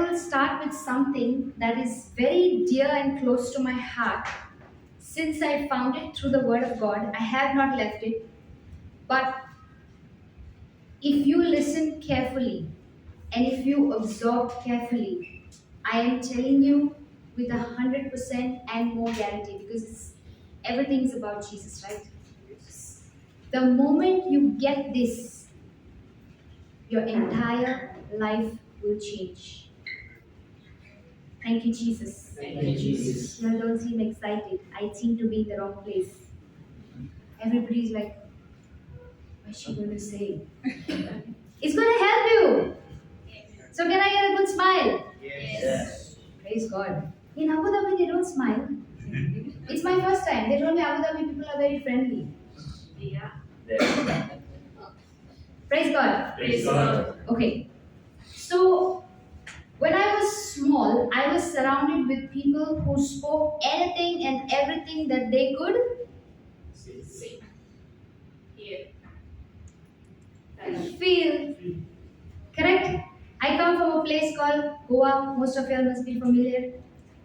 will start with something that is very dear and close to my heart. Since I found it through the Word of God, I have not left it. But if you listen carefully and if you absorb carefully, I am telling you with 100% and more guarantee, because everything is about Jesus, right? The moment you get this, your entire life will change. Thank you, Jesus. Thank you, Jesus. You all don't seem excited. I seem to be in the wrong place. Everybody's like, what's she going to say? It's going to help you. So can I get a good smile? Yes. Praise God. In Abu Dhabi, they don't smile. It's my first time. They told me Abu Dhabi people are very friendly. Yeah. Praise God. Praise God. Okay. So when I was small, I was surrounded with people who spoke anything and everything that they could See. Here. feel. Correct? I come from a place called Goa. Most of you all must be familiar.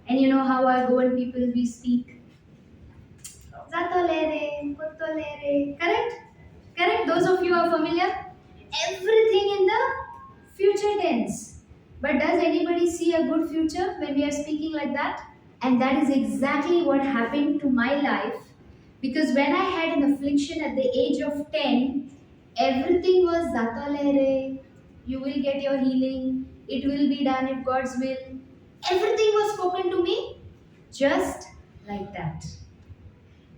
And you know how our Goan people we speak. Zatolere, kotolere. Correct? Correct? Those of you who are familiar? Everything in the future tense. But does anybody see a good future when we are speaking like that? And that is exactly what happened to my life. Because when I had an affliction at the age of 10, everything was Zatalere, you will get your healing, it will be done if God's will. Everything was spoken to me just like that.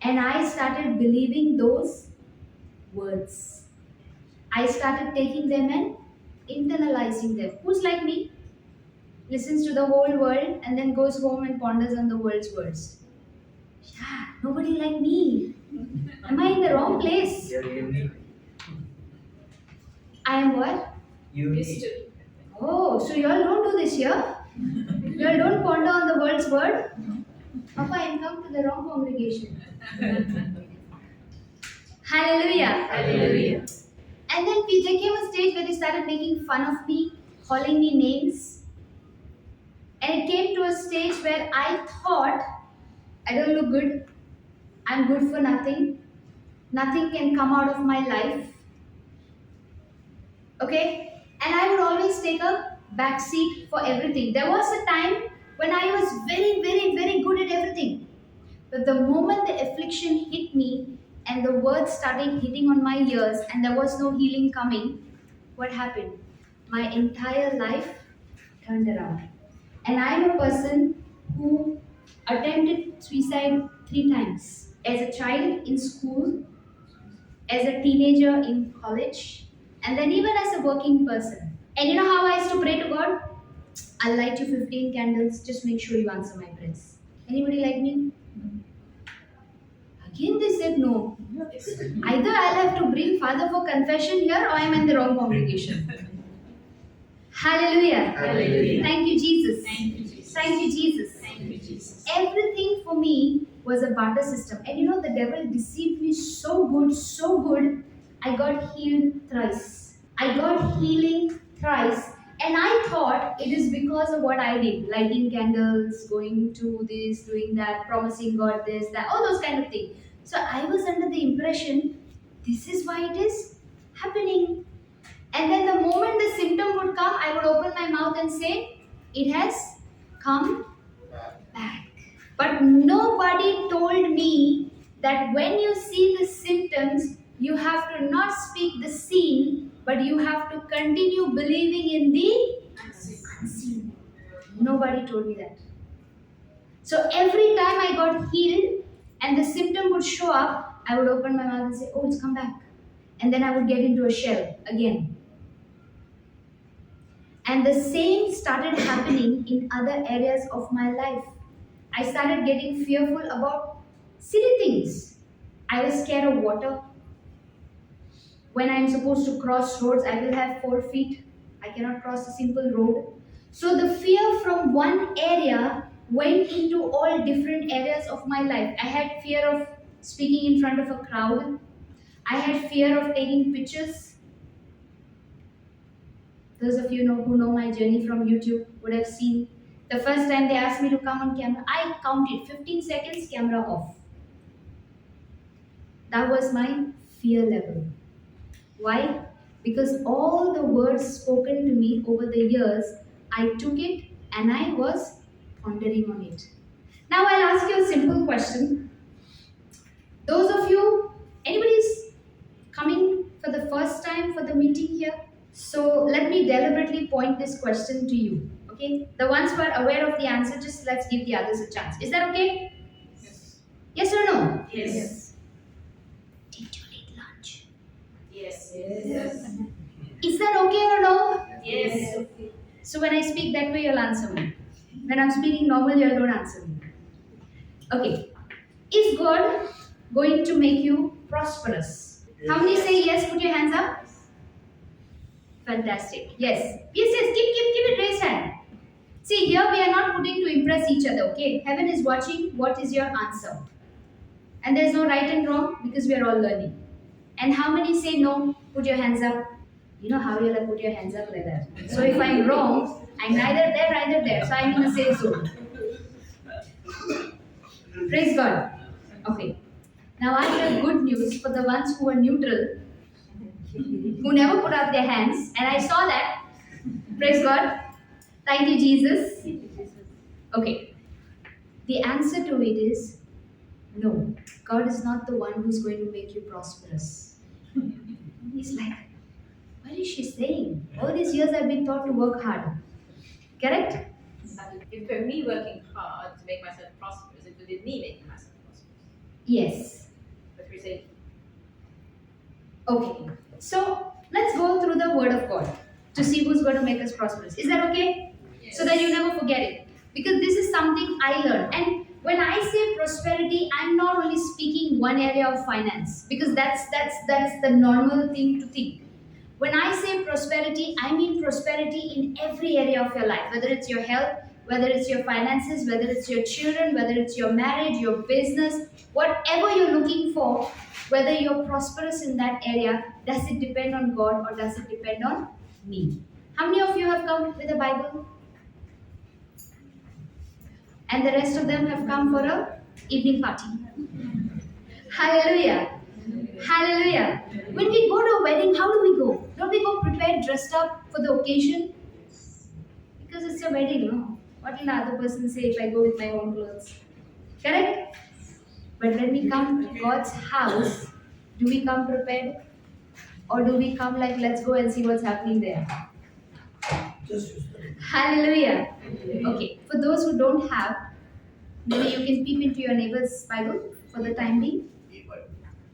And I started believing those words. I started taking them and internalizing them. Who's like me? Listens to the whole world and then goes home and ponders on the world's words. Yeah, nobody like me. Am I in the wrong place? You're unique. I am what? Unique. Oh, so you all don't do this here? You all don't ponder on the world's word? Papa, I come to the wrong congregation. Hallelujah. Hallelujah. And then there came a stage where they started making fun of me, calling me names. And it came to a stage where I thought, I don't look good. I'm good for nothing. Nothing can come out of my life. Okay? And I would always take a back seat for everything. There was a time when I was very, very, very good at everything. But the moment the affliction hit me and the words started hitting on my ears and there was no healing coming, what happened? My entire life turned around. And I'm a person who attempted suicide 3 times. As a child in school, as a teenager in college, and then even as a working person. And you know how I used to pray to God? I'll light you 15 candles, just make sure you answer my prayers. Anybody like me? Again they said no. Either I'll have to bring Father for confession here or I'm in the wrong congregation. Hallelujah. Hallelujah. Thank you, Jesus. Thank you, Jesus. Thank you, Jesus. Thank you, Jesus. Everything for me was a barter system. And you know, the devil deceived me so good, I got healed thrice. I got healing thrice. And I thought it is because of what I did, lighting candles, going to this, doing that, promising God this, that, all those kind of things. So I was under the impression, this is why it is happening. And then the moment the symptom would come, I would open my mouth and say, it has come back. But nobody told me that when you see the symptoms, you have to not speak the seen, but you have to continue believing in the unseen. Nobody told me that. So every time I got healed and the symptom would show up, I would open my mouth and say, oh, it's come back. And then I would get into a shell again. And the same started happening in other areas of my life. I started getting fearful about silly things. I was scared of water. When I'm supposed to cross roads, I will have 4 feet. I cannot cross a simple road. So the fear from one area went into all different areas of my life. I had fear of speaking in front of a crowd. I had fear of taking pictures. Those of you who know my journey from YouTube would have seen the first time they asked me to come on camera, I counted 15 seconds, camera off. That was my fear level. Why? Because all the words spoken to me over the years, I took it and I was pondering on it. Now I'll ask you a simple question. Those of you, anybody's coming for the first time for the meeting here? So let me deliberately point this question to you. Okay? The ones who are aware of the answer, just let's give the others a chance. Is that okay? Yes. Yes or no? Yes. Did you eat lunch? Yes. Yes. Is that okay or no? Yes. So when I speak that way, you'll answer me. When I'm speaking normal, you don't answer me. Okay. Is God going to make you prosperous? How many say yes? Put your hands up. Fantastic. Yes. Yes. Keep it raised hand. See, here we are not putting to impress each other, okay? Heaven is watching. What is your answer? And there's no right and wrong because we are all learning. And how many say no? Put your hands up. You know how you'll have put your hands up like that. So if I'm wrong, I'm neither there, neither there. So I'm in the safe zone. Praise God. Okay. Now I have good news for the ones who are neutral, who never put up their hands, and I saw that. Praise God. Thank you, Jesus. Okay. The answer to it is no. God is not the one who's going to make you prosperous. He's like, what is she saying? All these years I've been taught to work hard. Correct? If for me working hard to make myself prosperous, it would be me making myself prosperous. Yes. But we say, Okay. So let's go through the Word of God to see who's going to make us prosperous. Is that okay? yes. So that you never forget it. Because this is something I learned. And when I say prosperity, I'm not only speaking one area of finance, because that's the normal thing to think. When I say prosperity, I mean prosperity in every area of your life, whether it's your health, whether it's your finances, whether it's your children, whether it's your marriage, your business, whatever you're looking for, whether you're prosperous in that area, does it depend on God or does it depend on me? How many of you have come with a Bible? And the rest of them have come for a evening party. Hallelujah. Hallelujah. When we go to a wedding, how do we go? Don't we go prepared, dressed up for the occasion? Because it's a wedding, no? What will the other person say if I go with my own clothes? Correct? But when we come to God's house, do we come prepared? Or do we come like, let's go and see what's happening there? Hallelujah. Okay, for those who don't have, maybe you can peep into your neighbor's Bible for the time being.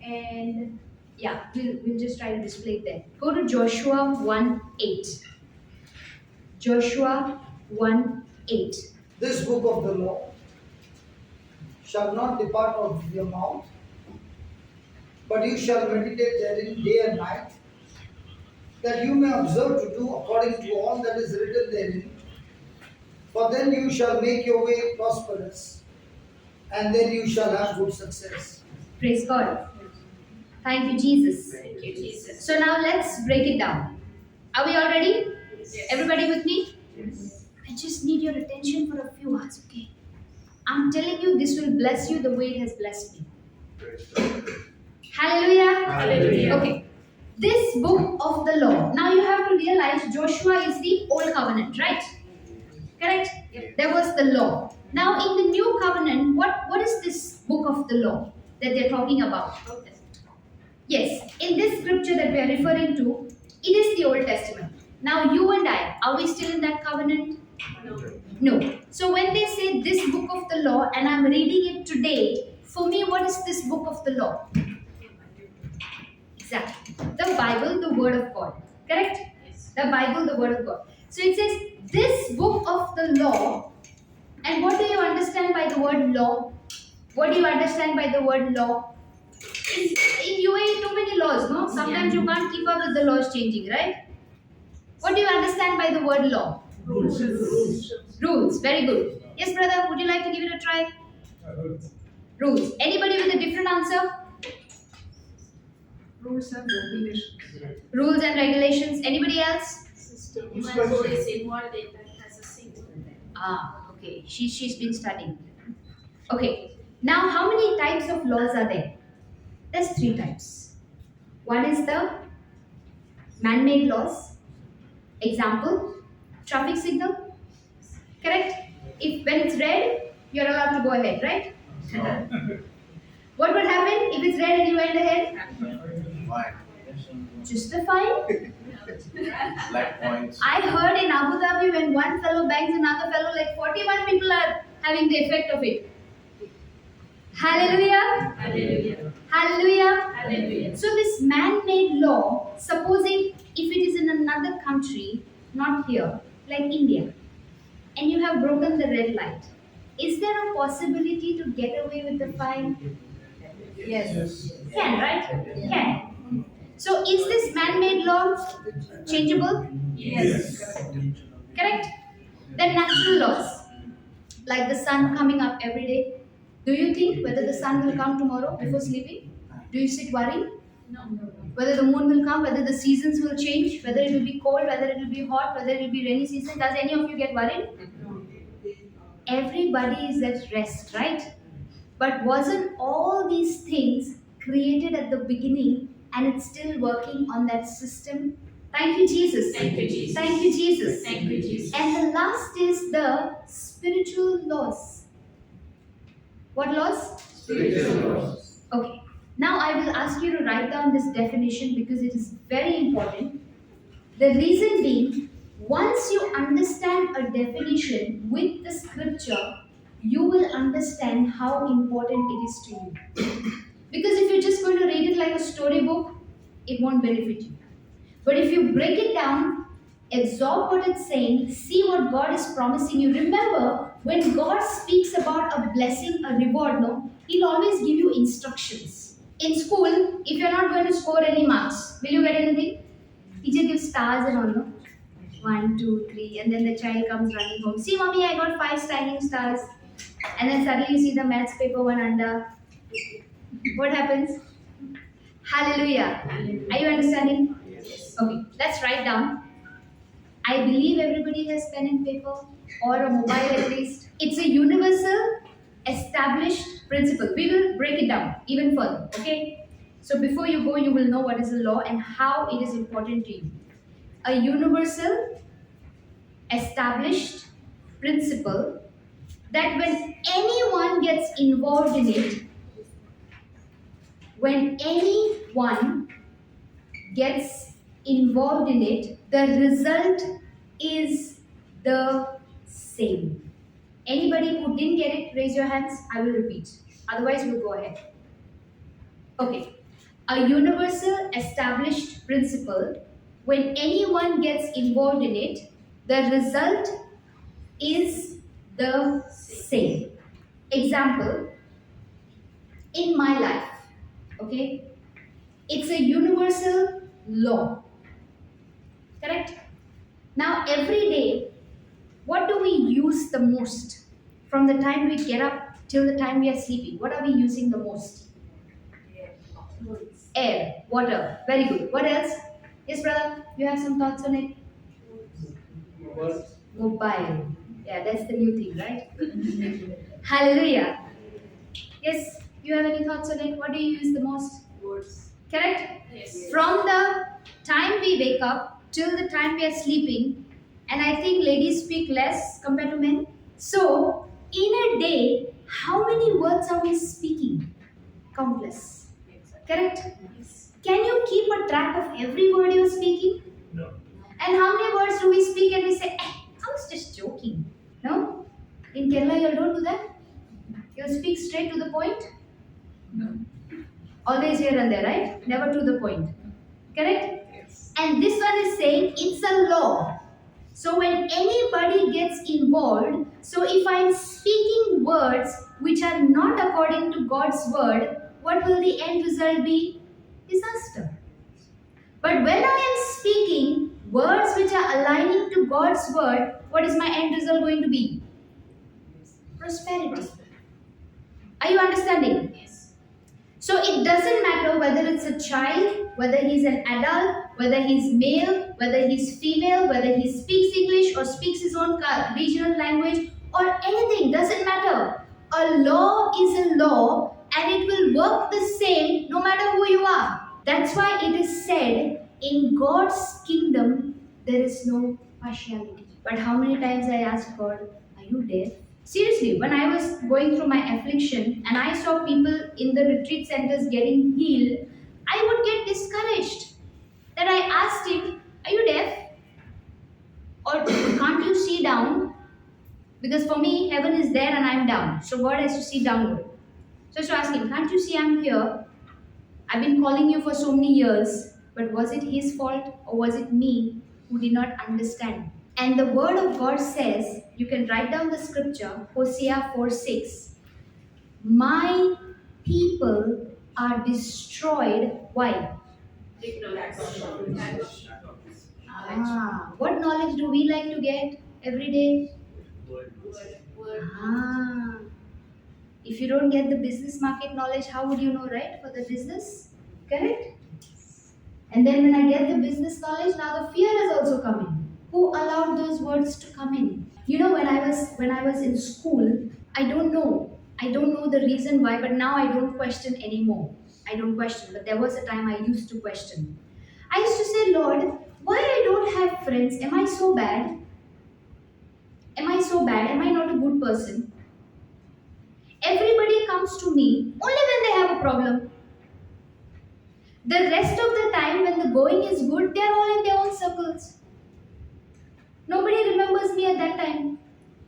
And yeah, we'll just try to display it there. Go to Joshua 1:8. Joshua 1:8. This book of the law shall not depart out of your mouth, but you shall meditate therein day and night, that you may observe to do according to all that is written therein. For then you shall make your way prosperous, and then you shall have good success. Praise God. Thank you, Jesus. thank you, Jesus. So now let's break it down. Are we all ready? Yes. Everybody with me? Yes. I just need your attention for a few hours, okay? I'm telling you, this will bless you the way it has blessed me. Hallelujah. Hallelujah. Okay. This book of the law. Now you have to realize Joshua is the old covenant, right? Correct? Yep. There was the law. Now in the new covenant, what is this book of the law that they're talking about? Yes, in this scripture that we are referring to, it is the Old Testament. Now you and I, are we still in that covenant? No. No. So when they say this book of the law and I'm reading it today, for me, what is this book of the law? Exactly. The Bible, the Word of God. Correct? Yes. The Bible, the Word of God. So it says this book of the law. And what do you understand by the word law? What do you understand by the word law? In UAE, too many laws, no? Sometimes you can't keep up with the laws changing, right? What do you understand by the word law? Rules. Rules. Very good. Yes, brother, would you like to give it a try? Rules. Anybody with a different answer? Rules and regulations. Rules and regulations. Anybody else? My goal is involved in that as a single. Okay. She's been studying. Okay. Now, how many types of laws are there? There's three types. One is the man-made laws. Example, traffic signal. Correct? If when it's red, you're allowed to go ahead, right? What would happen if it's red and you went ahead? Fine. Just a fine. Black points. I heard in Abu Dhabi when one fellow bangs another fellow, like 41 people are having the effect of it. Hallelujah. Hallelujah. Hallelujah. Hallelujah. So this man-made law, supposing if it is in another country, not here, like India, and you have broken the red light, is there a possibility to get away with the fine? Yes. Can, right? Can. So is this man-made law changeable? Yes. Correct? Then natural laws, like the sun coming up every day. Do you think whether the sun will come tomorrow before sleeping? Do you sit worrying? No. Whether the moon will come, whether the seasons will change, whether it will be cold, whether it will be hot, whether it will be rainy season? Does any of you get worried? Everybody is at rest, right? But wasn't all these things created at the beginning and it's still working on that system? Thank you, Jesus. Thank you, Jesus. Thank you, Jesus. Thank you, Jesus. And the last is the spiritual laws. What laws? Okay. Now I will ask you to write down this definition because it is very important. The reason being, once you understand a definition with the scripture, you will understand how important it is to you. Because if you're just going to read it like a storybook, it won't benefit you. But if you break it down, absorb what it's saying, see what God is promising you. Remember, when God speaks about a blessing, a reward, no, He'll always give you instructions. In school, if you're not going to score any marks, will you get anything? Teacher gives stars and all, no? 1, 2, 3, and then the child comes running home. See, mommy, I got 5 shining stars. And then suddenly you see the maths paper one under. What happens? Hallelujah. Are you understanding? Yes. Okay, let's write down. I believe everybody has pen and paper or a mobile at least. It's a universal established principle. We will break it down even further, okay? So before you go, you will know what is the law and how it is important to you. A universal established principle that when anyone gets involved in it, the result is the same. Anybody who didn't get it, raise your hands. I will repeat. Otherwise, we'll go ahead. Okay. A universal established principle, when anyone gets involved in it, the result is the same. Example, in my life, okay, it's a universal law. Correct? Now, every day, what do we use the most from the time we get up till the time we are sleeping? What are we using the most? Air, water. Very good. What else? Yes, brother, you have some thoughts on it? Mobile. Yeah, that's the new thing, right? Hallelujah. Yes, you have any thoughts on it? What do you use the most? Words. Correct? Yes. From the time we wake up till the time we are sleeping, and I think ladies speak less compared to men. So, in a day, how many words are we speaking? Countless. Correct? Yes. Can you keep a track of every word you're speaking? No. And how many words do we speak and we say, I was just joking? No? In Kerala, you don't do that? You speak straight to the point? No. Always here and there, right? Never to the point. Correct? Yes. And this one is saying it's a law. So when anybody gets involved, so if I'm speaking words which are not according to God's word, what will the end result be? Disaster. But when I am speaking words which are aligning to God's word, what is my end result going to be? Prosperity. Are you understanding? Yes. So So it doesn't matter whether it's a child, whether he's an adult, whether he's male, whether he's female, whether he speaks English or speaks his own regional language or anything, doesn't matter. A law is a law and it will work the same no matter who you are. That's why it is said in God's kingdom there is no partiality. But how many times I asked God, are you deaf? Seriously, when I was going through my affliction and I saw people in the retreat centers getting healed, I would get discouraged. Then I asked him, are you deaf? Or can't you see down? Because for me, heaven is there and I'm down. So God has to see downward. So I used to ask him, can't you see I'm here? I've been calling you for so many years, but was it his fault or was it me who did not understand? And the word of God says, you can write down the scripture, Hosea 4:6. My people are destroyed. Why? What knowledge do we like to get every day? If you don't get the business market knowledge, how would you know, right? For the business, correct? And then when I get the business knowledge, now the fear is also coming. Who allowed those words to come in? You know, when I was in school, I don't know the reason why, but now I don't question anymore. I don't question, but there was a time I used to question. I used to say, Lord, why I don't have friends? Am I so bad? Am I so bad? Am I not a good person? Everybody comes to me only when they have a problem. The rest of the time, when the going is good, they're all in their own circles. Nobody remembers me at that time.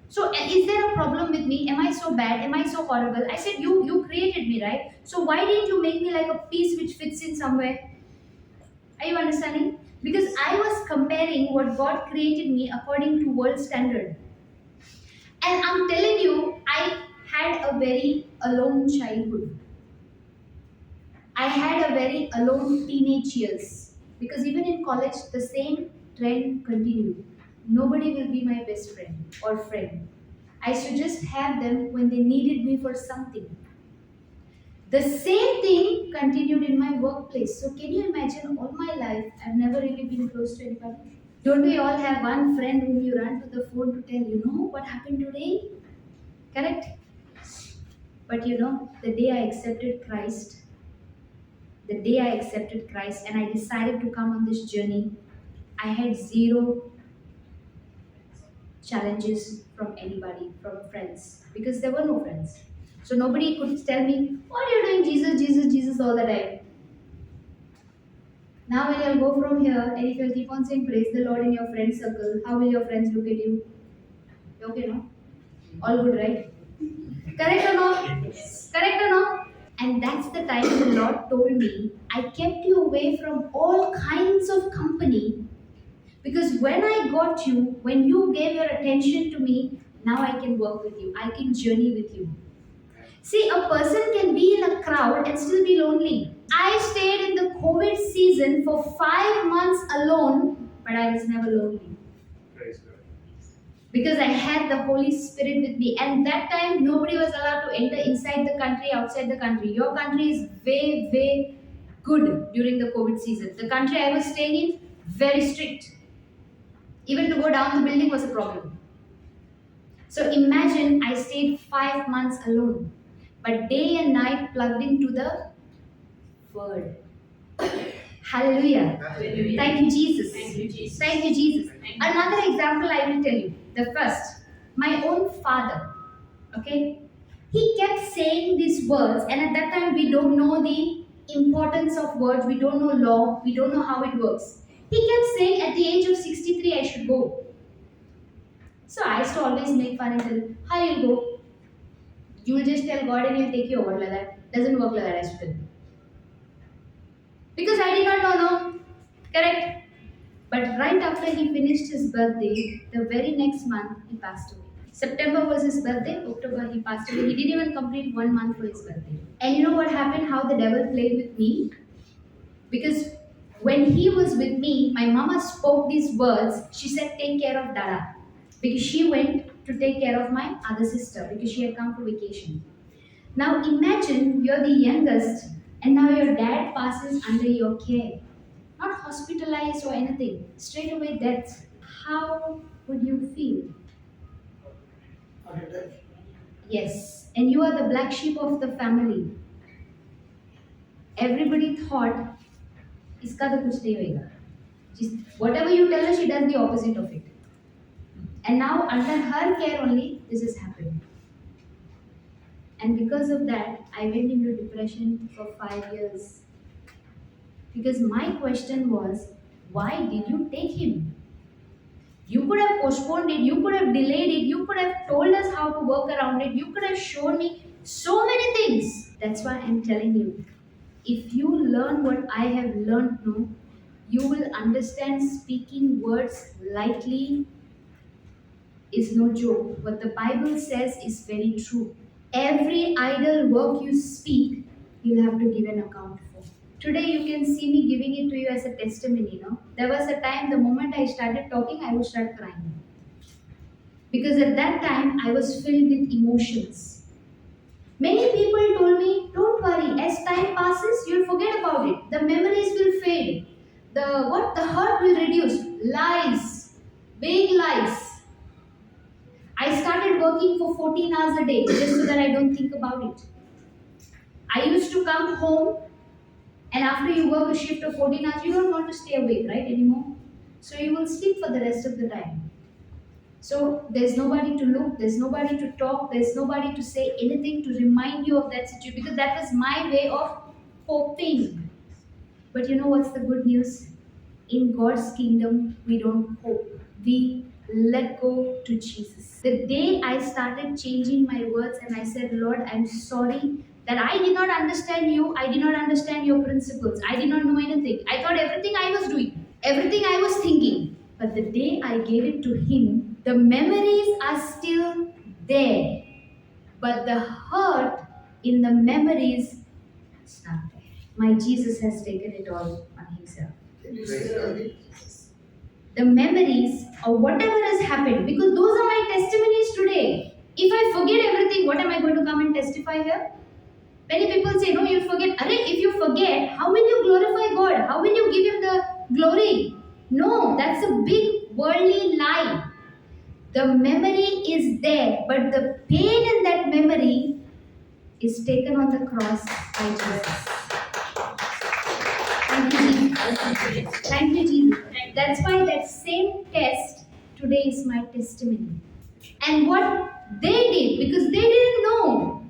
So, is there a problem with me? Am I so bad? Am I so horrible? I said, you created me, right? So, why didn't you make me like a piece which fits in somewhere? Are you understanding? Because I was comparing what God created me according to world standard. And I'm telling you, I had a very alone childhood. I had a very alone teenage years. Because even in college, the same trend continued. Nobody will be my best friend or friend. I should just have them when they needed me for something. The same thing continued in my workplace. So can you imagine all my life, I've never really been close to anybody? Don't we all have one friend whom you run to the phone to tell, you know what happened today? Correct? But you know, the day I accepted Christ and I decided to come on this journey, I had zero challenges from anybody, from friends, because there were no friends. So nobody could tell me, what are you doing Jesus, Jesus, Jesus all the time? Now when you'll go from here and if you'll keep on saying praise the Lord in your friend circle, how will your friends look at you? Okay, no? All good, right? Correct or not? Correct or not? And that's the time the Lord told me, I kept you away from all kinds of company because when I got you, when you gave your attention to me, now I can work with you. I can journey with you. See, a person can be in a crowd and still be lonely. I stayed in the COVID season for 5 months alone, but I was never lonely. Praise God. Because I had the Holy Spirit with me. And that time, nobody was allowed to enter inside the country, outside the country. Your country is way, way good during the COVID season. The country I was staying in, very strict. Even to go down the building was a problem. So imagine I stayed 5 months alone, but day and night plugged into the Word. Hallelujah. Hallelujah. Thank you, Jesus. Thank you, Jesus. Thank you, Jesus. Thank you. Another example I will tell you. The first, my own father, okay, he kept saying these words, and at that time we don't know the importance of words, we don't know law, we don't know how it works. He kept saying at the age of 63 I should go. So I used to always make fun and tell him, how you'll go? You'll just tell God and he'll take you over like that. Doesn't work like that, I used to tell him. Because I did not know, no. Correct? But right after he finished his birthday, the very next month, he passed away. September was his birthday, October he passed away. He didn't even complete 1 month for his birthday. And you know what happened? How the devil played with me? Because when he was with me, my mama spoke these words. She said, take care of Dada. Because she went to take care of my other sister because she had come for vacation. Now imagine you're the youngest And now your dad passes under your care. Not hospitalized or anything. Straight away death. How would you feel? Heart attack. Yes. And you are the black sheep of the family. Everybody thought, iska to kuch nahi hoega. Whatever you tell her, she does the opposite of it. And now, under her care only, this has happened. And because of that, I went into depression for 5 years. Because my question was, why did you take him? You could have postponed it, you could have delayed it, you could have told us how to work around it, you could have shown me so many things. That's why I'm telling you, if you learn what I have learned now, you will understand speaking words lightly is no joke. What the Bible says is very true. Every idle work you speak, you'll have to give an account for. Today you can see me giving it to you as a testimony, no? There was a time the moment I started talking, I would start crying. Because at that time I was filled with emotions. Many people told me, don't worry, as time passes, you'll forget about it. The memories will fade. The hurt will reduce. Lies. Big lies. I started working for 14 hours a day just so that I don't think about it. I used to come home, and after you work a shift of 14 hours, you don't want to stay awake, right, anymore? So you will sleep for the rest of the time. So there's nobody to look, there's nobody to talk, there's nobody to say anything to remind you of that situation, because that was my way of hoping. But you know what's the good news? In God's kingdom, we don't hope. We let go to Jesus. The day I started changing my words and I said, Lord, I'm sorry that I did not understand you, I did not understand your principles, I did not know anything. I thought everything I was doing, everything I was thinking. But the day I gave it to Him, the memories are still there. But the hurt in the memories is not there. My Jesus has taken it all on Himself. The memories of whatever has happened, because those are my testimonies today. If I forget everything, what am I going to come and testify here? Many people say, no, you'll forget. If you forget, how will you glorify God? How will you give Him the glory? No, that's a big worldly lie. The memory is there, but the pain in that memory is taken on the cross by Jesus. Thank you, Jesus. Thank you, Jesus. That's why that same test today is my testimony. And what they did, because they didn't know.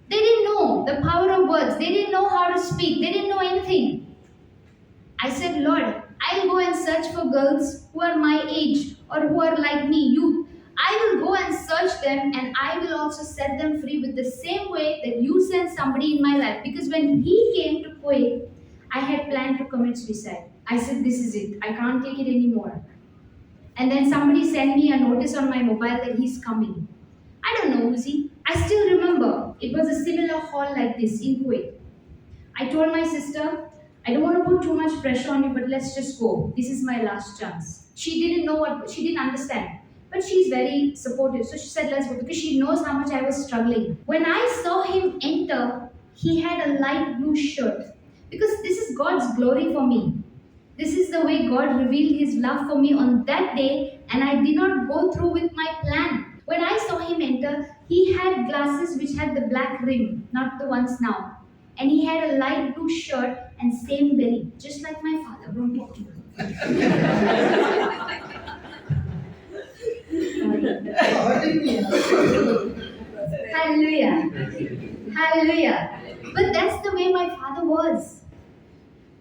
They didn't know the power of words. They didn't know how to speak. They didn't know anything. I said, Lord, I'll go and search for girls who are my age or who are like me, youth. I will go and search them, and I will also set them free with the same way that you sent somebody in my life. Because when he came to Kuwait, I had planned to commit suicide. I said, this is it. I can't take it anymore. And then somebody sent me a notice on my mobile that he's coming. I don't know who's he. I still remember it was a similar hall like this in Kuwait. I told my sister, I don't want to put too much pressure on you, but let's just go. This is my last chance. She didn't know what, she didn't understand. But she's very supportive. So she said, let's go, because she knows how much I was struggling. When I saw him enter, he had a light blue shirt. Because this is God's glory for me. This is the way God revealed His love for me on that day, and I did not go through with my plan. When I saw him enter, he had glasses which had the black rim, not the ones now. And he had a light blue shirt and same belly, just like my father. Don't talk to me. Hurting me. Hallelujah. Hallelujah. But that's the way my father was.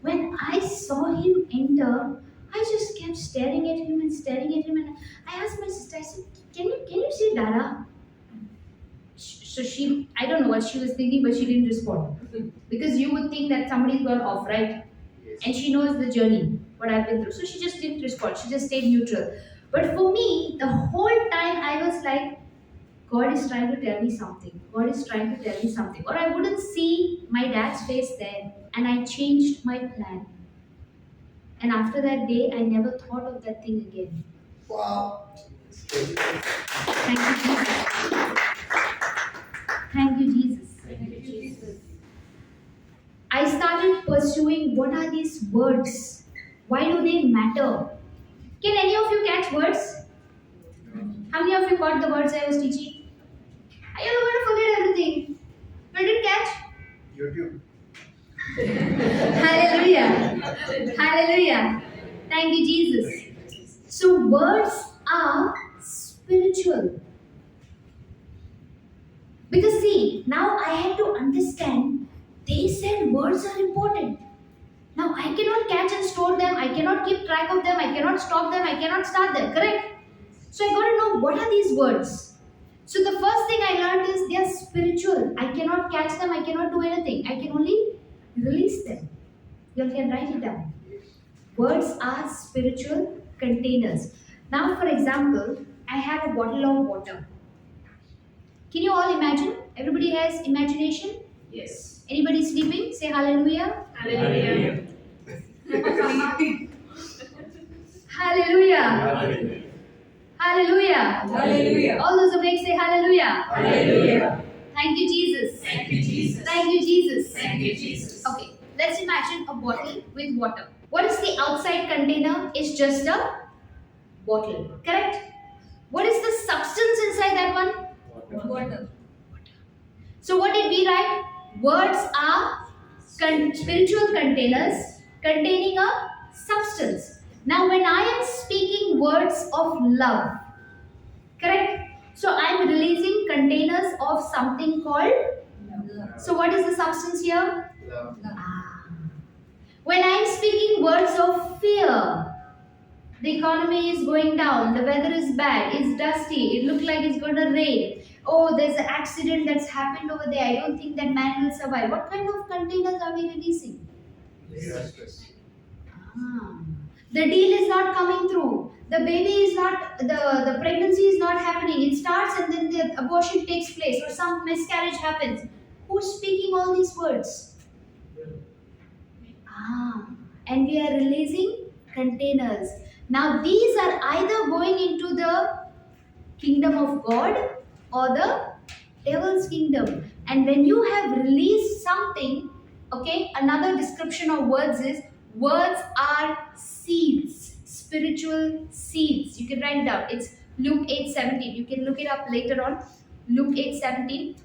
When I saw him enter, I just kept staring at him and staring at him, and I asked my sister, I said, can you see Dada? So she, I don't know what she was thinking, but she didn't respond. Because you would think that somebody's gone off, right? Yes. And she knows the journey, what I've been through. So she just didn't respond. She just stayed neutral. But for me, the whole time I was like, God is trying to tell me something. God is trying to tell me something. Or I wouldn't see my dad's face there. And I changed my plan. And after that day, I never thought of that thing again. Wow. Thank you, Jesus. Thank you, Jesus. Thank you, Jesus. words? Why do they matter? Can any of you catch words? How many of you caught the words I was teaching? Are you going to forget everything? You didn't catch? YouTube. Hallelujah. Hallelujah. Thank you, Jesus. So, words are spiritual. Because, see, now I had to understand they said words are important. Now, I cannot catch and store them, I cannot keep track of them, I cannot stop them, I cannot start them, correct? So, I got to know what are these words. So, the first thing I learned is they are spiritual. I cannot catch them, I cannot do anything, I can only release them. You can write it down. Words are spiritual containers. Now, for example, I have a bottle of water. Can you all imagine? Everybody has imagination? Yes. Anybody sleeping? Say hallelujah. Hallelujah. Hallelujah. Hallelujah. Hallelujah. Hallelujah. All those awake say hallelujah. Hallelujah. Thank you, Jesus. Thank you, Jesus. Thank you, Jesus. Thank you, Jesus. Okay, let's imagine a bottle with water. What is the outside container? It's just a bottle, correct? What is the substance inside that one? Water. So what did we write? Words are spiritual containers containing a substance. Now when I am speaking words of love, correct? So I am releasing containers of something called. So what is the substance here? Love. Ah. When I am speaking words of fear, the economy is going down, the weather is bad, it's dusty, it looks like it's going to rain. Oh, there's an accident that's happened over there. I don't think that man will survive. What kind of containers are we releasing? Justice. Ah. The deal is not coming through. The baby is not, the pregnancy is not happening. It starts and then the abortion takes place or some miscarriage happens. Who's speaking all these words? Ah. And we are releasing containers. Now these are either going into the kingdom of God or the devil's kingdom. And when you have released something, okay, another description of words is words are seeds, spiritual seeds. You can write it down. It's Luke 8:17. You can look it up later on. Luke 8:17.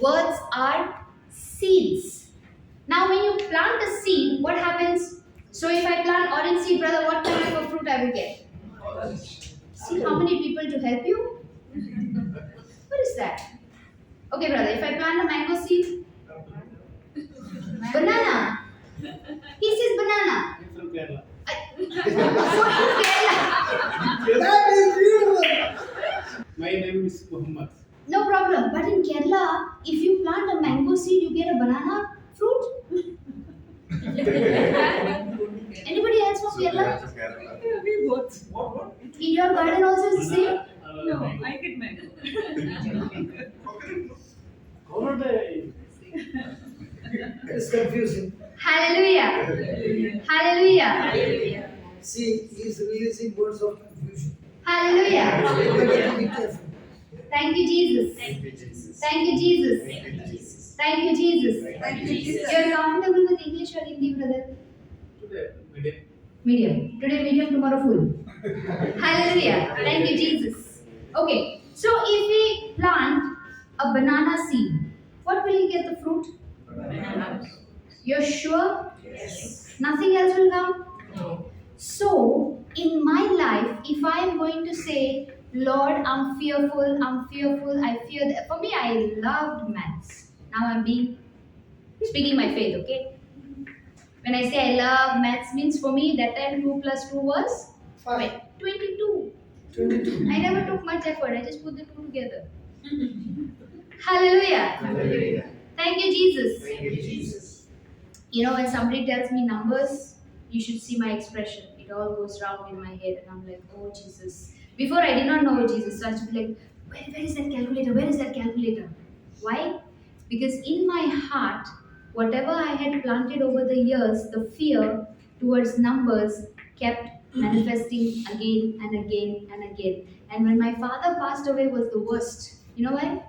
Words are seeds. Now when you plant a seed, what happens? So if I plant orange seed, brother, what kind of a fruit I will get? See how many people to help you? What is that? Okay, brother, if I plant a mango seed, banana. He says banana. From Kerala. That is beautiful. My name is Muhammad. No problem. But in Kerala, if you plant a mango seed, you get a banana fruit. Anybody else from Kerala? We both. What? In your garden also is the same? No, I get mango. It's confusing. Hallelujah. Hallelujah. Hallelujah. See, he's releasing words of confusion. Hallelujah. You better be careful. Thank you, Jesus. Thank you, Jesus. Thank you, Jesus. Thank you, Jesus. Thank you, Jesus. Thank you, Jesus. You're comfortable with English or Hindi, brother? Today, medium. Medium. Today medium, tomorrow full. Hallelujah. Thank you, Jesus. Okay. So if we plant a banana seed, what will you get the fruit? Banana. You're sure? Yes. Nothing else will come? No. So, in my life, if I am going to say, Lord, I'm fearful, I fear that. For me, I loved maths. Now I'm speaking my faith, okay? When I say I love maths means for me, that time 2 plus 2 was? Fine. 22. 22. I never took much effort, I just put the two together. Hallelujah. Hallelujah. Thank you, Jesus. Thank you, Jesus. You know, when somebody tells me numbers, you should see my expression. It all goes round in my head, and I'm like, oh Jesus. Before I did not know Jesus, so I should be like, where is that calculator? Where is that calculator? Why? Because in my heart, whatever I had planted over the years, the fear towards numbers kept manifesting again and again and again. And when my father passed away was the worst. You know why?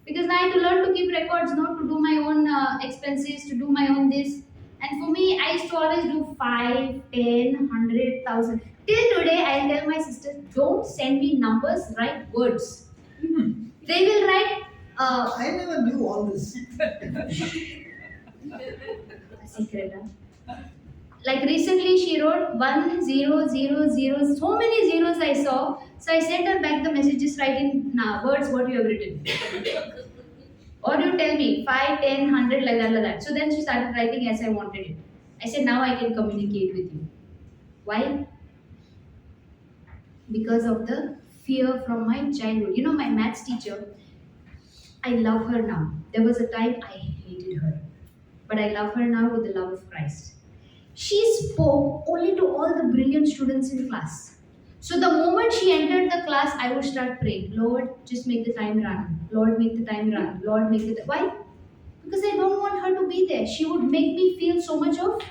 Because I had to learn to keep records, not to do my own expenses, to do my own this. And for me, I used to always do 5, 10, 100,000. Till today, I'll tell my sisters, don't send me numbers, write words. They will write, I never knew all this. Sequeira. Like recently, she wrote 1000, so many zeros I saw. So I sent her back the messages, writing words what you have written. Or you tell me 5, 10, 100, like that. So then she started writing as I wanted it. I said, now I can communicate with you. Why? Because of the fear from my childhood. You know, my maths teacher, I love her now. There was a time I hated her, but I love her now with the love of Christ. She spoke only to all the brilliant students in class. So the moment she entered the class, I would start praying, Lord, just make the time run. Lord, make the time run. Lord, make the why? Because I don't want her to be there. She would make me feel so much of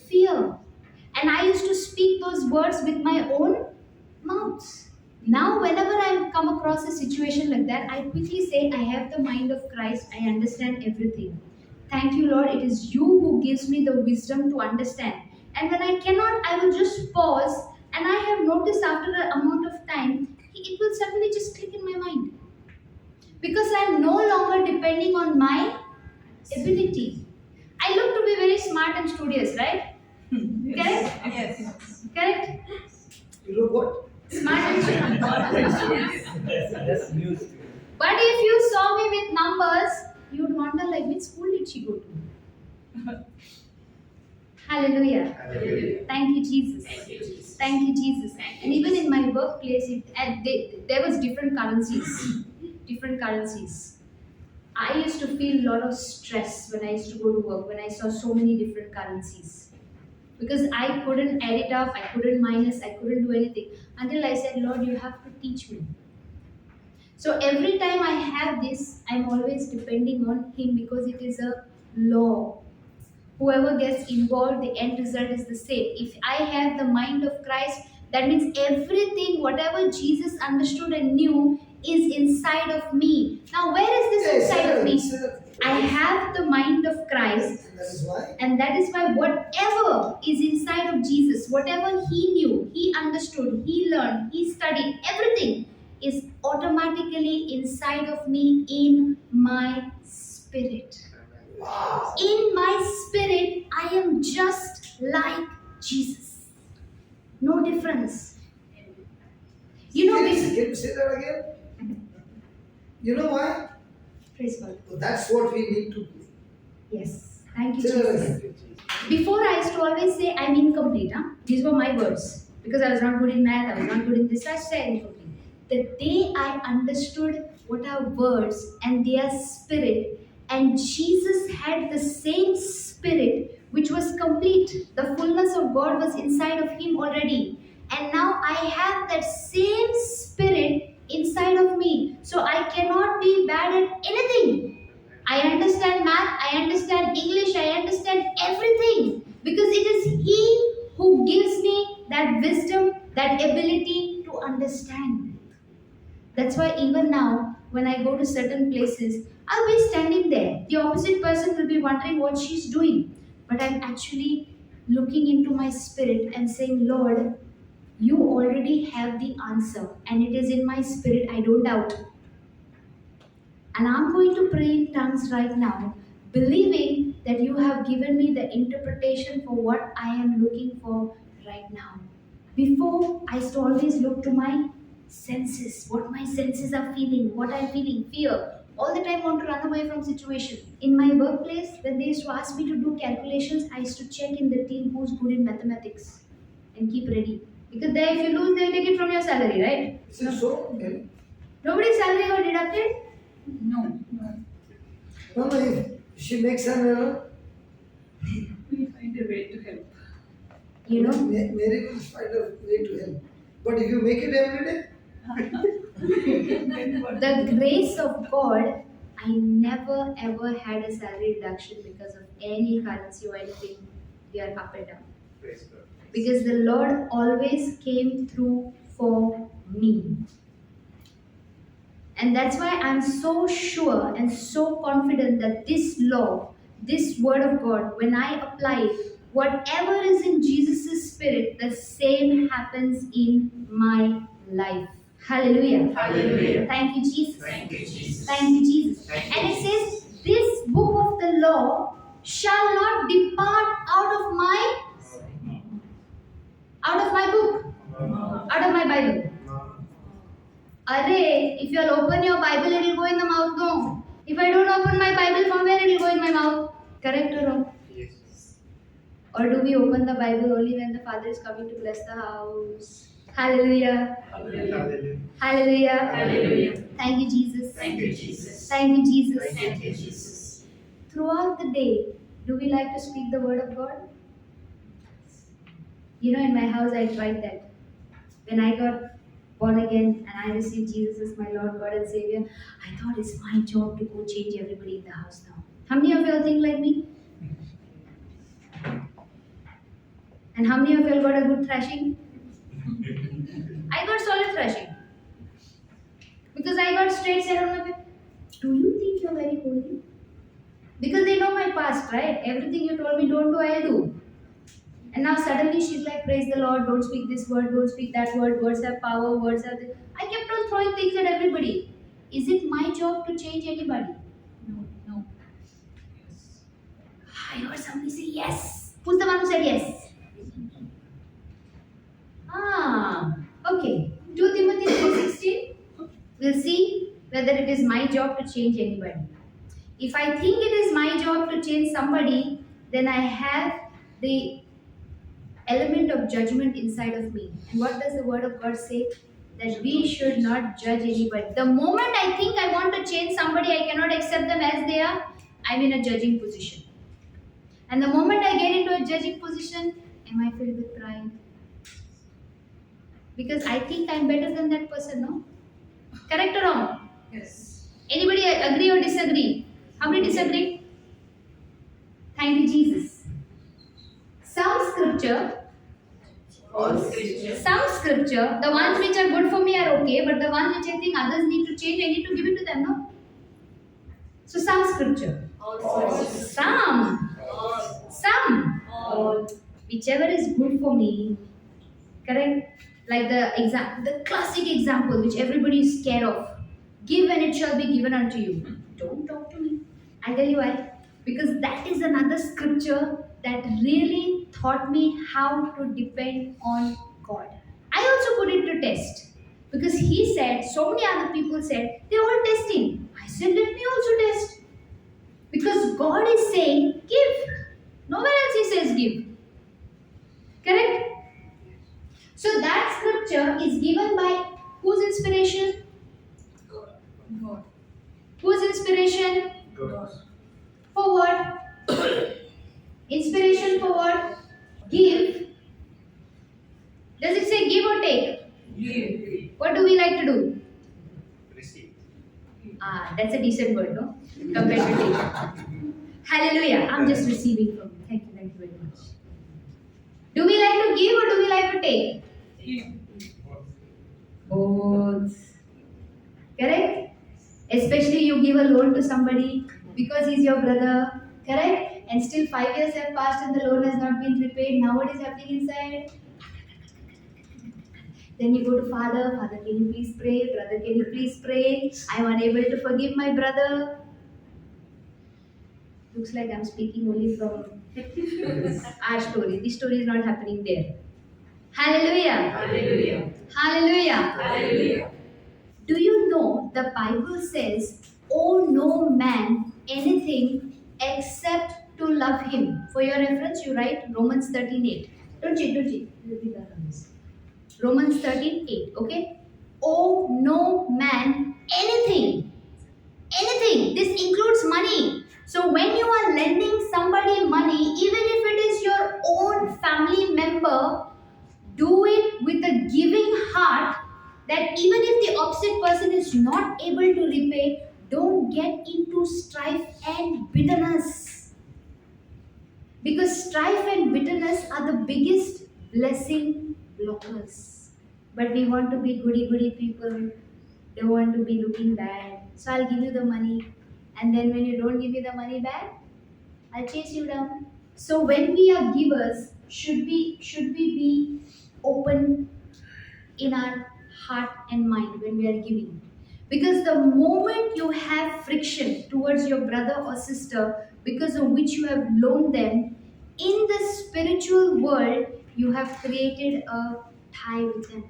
fear. And I used to speak those words with my own mouth. Now, whenever I come across a situation like that, I quickly say, I have the mind of Christ. I understand everything. Thank you, Lord. It is you who gives me the wisdom to understand. And when I cannot, I will just pause. And I have noticed after an amount of time, it will suddenly just click in my mind. Because I am no longer depending on my ability. I look to be very smart and studious, right? Correct? Yes. Correct? You know what? Smart and studious. That's news. But if you saw me with numbers, you would wonder like which school did she go to? Hallelujah. Hallelujah. Thank you, Jesus. Thank you, Jesus. And even in my workplace, there was different currencies. Different currencies. I used to feel a lot of stress when I used to go to work, when I saw so many different currencies. Because I couldn't add it up, I couldn't minus, I couldn't do anything. Until I said, Lord, you have to teach me. So every time I have this, I'm always depending on Him because it is a law. Whoever gets involved, the end result is the same. If I have the mind of Christ, that means everything, whatever Jesus understood and knew, is inside of me. Now, where is this inside of me? I have the mind of Christ, And that is why. and that is why whatever is inside of Jesus, whatever He knew, He understood, He learned, He studied, everything is automatically inside of me in my spirit. Wow. In my spirit, I am just like Jesus. No difference. You know, Can you say that again? You know why? praise God. So that's what we need to do. Yes. Thank you, Say that Jesus. again. Before I used to always say I'm incomplete. These were my words. Because I was not good in math, I was not good in this, I said incomplete. The day I understood what are words and their spirit, and Jesus had the same spirit which was complete. The fullness of God was inside of Him already. And now I have that same spirit inside of me. So I cannot be bad at anything. I understand math, I understand English, I understand everything. Because it is He who gives me that wisdom, that ability to understand. That's why even now, when I go to certain places, I'll be standing there. The opposite person will be wondering what she's doing. But I'm actually looking into my spirit and saying, Lord, you already have the answer. And it is in my spirit, I don't doubt. And I'm going to pray in tongues right now, believing that you have given me the interpretation for what I am looking for right now. Before, I used to always look to my senses, what my senses are feeling, what I'm feeling, fear. All the time want to run away from situation. In my workplace, when they used to ask me to do calculations, I used to check in the team who's good in mathematics and keep ready. Because there, if you lose, they'll take it from your salary, right? Is it so? Really? Nobody's salary got deducted. No. No, no, if she makes an error, We find a way to help. You know, Mary will find a way to help. But if you make it every day, the grace of God, I never ever had a salary reduction because of any currency or anything. We are up and down. Praise God. Because the Lord always came through for me. And that's why I'm so sure and so confident that this law, this word of God, when I apply it, whatever is in Jesus' spirit, the same happens in my life. Hallelujah. Hallelujah. Thank you, Jesus. Thank you, Jesus. Thank you, Jesus. Thank you, And it Jesus. says, this book of the law shall not depart out of my book, out of my Bible. Array, if you'll open your Bible, it will go in the mouth. No. If I don't open my Bible, from where it will go in my mouth? Correct or wrong? Yes. Or do we open the Bible only when the Father is coming to bless the house? Hallelujah. Hallelujah. Hallelujah. Hallelujah. Thank you, Jesus. Thank you, Jesus. Thank you, Jesus. Thank you, Jesus. Throughout the day, do we like to speak the word of God? You know, in my house, I tried that. When I got born again and I received Jesus as my Lord, God, and Savior, I thought it's my job to go change everybody in the house now. How many of y'all think like me? And how many of y'all got a good thrashing? I got solid thrashing. Because I got straight set on my face. Do you think you're very holy? Because they know my past, right? Everything you told me don't do, I'll do. And now suddenly she's like, praise the Lord, don't speak this word, don't speak that word, words have power, words have this. I kept on throwing things at everybody. Is it my job to change anybody? No. I heard somebody say yes. Who's the one who said yes? Okay. 2 Timothy 3:16. We'll see whether it is my job to change anybody. If I think it is my job to change somebody, then I have the element of judgment inside of me. And what does the word of God say? That we should not judge anybody. The moment I think I want to change somebody, I cannot accept them as they are, I'm in a judging position. And the moment I get into a judging position, am I filled with pride? Because I think I'm better than that person, no? Correct or wrong? Yes. Anybody agree or disagree? How many disagree? Thank you, Jesus. Some scripture, the ones which are good for me are okay, but the ones which I think others need to change, I need to give it to them, no? So some scripture. Some. Whichever is good for me, correct? Like the classic example which everybody is scared of. Give and it shall be given unto you. Don't talk to me. I'll tell you why. Because that is another scripture that really taught me how to depend on God. I also put it to test. Because he said, so many other people said, they're all testing. I said, let me also test. Because God is saying, give. Nowhere else he says give. Correct? So that scripture is given by whose inspiration? God. Whose inspiration? God. For what? Inspiration for what? Give. Does it say give or take? Give. What do we like to do? Receive. That's a decent word, no? Compared to take. Hallelujah. I'm just receiving from you. Thank you very much. Do we like to give or do we like to take? Give. Both. Correct? Especially you give a loan to somebody because he's your brother. Correct? And still 5 years have passed and the loan has not been repaid. Now what is happening inside? Then you go to Father. Father, can you please pray? Brother, can you please pray? I'm unable to forgive my brother. Looks like I'm speaking only from our story. This story is not happening there. Hallelujah. Hallelujah. Hallelujah. Hallelujah. Do you know the Bible says, owe no man anything except to love him? For your reference, you write Romans 13:8. Don't cheat. Romans 13:8. Okay? Owe no man anything. Anything. This includes money. So when you are lending somebody money, even if it is your own family member, do it with a giving heart, that even if the opposite person is not able to repay, don't get into strife and bitterness. Because strife and bitterness are the biggest blessing blockers. But we want to be goody people. They want to be looking bad. So I'll give you the money. And then when you don't give me the money back, I'll chase you down. So when we are givers, should we be open in our heart and mind when we are giving? Because the moment you have friction towards your brother or sister because of which you have loaned them, in the spiritual world, you have created a tie with them.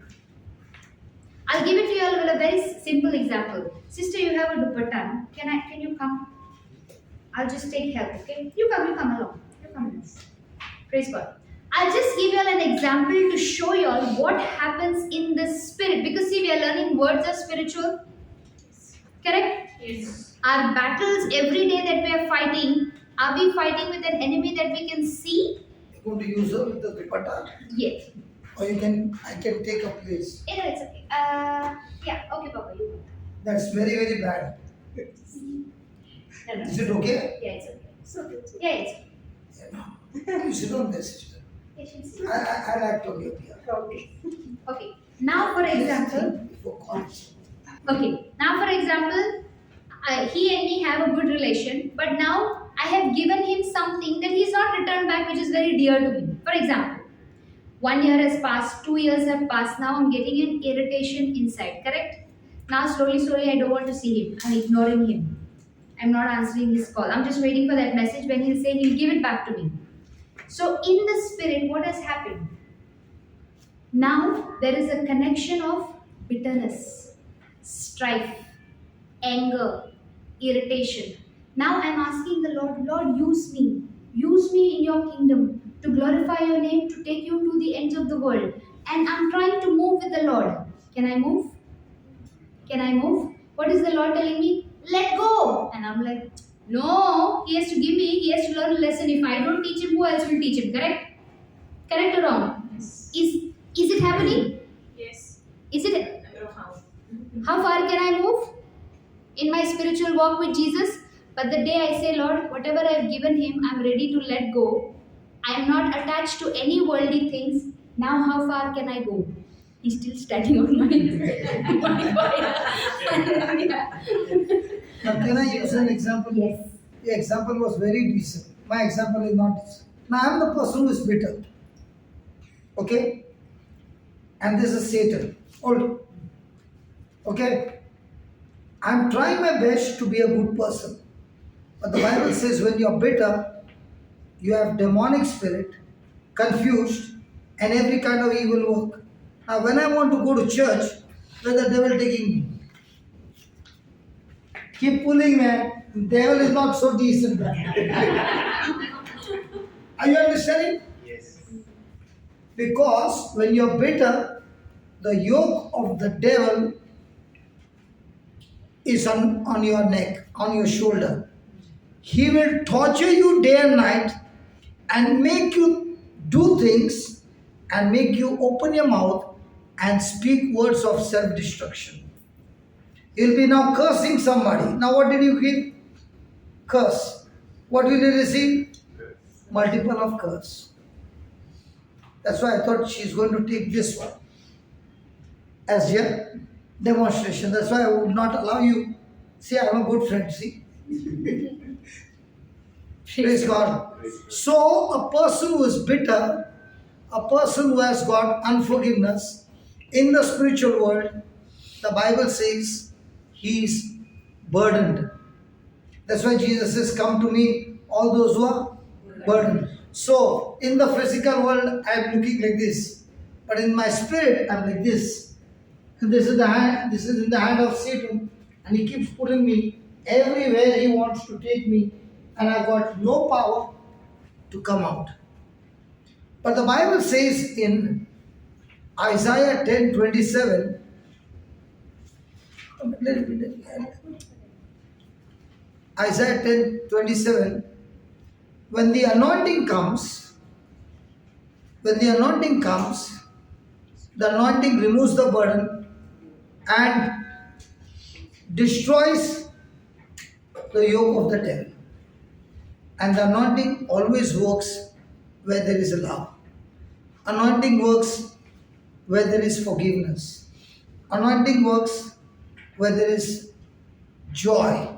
I'll give it to you all with a very simple example. Sister, you have a dupatta. Can you come? I'll just take help, okay? You come along. You come with us. Praise God. I'll just give you all an example to show you all what happens in the spirit. Because see, we are learning words are spiritual. Correct? Yes. Our battles every day that we are fighting, are we fighting with an enemy that we can see? You're going to use her with the dupatta, Yes. or I can take a place. No, it's okay. Yeah, okay, Papa, you go. That's very, very bad. No, no. Is it okay? Yeah, it's okay. Yeah, it's okay. Yeah, no. You sit on there, sister. Yeah, she'll see. I like to be up here. Okay. Now, for example, Before calls. okay. Now, for example, he and me have a good relation, but now I have given him something that he's not returned back, which is very dear to me. For example, 1 year has passed, 2 years have passed. Now I'm getting an irritation inside. Correct? Now slowly, I don't want to see him. I'm ignoring him. I'm not answering his call. I'm just waiting for that message when he'll say he'll give it back to me. So in the spirit, what has happened? Now there is a connection of bitterness, strife, anger, irritation. Now I'm asking the Lord, use me. Use me in your kingdom to glorify your name, to take you to the ends of the world. And I'm trying to move with the Lord. Can I move? Can I move? What is the Lord telling me? Let go. And I'm like, no, he has to give me, he has to learn a lesson. If I don't teach him, who else will teach him? Correct? Correct or wrong? Yes. Is it happening? Yes. Is it? I don't know how. How far can I move in my spiritual walk with Jesus? But the day I say, Lord, whatever I've given him, I'm ready to let go. I'm not attached to any worldly things. Now, how far can I go? He's still standing on my yeah. Now, can I use an example? Yes. The example was very decent. My example is not decent. Now, I am the person who is bitter. Okay? And this is Satan. Hold. Okay? I'm trying my best to be a good person. But the Bible says when you're bitter, you have demonic spirit, confused, and every kind of evil work. Now, when I want to go to church, where the devil taking me? Keep pulling, man. The devil is not so decent. Are you understanding? Yes. Because when you're bitter, the yoke of the devil is on your neck, on your shoulder. He will torture you day and night and make you do things and make you open your mouth and speak words of self-destruction. He'll be now cursing somebody. Now what did you give? Curse. What will you receive? Multiple of curse. That's why I thought she's going to take this one as your demonstration. That's why I would not allow you. See, I'm a good friend, see? Praise God. So, a person who is bitter, a person who has got unforgiveness in the spiritual world, the Bible says he is burdened. That's why Jesus says, come to me, all those who are burdened. So, in the physical world, I am looking like this. But in my spirit, I am like this. And this is in the hand of Satan. And he keeps putting me everywhere he wants to take me. And I've got no power to come out. But the Bible says in Isaiah 10:27, Isaiah 10:27, when the anointing comes, the anointing removes the burden and destroys the yoke of the devil. And the anointing always works where there is love. Anointing works where there is forgiveness. Anointing works where there is joy.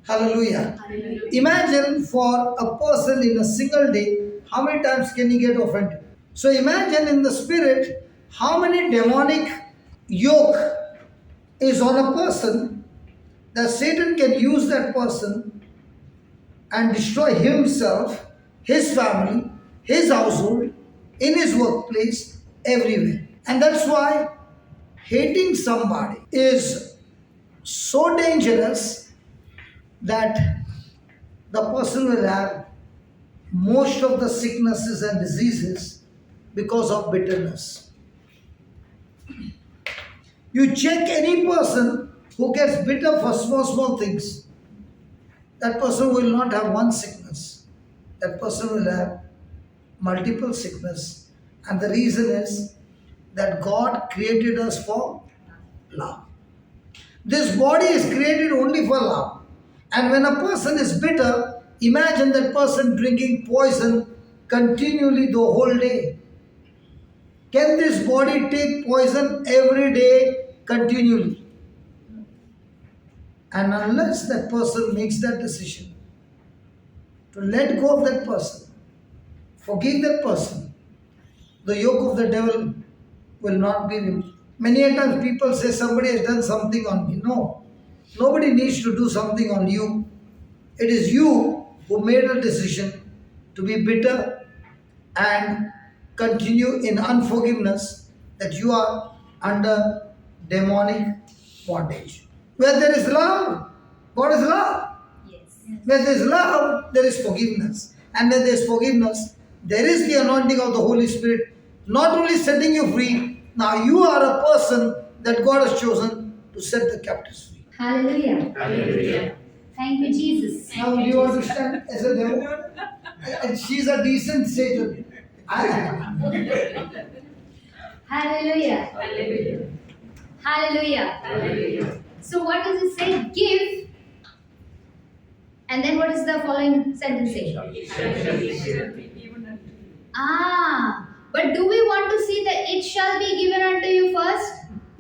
Hallelujah. Hallelujah. Imagine for a person in a single day, how many times can he get offended? So imagine in the spirit, how many demonic yoke is on a person that Satan can use that person and destroy himself, his family, his household, in his workplace, everywhere. And that's why hating somebody is so dangerous that the person will have most of the sicknesses and diseases because of bitterness. You check any person who gets bitter for small things, that person will not have one sickness. That person will have multiple sickness. And the reason is that God created us for love. This body is created only for love. And when a person is bitter, imagine that person drinking poison continually the whole day. Can this body take poison every day continually? And unless that person makes that decision to let go of that person, forgive that person, the yoke of the devil will not be removed. Many a times people say somebody has done something on me. No, nobody needs to do something on you. It is you who made a decision to be bitter and continue in unforgiveness, that you are under demonic bondage. Where there is love, God is love. Yes. Where there is love, there is forgiveness. And when there is forgiveness, there is the anointing of the Holy Spirit, not only setting you free, now you are a person that God has chosen to set the captives free. Hallelujah. Hallelujah. Thank you, Jesus. Now you understand as a devil? And she's a decent Satan. Hallelujah. Hallelujah. Hallelujah. Hallelujah. So what does it say? Give. And then what is the following sentence say? But do we want to see that it shall be given unto you first?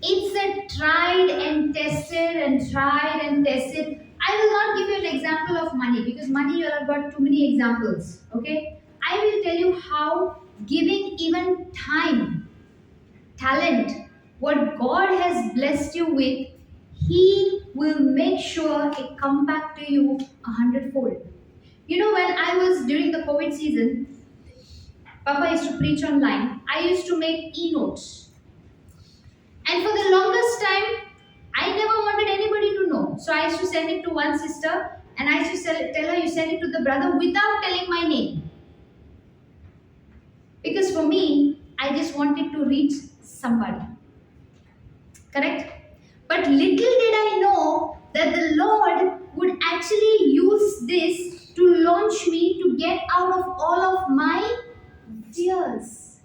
It's a tried and tested and tried and tested. I will not give you an example of money because money you have got too many examples. Okay? I will tell you how giving even time, talent, what God has blessed you with, He will make sure it come back to you 100-fold. You know, when I was during the COVID season, Papa used to preach online. I used to make e-notes. And for the longest time, I never wanted anybody to know. So I used to send it to one sister and I used to tell her, you send it to the brother without telling my name. Because for me, I just wanted to reach somebody. Correct? But little did I know that the Lord would actually use this to launch me to get out of all of my tears,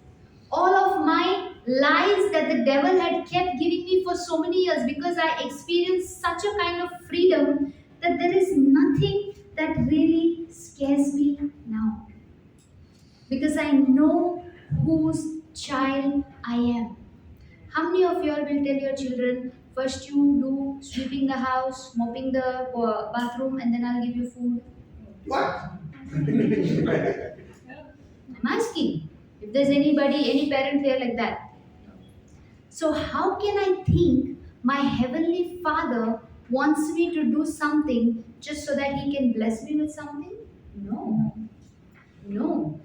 all of my lies that the devil had kept giving me for so many years, because I experienced such a kind of freedom that there is nothing that really scares me now. Because I know whose child I am. How many of you all will tell your children, first you do sweeping the house, mopping the bathroom, and then I'll give you food? What? I'm asking if there's anybody, any parent here like that. So how can I think my heavenly Father wants me to do something just so that He can bless me with something? No. No.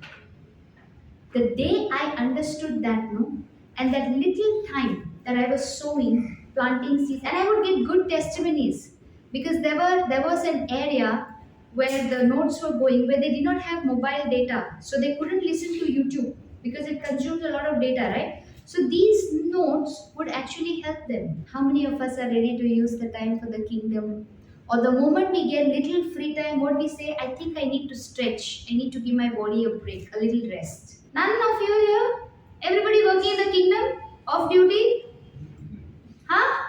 The day I understood that, no, and that little time that I was sowing, planting seeds, and I would get good testimonies because there was an area where the notes were going where they did not have mobile data, so they couldn't listen to YouTube because it consumes a lot of data, right? So these notes would actually help them. How many of us are ready to use the time for the kingdom? Or the moment we get little free time, what we say, I think I need to stretch, I need to give my body a break, a little rest. None of you here? Everybody working in the kingdom? Off duty? Huh?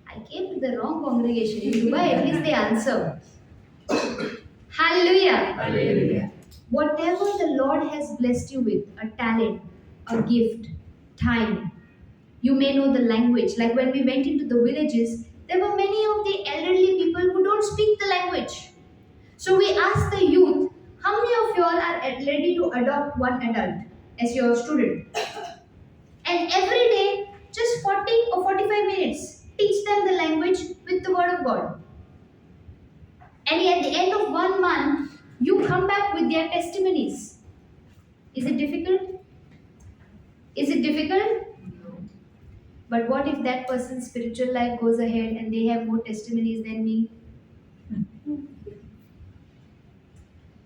I came to the wrong congregation. In Dubai, at least they answer. Hallelujah. Hallelujah. Whatever the Lord has blessed you with, a talent, a gift, time, you may know the language. Like when we went into the villages, there were many of the elderly people who don't speak So we ask the youth, how many of you all are ready to adopt one adult as your student? And every day, just 40 or 45 minutes, teach them the language with the word of God. And at the end of 1 month, you come back with their testimonies. Is it difficult? Is it difficult? But what if that person's spiritual life goes ahead and they have more testimonies than me?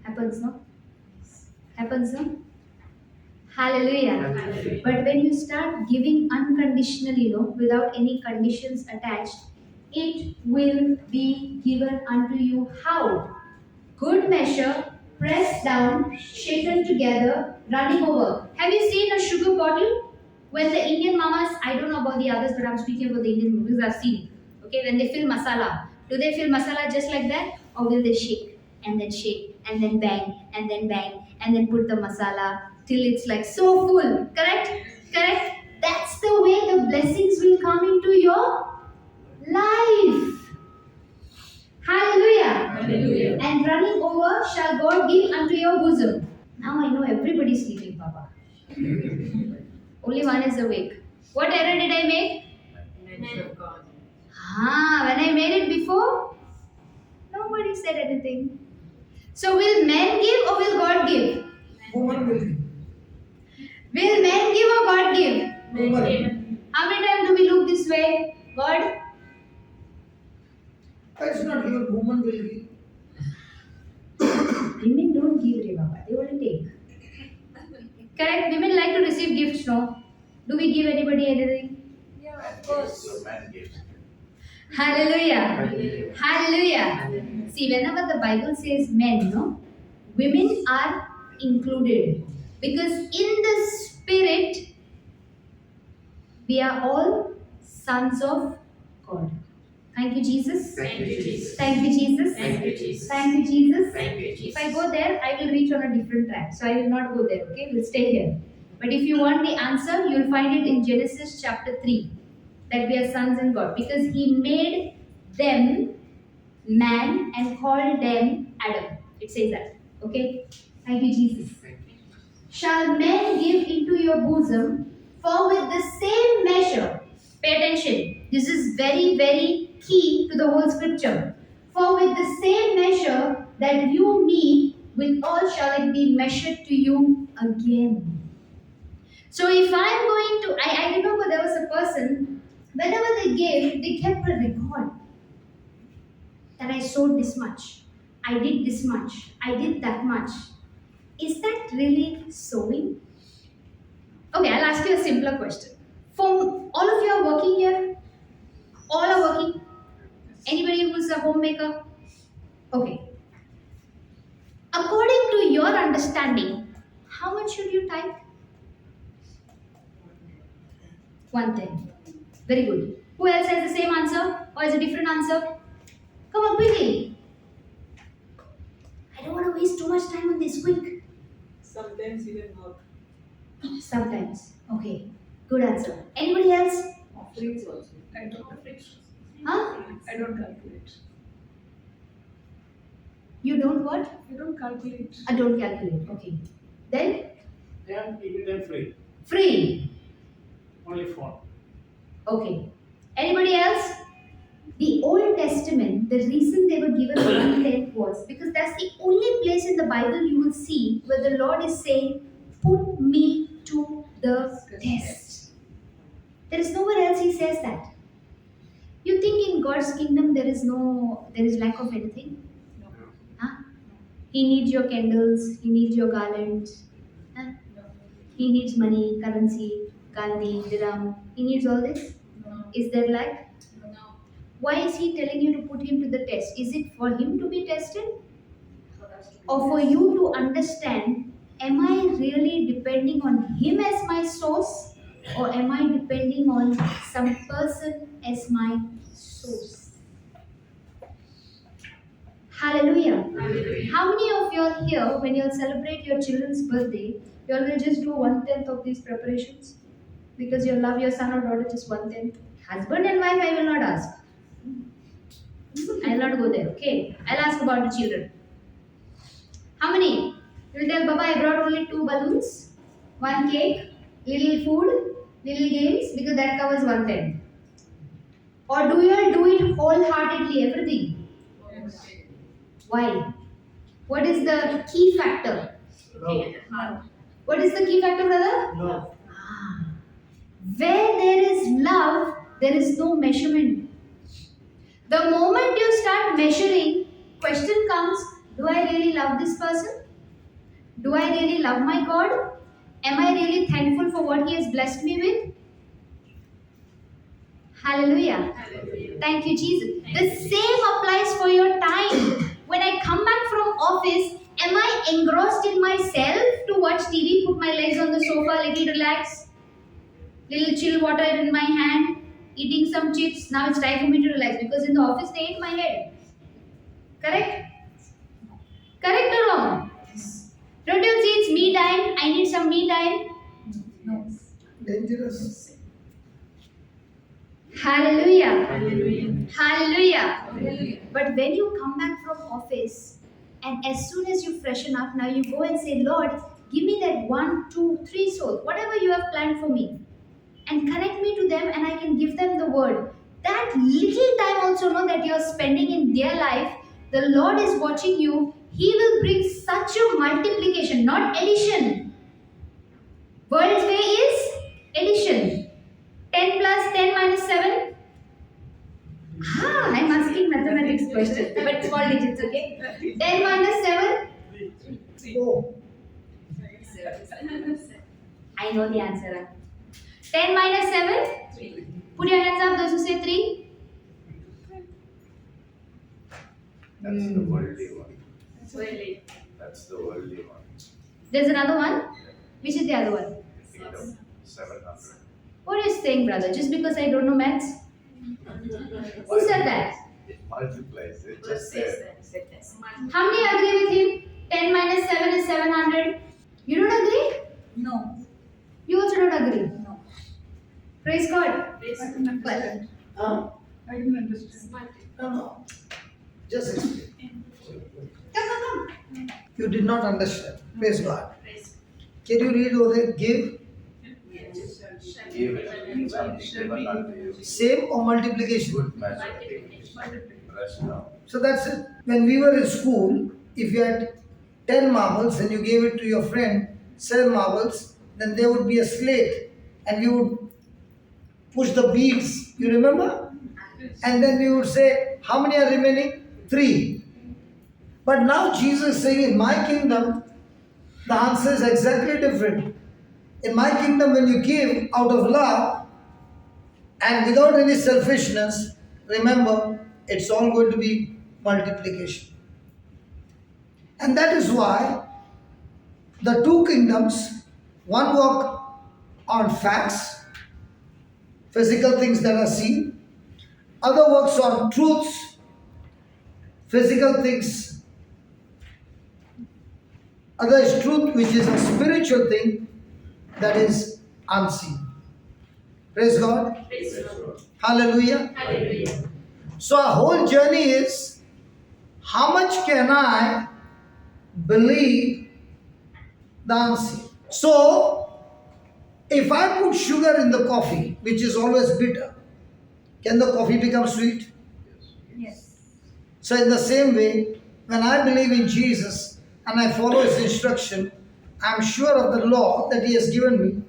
Happens, no? Happens, no? Hallelujah. Hallelujah. But when you start giving unconditionally, without any conditions attached, it will be given unto you. How? Good measure, pressed down, shaken together, running over. Have you seen a sugar bottle? When the Indian mamas, I don't know about the others, but I'm speaking about the Indian movies I've seen. Okay, when they fill masala, do they fill masala just like that? Or will they shake and then bang and then bang and then put the masala till it's like so full? Correct? Correct? That's the way the blessings will come into your life. Hallelujah. Hallelujah. And running over shall God give unto your bosom. Now I know everybody's sleeping, Papa. Only one is awake. What error did I make? Men of God. When I made it before, nobody said anything. So will men give or will God give? Woman will give. Will men give or God give? Woman. How many times do we look this way? God? That's not given. Woman will give. Women don't give, Re Baba. They only take. Correct? Women like to receive gifts, no? Do we give anybody anything? Yeah, of course. So man gives. Hallelujah. Hallelujah. See, whenever the Bible says men, women are included. Because in the spirit, we are all sons of God. Thank you, Jesus. Thank you, Jesus. Thank you, Jesus. Thank you, Jesus. Thank you, Jesus. Thank you, Jesus. If I go there, I will reach on a different track. So I will not go there, okay? We'll stay here. But if you want the answer, you'll find it in Genesis chapter 3. That we are sons in God. Because He made them man and called them Adam. It says that. Okay? Thank you, Jesus. Shall men give into your bosom, for with the same measure, pay attention, this is very, very key to the whole scripture. For with the same measure that you meet, with all shall it be measured to you again. So if I'm going to, I remember there was a person, whenever they gave, they kept a record. That I sowed this much, I did this much, I did that much. Is that really sowing? Okay, I'll ask you a simpler question. For all of you are working here? All are working? Anybody who's a homemaker? Okay. According to your understanding, how much should you tithe? 1/10. Very good. Who else has the same answer or is a different answer? Come on, quickly. I don't want to waste too much time on this. Quick. Sometimes even more. Sometimes. Okay. Good answer. Anybody else? Offerings also. I don't Huh? I don't calculate. You don't what? I don't calculate. I don't calculate. Okay. Then They are giving them free. free. Only phone. Okay. Anybody else? The Old Testament, the reason they were given 1/10 was because that's the only place in the Bible you will see where the Lord is saying, "Put me to the test." There is nowhere else He says that. You think in God's kingdom there is lack of anything? No. Huh? He needs your candles, He needs your garlands, huh? He needs money, currency, Gandhi, dirham. He needs all this. No. Is there lack? No. Why is He telling you to put Him to the test? Is it for Him to be tested? Or for you to understand, am I really depending on Him as my source? Or am I depending on some person as my source? Hallelujah. Hallelujah. How many of you are here when you'll celebrate your children's birthday, you will just do 1/10 of these preparations? Because you love your son or daughter just 1/10. Husband and wife, I will not ask. I'll not go there, okay? I'll ask about the children. How many? You will tell Baba, I brought only 2 balloons, 1 cake, little food, little games, because that covers 110. Or do you all do it wholeheartedly, everything? Why? What is the key factor? What is the key factor, brother? Love. Where there is love, there is no measurement. The moment you start measuring, question comes, do I really love this person? Do I really love my God? Am I really thankful for what He has blessed me with? Hallelujah. Thank you, Jesus. The same applies for your time. When I come back from office, am I engrossed in myself to watch TV, put my legs on the sofa, little relax, little chill water in my hand, eating some chips? Now it's time for me to relax because in the office they ate my head. Correct? Correct or wrong? Don't you see it's me time? I need some me time. Dangerous. Hallelujah. Hallelujah. Hallelujah. But when you come back from office and as soon as you freshen up, now you go and say, Lord, give me that 1, 2, 3 souls, whatever you have planned for me, and connect me to them and I can give them the word. That little time also know that you are spending in their life, the Lord is watching you. He will bring such a multiplication, not addition. World's way is addition. 10 plus 10 minus 7. I'm asking mathematics question, but small digits, okay? 10 minus 7. Oh, I know the answer. 10 minus 7. Put your hands up, those who say 3. That's the worldly one. Really. That's the worldly one. There's another one. Which is the other one? Kingdom 700. What are you saying, brother? Just because I don't know maths? Who said that? It multiplies. It Just just says said. that. How many agree with him? 10 minus 7 is 700. You don't agree? No. You also don't agree? No. Praise God. huh? I didn't understand. No. Just explain. Come. You did not understand. Praise God. Can you read over there? Give. Give it. Some given unto you. Same or multiplication? Good measure. Press down. So that's it. When we were in school, if you had 10 marbles and you gave it to your friend 7 marbles, then there would be a slate and we would push the beads. You remember? And then we would say, how many are remaining? 3. But now Jesus is saying, in my kingdom, the answer is exactly different. In my kingdom, when you give out of love and without any selfishness, remember, it's all going to be multiplication. And that is why the 2 kingdoms, one work on facts, physical things that are seen, other works on truths, physical things. Other is truth, which is a spiritual thing that is unseen. Praise God. Hallelujah. Hallelujah. So our whole journey is, how much can I believe the unseen? So if I put sugar in the coffee, which is always bitter, can the coffee become sweet? Yes. So in the same way, when I believe in Jesus and I follow His instruction, I am sure of the law that He has given me,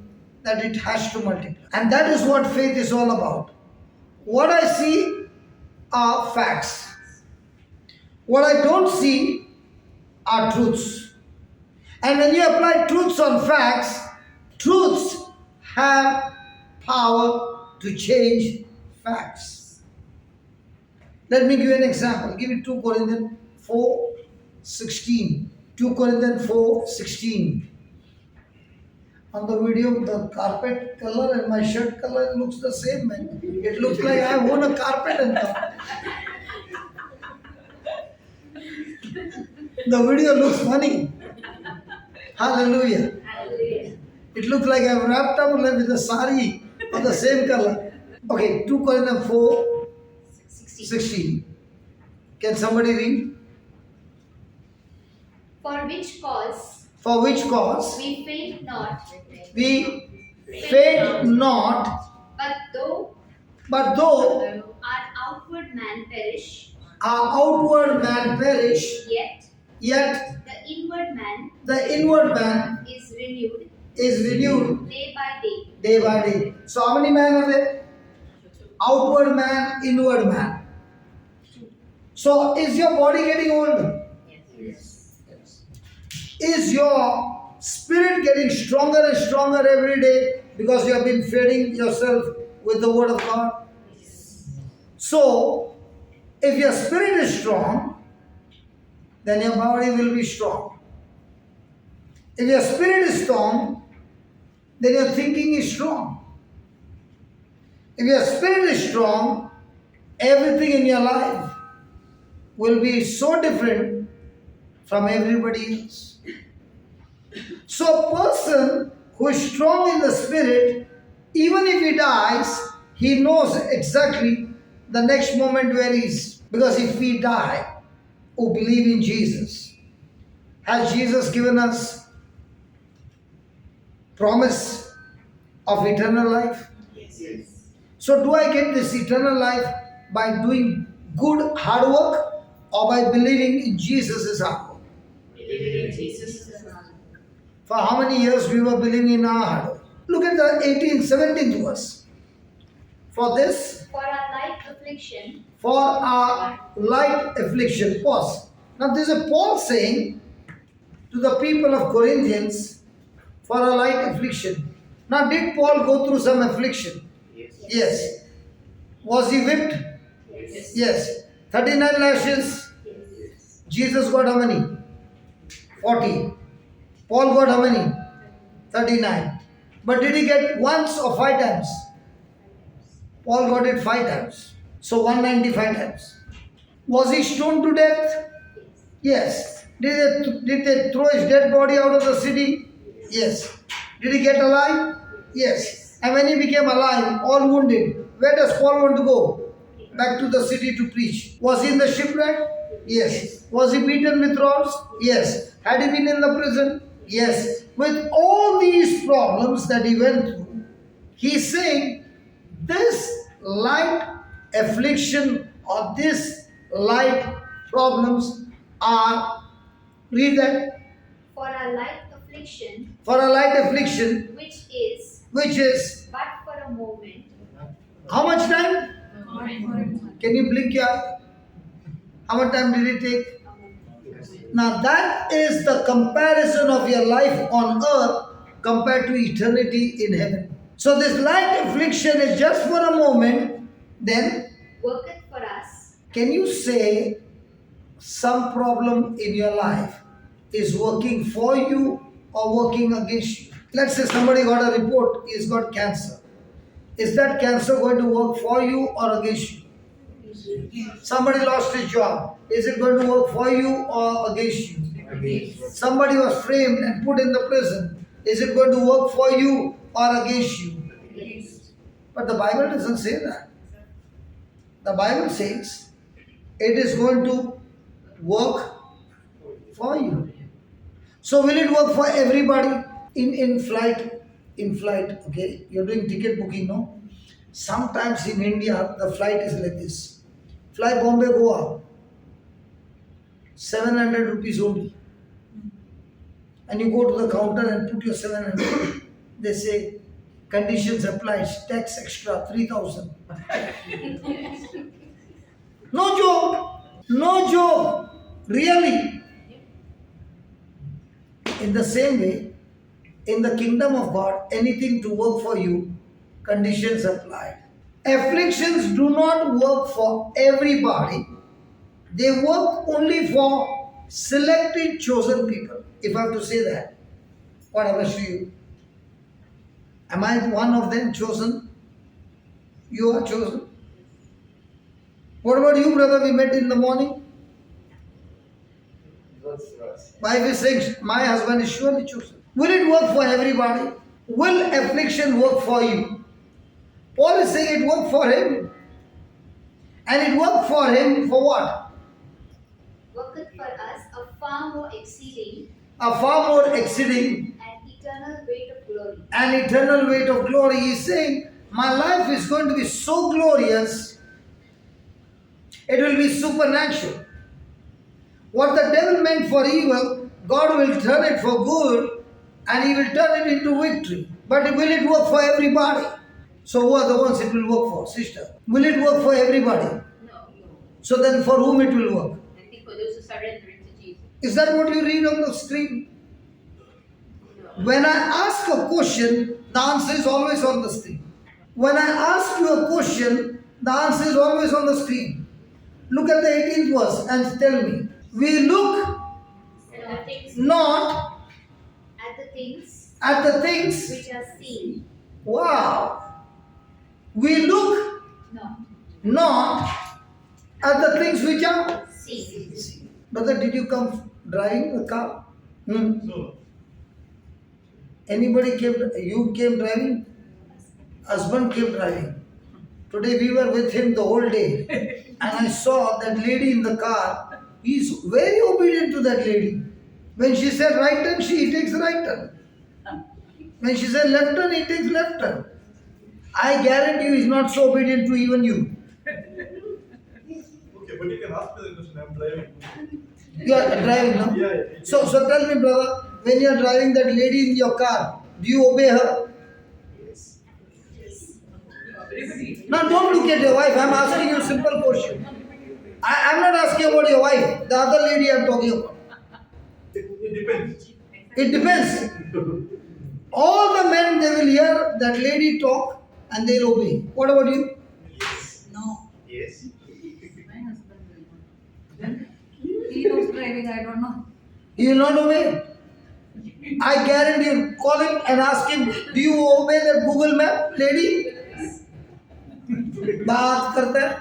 that it has to multiply. And that is what faith is all about. What I see are facts. What I don't see are truths. And when you apply truths on facts, truths have power to change facts. Let me give you an example. Give it 2 Corinthians 4:16. 2 Corinthians 4:16. On the video, the carpet color and my shirt color looks the same, man. It looks like I own a carpet and come. The video looks funny. Hallelujah. Hallelujah. It looks like I'm wrapped up with a sari of the same color. Okay, 2 Corinthians 4:16. Can somebody read? For which cause we faint not, we faint not, but though but though our outward man perish, our outward man perish, yet yet the inward man is renewed day by day. day by day. So how many men are there? Outward man, inward man. So is your body getting older? Yes. Is your spirit getting stronger and stronger every day because you have been feeding yourself with the word of God? So if your spirit is strong, then your body will be strong. If your spirit is strong, then your thinking is strong. If your spirit is strong, everything in your life will be so different from everybody else. So a person who is strong in the spirit, even if he dies, he knows exactly the next moment where he is. Because if we die, who believe in Jesus, has Jesus given us promise of eternal life? Yes. So do I get this eternal life by doing good hard work or by believing in Jesus' hard work? For how many years we were believing in our hard work? Look at the 18th, 17th verse. For this, For our light affliction, for our light affliction. Pause. Now this is Paul saying to the people of Corinthians, for a light affliction. Now did Paul go through some affliction? Yes. Yes. Was he whipped? Yes. Yes. 39 lashes. Yes. Jesus got how many? 40. Paul got how many? 39. But did he get once or 5 times? Paul got it 5 times. So 195 times. Was he stoned to death? Yes. Did they throw his dead body out of the city? Yes. Did he get alive? Yes. And when he became alive, all wounded, where does Paul want to go? Back to the city to preach. Was he in the shipwreck? Yes. Was he beaten with rods? Yes. Had he been in the prison? Yes. With all these problems that he went through, he's saying this light affliction or this light problems are, read that, for our light affliction, for a light affliction, which is but for a moment, how much time? Can you blink your eye? How much time did it take? Now that is the comparison of your life on earth compared to eternity in heaven. So this light affliction is just for a moment, then worketh for us. can you say some problem in your life is working for you or working against you? Let's say somebody got a report, he's got cancer. Is that cancer going to work for you or against you? Somebody lost his job. Is it going to work for you or against you? Against. Somebody was framed and put in the prison. Is it going to work for you or against you? But the Bible doesn't say that. The Bible says it is going to work for you. So will it work for everybody? In flight, okay, you're doing ticket booking, no? Sometimes in India, the flight is like this. Fly Bombay, Goa, 700 rupees only. And you go to the counter and put your 700. They say, conditions applied, tax extra, 3,000. No joke. No joke. Really. In the same way, in the kingdom of God, anything to work for you, conditions applied. Afflictions do not work for everybody. They work only for selected, chosen people. If I have to say that, what happens to you? Am I one of them chosen? You are chosen. What about you, brother? We met in the morning. Wife is saying, my husband is surely chosen. Will it work for everybody? Will affliction work for you? Paul is saying it worked for him. And it worked for him for what? Worketh for us a far more exceeding a far more exceeding and eternal weight of glory. an eternal weight of glory. He is saying, my life is going to be so glorious, it will be supernatural. What the devil meant for evil, God will turn it for good and He will turn it into victory. But will it work for everybody? So who are the ones it will work for, sister? Will it work for everybody? No, no. So then for whom it will work? I think for those who surrender to Jesus. Is that what you read on the screen? No. When I ask a question, the answer is always on the screen. When I ask you a question, the answer is always on the screen. Look at the 18th verse and tell me. We look And the things not at the things at the things. which are seen. Wow. We look No, not at the things which are. seen. Brother, did you come driving the car? No. Anybody came? You came driving? Husband came driving. Today we were with him the whole day. And I saw that lady in the car. He's very obedient to that lady. When she said right turn, he takes right turn. When she said left turn, he takes left turn. I guarantee you he's not so obedient to even you. Okay, but you can ask me the question. I'm driving. You are driving, no? Yeah. So tell me, brother, when you are driving that lady in your car, do you obey her? Yes. Now don't look at your wife. I'm asking you a simple question. I'm not asking about your wife. The other lady I'm talking about. It depends. It depends. All the men, they will hear that lady talk and they'll obey. What about you? Yes. No. Yes. My husband will not. Then he knows driving, I don't know. He will not obey. I guarantee you. Call him and ask him, do you obey that Google map lady? बात करता है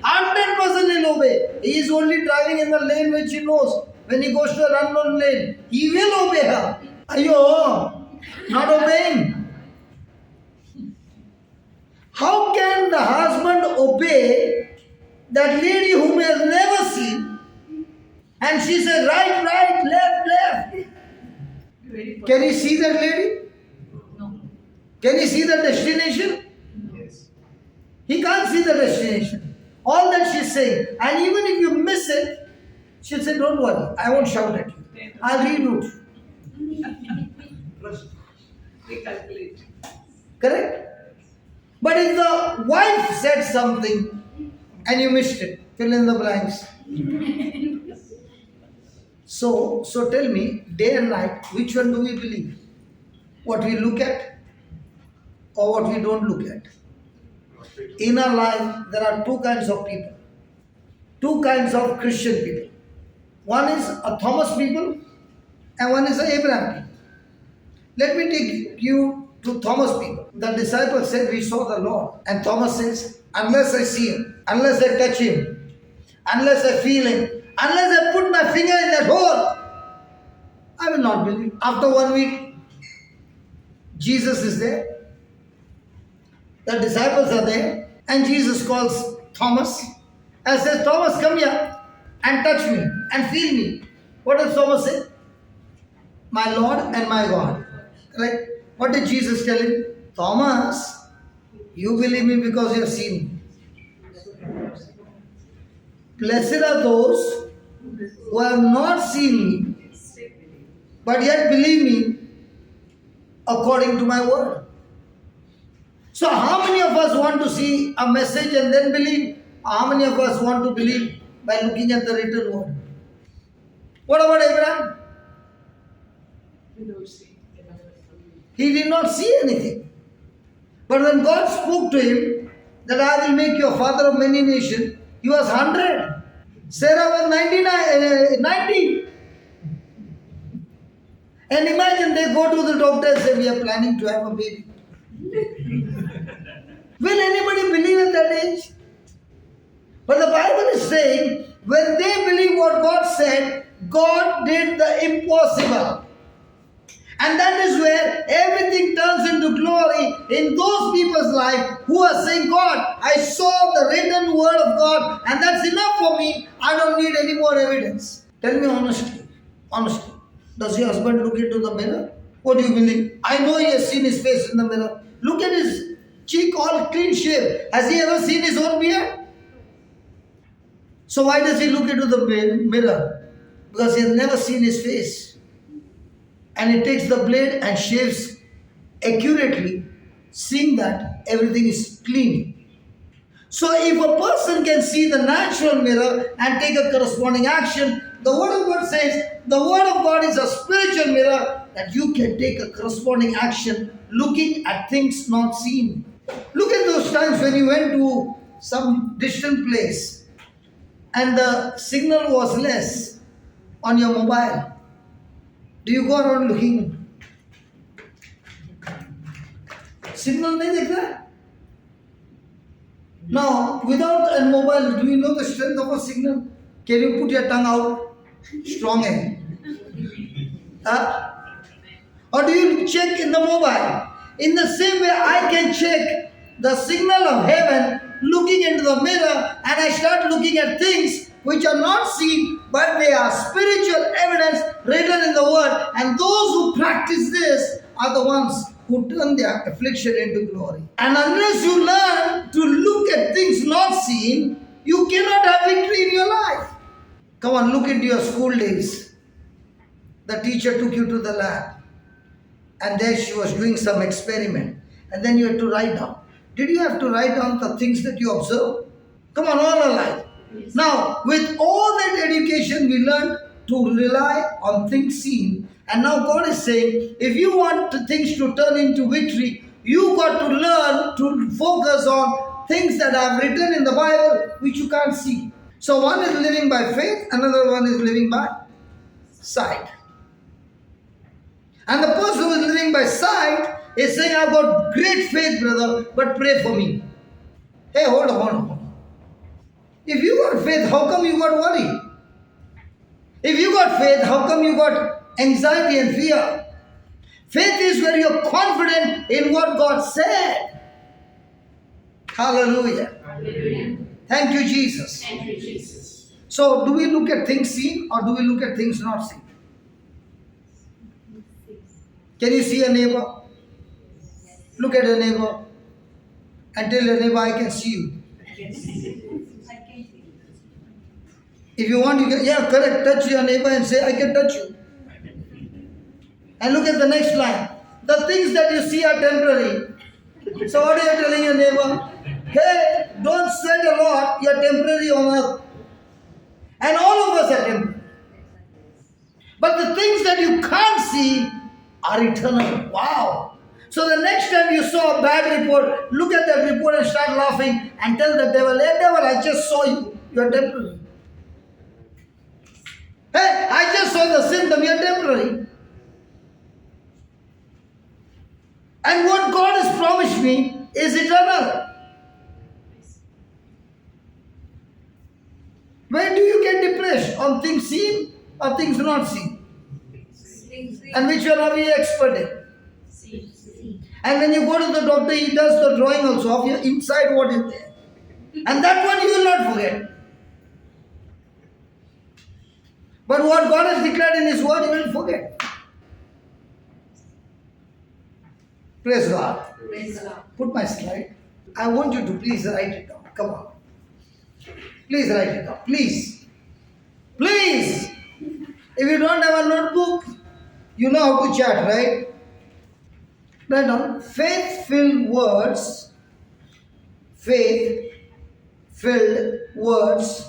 100% he'll obey. He is only driving in the lane which he knows. When he goes to an unknown lane, he will obey her. Ayo, not obeying. How can the husband obey that lady whom he has never seen? And she says right, right, left, left. Very Can he see that lady? No. Can he see the destination? Yes. He can't see the destination. All that she's saying. And even if you miss it, she'll say, don't worry, I won't shout at you. I'll reroute. Trust. Recalculate. Correct? But if the wife said something and you missed it, fill in the blanks. So tell me, day and night, which one do we believe? What we look at or what we don't look at? In our life, there are two kinds of people. Two kinds of Christian people. One is a Thomas people and one is a Abraham people. Let me take you to Thomas people. The disciples said, we saw the Lord. And Thomas says, unless I see him, unless I touch him, unless I feel him, unless I put my finger in that hole, I will not believe. After 1 week, Jesus is there. The disciples are there. And Jesus calls Thomas and says, Thomas, come here and touch me and feel me. What does Thomas say? My Lord and my God. Correct? What did Jesus tell him? Thomas, you believe me because you have seen me. Blessed are those who have not seen me, but yet believe me according to my word. So how many of us want to see a message and then believe? How many of us want to believe by looking at the written word? What about Abraham? He did not see anything. But when God spoke to him that I will make you a father of many nations, he was 100. Sarah was 90. And imagine they go to the doctor and say, we are planning to have a baby. Will anybody believe at that age? But the Bible is saying, when they believe what God said, God did the impossible. And that is where everything turns into glory in those people's life who are saying, God, I saw the written word of God and that's enough for me. I don't need any more evidence. Tell me honestly. Honestly. Does your husband look into the mirror? What do you believe? I know he has seen his face in the mirror. Look at his cheek all clean shaved. Has he ever seen his own beard? So why does he look into the mirror? Because he has never seen his face. And he takes the blade and shaves accurately, seeing that everything is clean. So if a person can see the natural mirror and take a corresponding action, the Word of God says the Word of God is a spiritual mirror that you can take a corresponding action looking at things not seen. Look at those times when you went to some distant place and the signal was less on your mobile. Do you go around looking? Signal nahi dekh raha hai? Now, without a mobile, do you know the strength of a signal? Can you put your tongue out? Strong hand. Huh? Or do you check in the mobile? In the same way, I can check the signal of heaven looking into the mirror, and I start looking at things which are not seen, but they are spiritual evidence written in the Word. And those who practice this are the ones who turn their affliction into glory. And unless you learn to look at things not seen, you cannot have victory in your life. Come on, look into your school days. The teacher took you to the lab, and there she was doing some experiment, and then you had to write down. Did you have to write down the things that you observed? Come on, all alive. Yes. Now, with all that education, we learned to rely on things seen. And now God is saying, if you want the things to turn into victory, you got to learn to focus on things that are written in the Bible, which you can't see. So one is living by faith, another one is living by sight. And the person who is living by sight is saying, I've got great faith, brother, but pray for me. Hey, hold on. If you got faith, how come you got worry? If you got faith, how come you got anxiety and fear? Faith is where you're confident in what God said. Hallelujah. Hallelujah. Thank you, Jesus. Thank you, Jesus. So, do we look at things seen or do we look at things not seen? Can you see a neighbor? Look at a neighbor and tell your neighbor, I can see you. If you want, you can, yeah, correct, touch your neighbor and say, I can touch you. And look at the next line. The things that you see are temporary. So what are you telling your neighbor? Hey, don't sweat a lot, you're temporary on earth. And all of us are temporary. But the things that you can't see are eternal. Wow. So the next time you saw a bad report, look at that report and start laughing and tell the devil, hey devil, I just saw you. You're temporary. Hey, I just saw the symptom, you're temporary. And what God has promised me is eternal. When do you get depressed? On things seen or things not seen? And which one are we expert in? And when you go to the doctor, he does the drawing also of your inside what is there. And that one you will not forget. But what God has declared in His Word, you will forget. Praise God. Praise God. Put my slide. I want you to please write it down. Come on. Please write it down. Please. Please. If you don't have a notebook, you know how to chat, right? Write down. Faith-filled words. Faith-filled words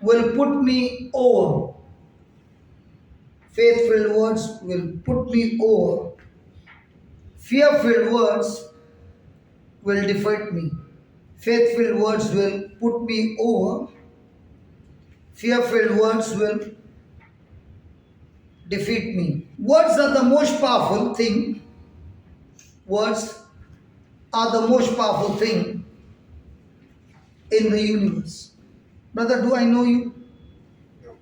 will put me over. Faith-filled words will put me over. Fear-filled words will defeat me. Faith-filled words will put me over. Fear-filled words will defeat me. Words are the most powerful thing. Words are the most powerful thing in the universe. Brother, do I know you? No.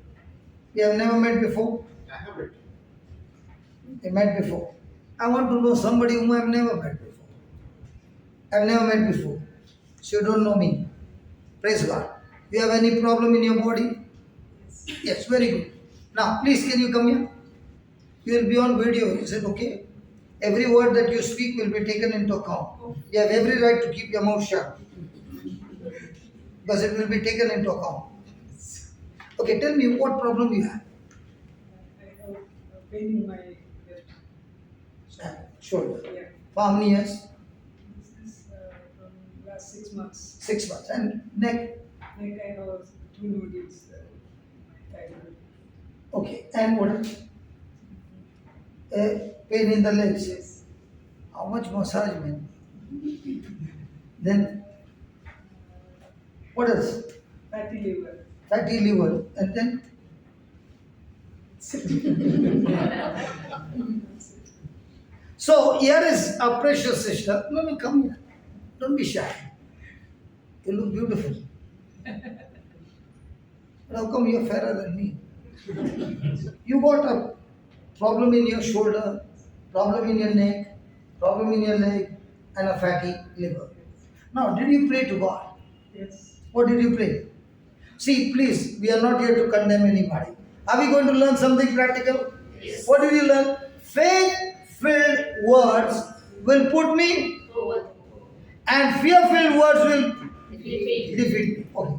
We have never met before. I have it. We met before. I want to know somebody whom I have never met before. I have never met before. So you don't know me. Praise God. Do you have any problem in your body? Yes, very good. Now, please, can you come here? You will be on video. Is it okay? Every word that you speak will be taken into account. You have every right to keep your mouth shut because it will be taken into account. Okay, tell me what problem you have. I have a pain in my left Shoulder. yeah. For how many years? This is from last 6 months. 6 months. And neck. Like I have 2 nodules. Thyroid. Okay. And what else? Pain in the legs. Yes. How much massage, man? Then what else? Fatty liver. Fatty liver. And then so here is a precious sister. No, no, come here. Don't be shy. You look beautiful. But how come you're fairer than me? You got a problem in your shoulder, problem in your neck, problem in your leg, and a fatty liver. Now, did you pray to God? Yes. What did you pray? See, please, we are not here to condemn anybody. Are we going to learn something practical? Yes. What did you learn? Faith-filled words will put me, and fear-filled words will defeat me. Okay.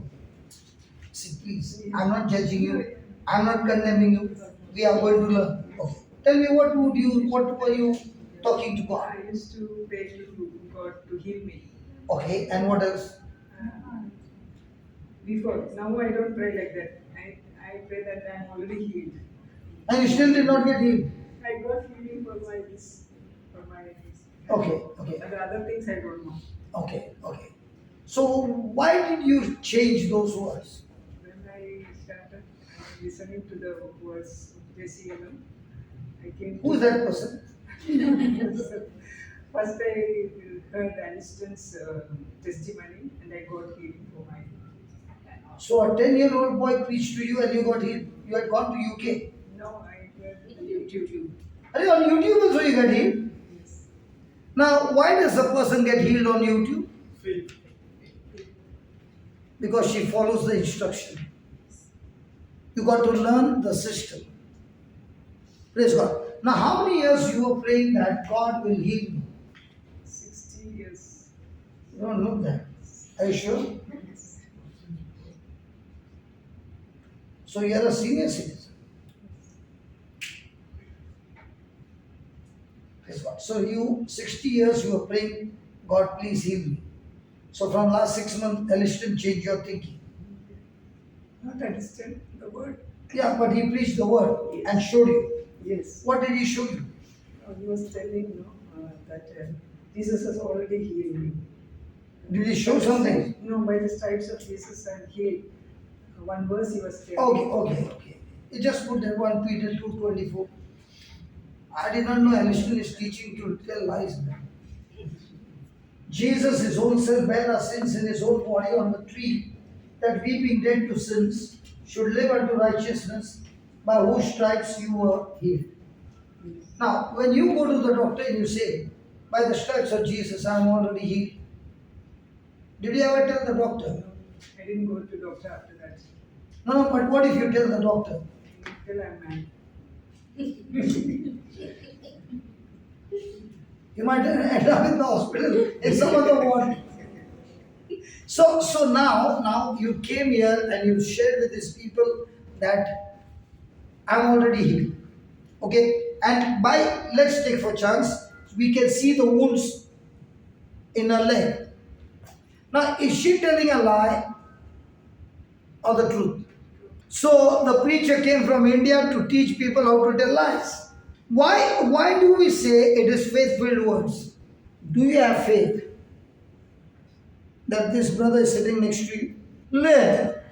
See, please, I'm not judging you. I'm not condemning you. We are going to learn. Okay. Tell me, what were you talking to God? I used to pray to God to heal me. Okay, and what else? Before, now I don't pray like that. I pray that I am already healed. And you still did not get healed. I got healing for my this, for my this. Okay, okay, And the other things I don't know. okay, okay. So why did you change those words? When I started listening to the words of JCILM, I came Who is that person? First I heard Alistair's testimony and I got healing for my. So a 10-year-old boy preached to you and you got healed. You had gone to UK. No, I heard YouTube. Are you on YouTube also you got healed? Yes. Now why does a person get healed on YouTube? Faith. Because she follows the instruction. You got to learn the system. Praise God. Now how many years you were praying that God will heal me? 60 years. You don't look that. Are you sure? So you are a senior citizen. Praise God. So you, 60 years you were praying, God please heal me. So from last 6 months, Alistair changed your thinking. Not understand the word. Yeah, but he preached the word and showed you. Yes. What did he show you? He was telling that Jesus has already healed me. Did he show something? No, by the stripes of Jesus I am healed. One verse he was telling. Okay. He just put that 1 Peter 2:24. I did not know Alistair is teaching to tell lies. Jesus, his own self, bare our sins in his own body on the tree, that we being dead to sins, should live unto righteousness, by whose stripes you were healed. Now, when you go to the doctor and you say, by the stripes of Jesus, I am already healed. Did you ever tell the doctor? I didn't go to doctor after that. No, but what if you tell the doctor? Till I'm mad. You might end up in the hospital in some other ward. So now you came here and you shared with these people that I'm already healed. Okay? And let's take for chance, we can see the wounds in her leg. Now, is she telling a lie or the truth? So the preacher came from India to teach people how to tell lies. Why do we say it is faith-filled words? Do you have faith that this brother is sitting next to you? Look,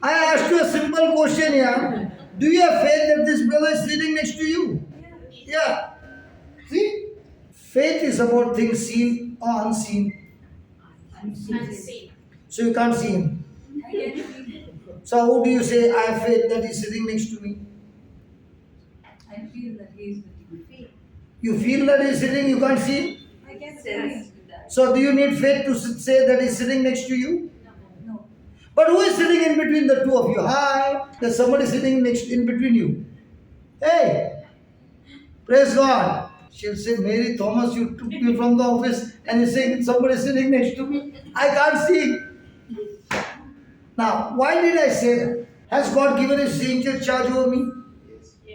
I asked you a simple question here. Do you have faith that this brother is sitting next to you? Yeah. See? Faith is about things seen or unseen. Unseen. So you can't see him. So how do you say, I have faith that he's sitting next to me? I feel that he is with me. You feel that he's sitting, you can't see him? I can sense that. So do you need faith to say that he's sitting next to you? No. But who is sitting in between the two of you? Hi, there's somebody sitting next in between you. Hey, praise God. She'll say, Mary Thomas, you took me from the office and you're saying somebody sitting next to me. I can't see. Now, why did I say that? Has God given his angel charge over me?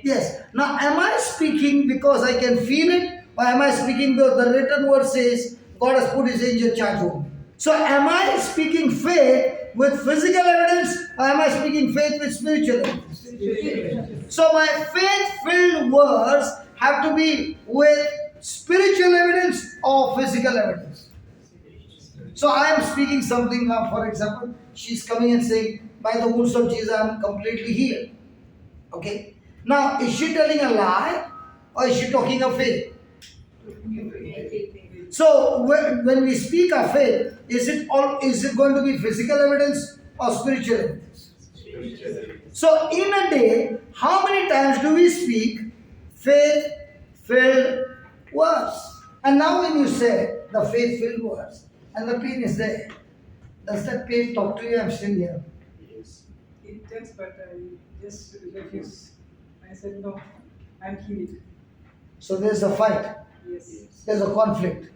Yes. Now, am I speaking because I can feel it? Or am I speaking because the written word says God has put his angel charge over me? So, am I speaking faith with physical evidence or am I speaking faith with spiritual evidence? So, my faith filled words have to be with spiritual evidence or physical evidence. So, I am speaking something now, for example, she's coming and saying, by the wounds of Jesus, I am completely healed. Okay. Now, is she telling a lie or is she talking of faith? So, when we speak of faith, is it going to be physical evidence or spiritual evidence? So, in a day, how many times do we speak faith-filled words? And now, when you say the faith-filled words, and the pain is there, does that pain talk to you? I'm still here. It does, but I just refuse. I said, no, I'm healed. So there's a fight. Yes. There's a conflict.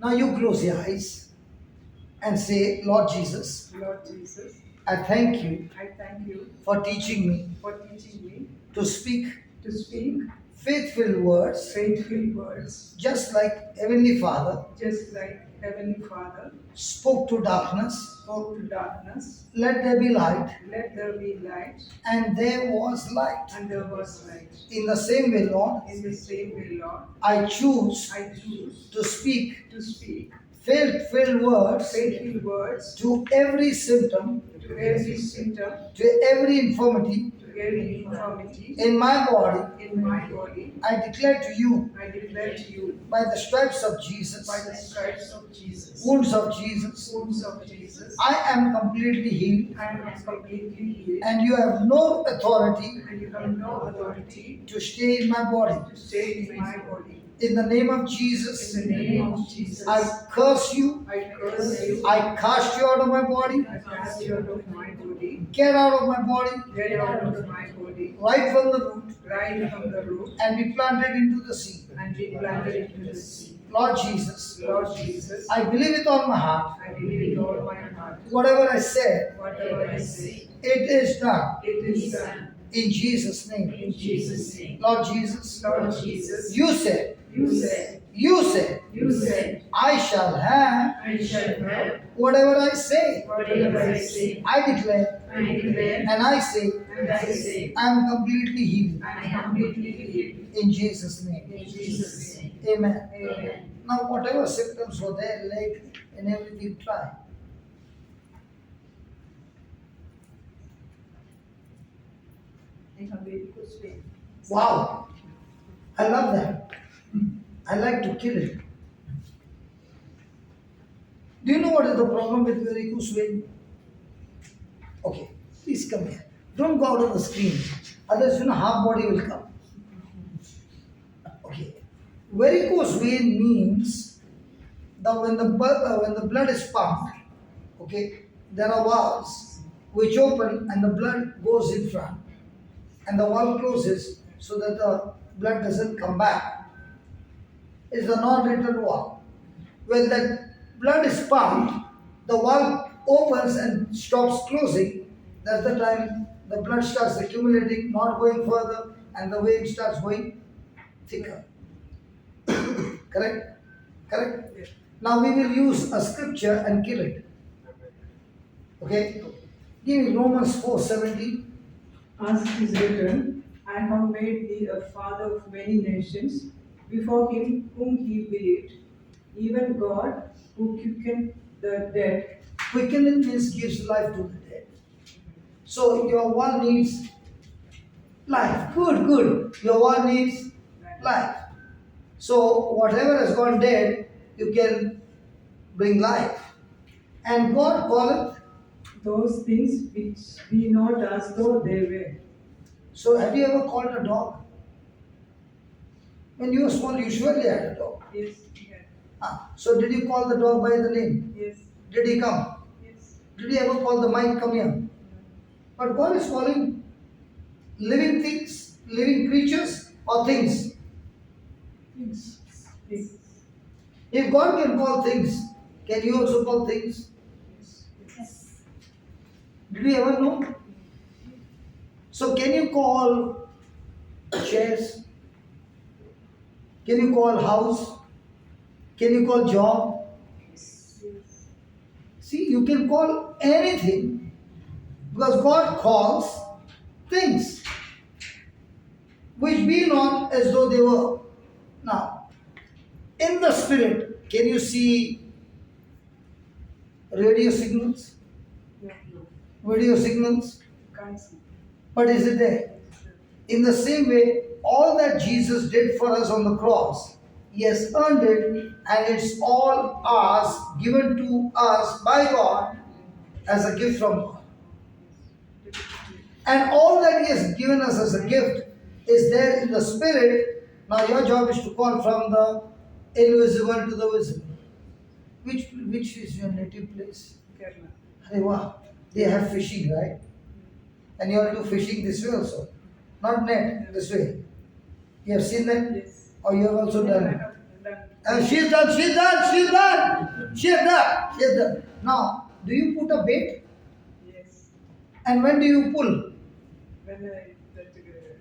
Now you close your eyes and say, Lord Jesus, Lord Jesus, I thank you I thank you for teaching me for teaching me to speak to speak faith-filled words, faithful words, just like Heavenly Father just like Heavenly Father spoke to darkness, spoke to darkness, let there be light, let there be light, and there was light. and there was light. In the same way, Lord, In the same way, Lord, I choose I choose to speak to speak faith-filled words faithful words to every symptom, to every symptom, to every infirmity to every infirmity in my body. in my body. I declare to you, I declare to you, by the stripes of Jesus, by the stripes of Jesus, wounds of Jesus, wounds of Jesus, I am completely healed, I am completely healed, and you have no authority and you have no authority to stay in my body. to stay in my body. In the name of Jesus, In the name of Jesus, I curse you, I curse you, I cast you out of my body, I cast you out of my body, get out of my body, get out of my body, right from the root, right from the root, and be planted into the sea. and be planted into the sea. Lord Jesus, Lord Jesus, I believe with all my heart, I believe with all my heart, whatever I said, whatever I say, it is done. it is done. In Jesus' name. In Jesus' name. Lord Jesus, Lord Jesus, you said, you said, I shall have I shall have whatever I say. whatever I say. I declare I declare and I say, and I say, I am completely healed. I am completely healed. In Jesus' name. In Jesus' name. Amen. Amen. Now, whatever symptoms were there, leg and everything, try. I have varicose vein. Wow. I love that. I like to kill it. Do you know what is the problem with varicose vein? Okay, please come here. Don't go out of the screen. Otherwise, half body will come. Okay. Varicose vein means that when the blood is pumped, okay, there are valves which open and the blood goes in front, and the valve closes so that the blood doesn't come back. It's a non-return valve. When the blood is pumped, the valve opens and stops closing. That's the time the blood starts accumulating, not going further, and the vein starts going thicker. Correct? Correct? Now we will use a scripture and kill it. Okay? Give me Romans 4:17. As it is written, I have made thee a father of many nations, before him whom he believed, even God who quickened the dead. Quickening means gives life to the dead. So your one needs life. Good, good. Your one needs life. So whatever has gone dead, you can bring life. And God calleth. Those things which be not as though they were. So have you ever called a dog? When you were small, you surely had a dog. Yes, yeah. So did you call the dog by the name? Yes, Did he come? yes. Did you ever call the mind, come here? But God is calling living things, living creatures or things. Things. Things. If God can call things, can you also call things? Yes. Did you ever know? So can you call chairs? Can you call house? Can you call job? See, you can call anything because God calls things which be not as though they were. Now, in the spirit, can you see radio signals? No. Video signals? Can't see. But is it there? In the same way, all that Jesus did for us on the cross, He has earned it and it's all ours, given to us by God as a gift from God. And all that He has given us as a gift is there in the Spirit. Now your job is to call from the invisible to the visible. Which is your native place? Kerala. Hey, wow. They have fishing, right? And you all do fishing this way also. Not net, this way. You have seen that? Yes. Or you have also I done it? have done. And she's done, she's done, she's done. She's done, she's done. Now, do you put a bait? Yes. And when do you pull? When I that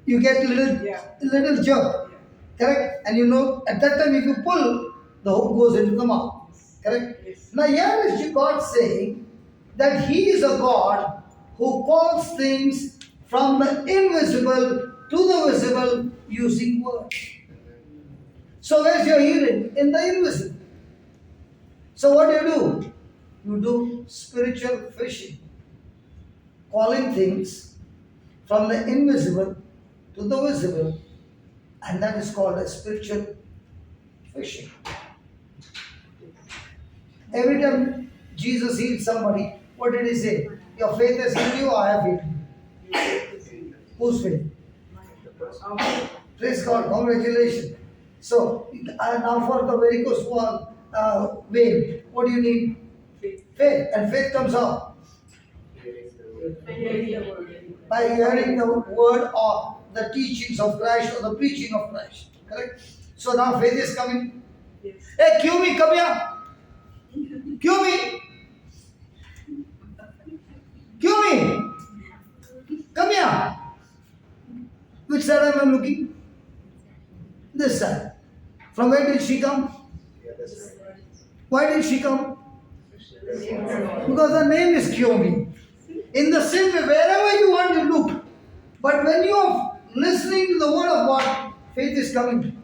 You get little, Yeah. little jerk. yeah. Correct? And you know, at that time if you pull, the hook goes into the mouth. Correct? Yes. Now here is God saying that He is a God who calls things from the invisible to the visible using words. So where's your hearing? In the invisible. So what do? You do spiritual fishing. Calling things from the invisible to the visible. And that is called a spiritual fishing. Every time Jesus healed somebody, what did He say? Your faith has healed you, I have healed you. Whose faith? Praise God, congratulations. So, now for the varicose vein, what do you need? Faith. And faith comes out by hearing the word or the teachings of Christ or the preaching of Christ. Correct? So now faith is coming. Yes. Hey, cue me, come here. Cue me. Cue me. Come here. Which side am I looking? This side. From where did she come? Why did she come? Because her name is Kyomi. In the same way, wherever you want to look. But when you are listening to the word of God, faith is coming.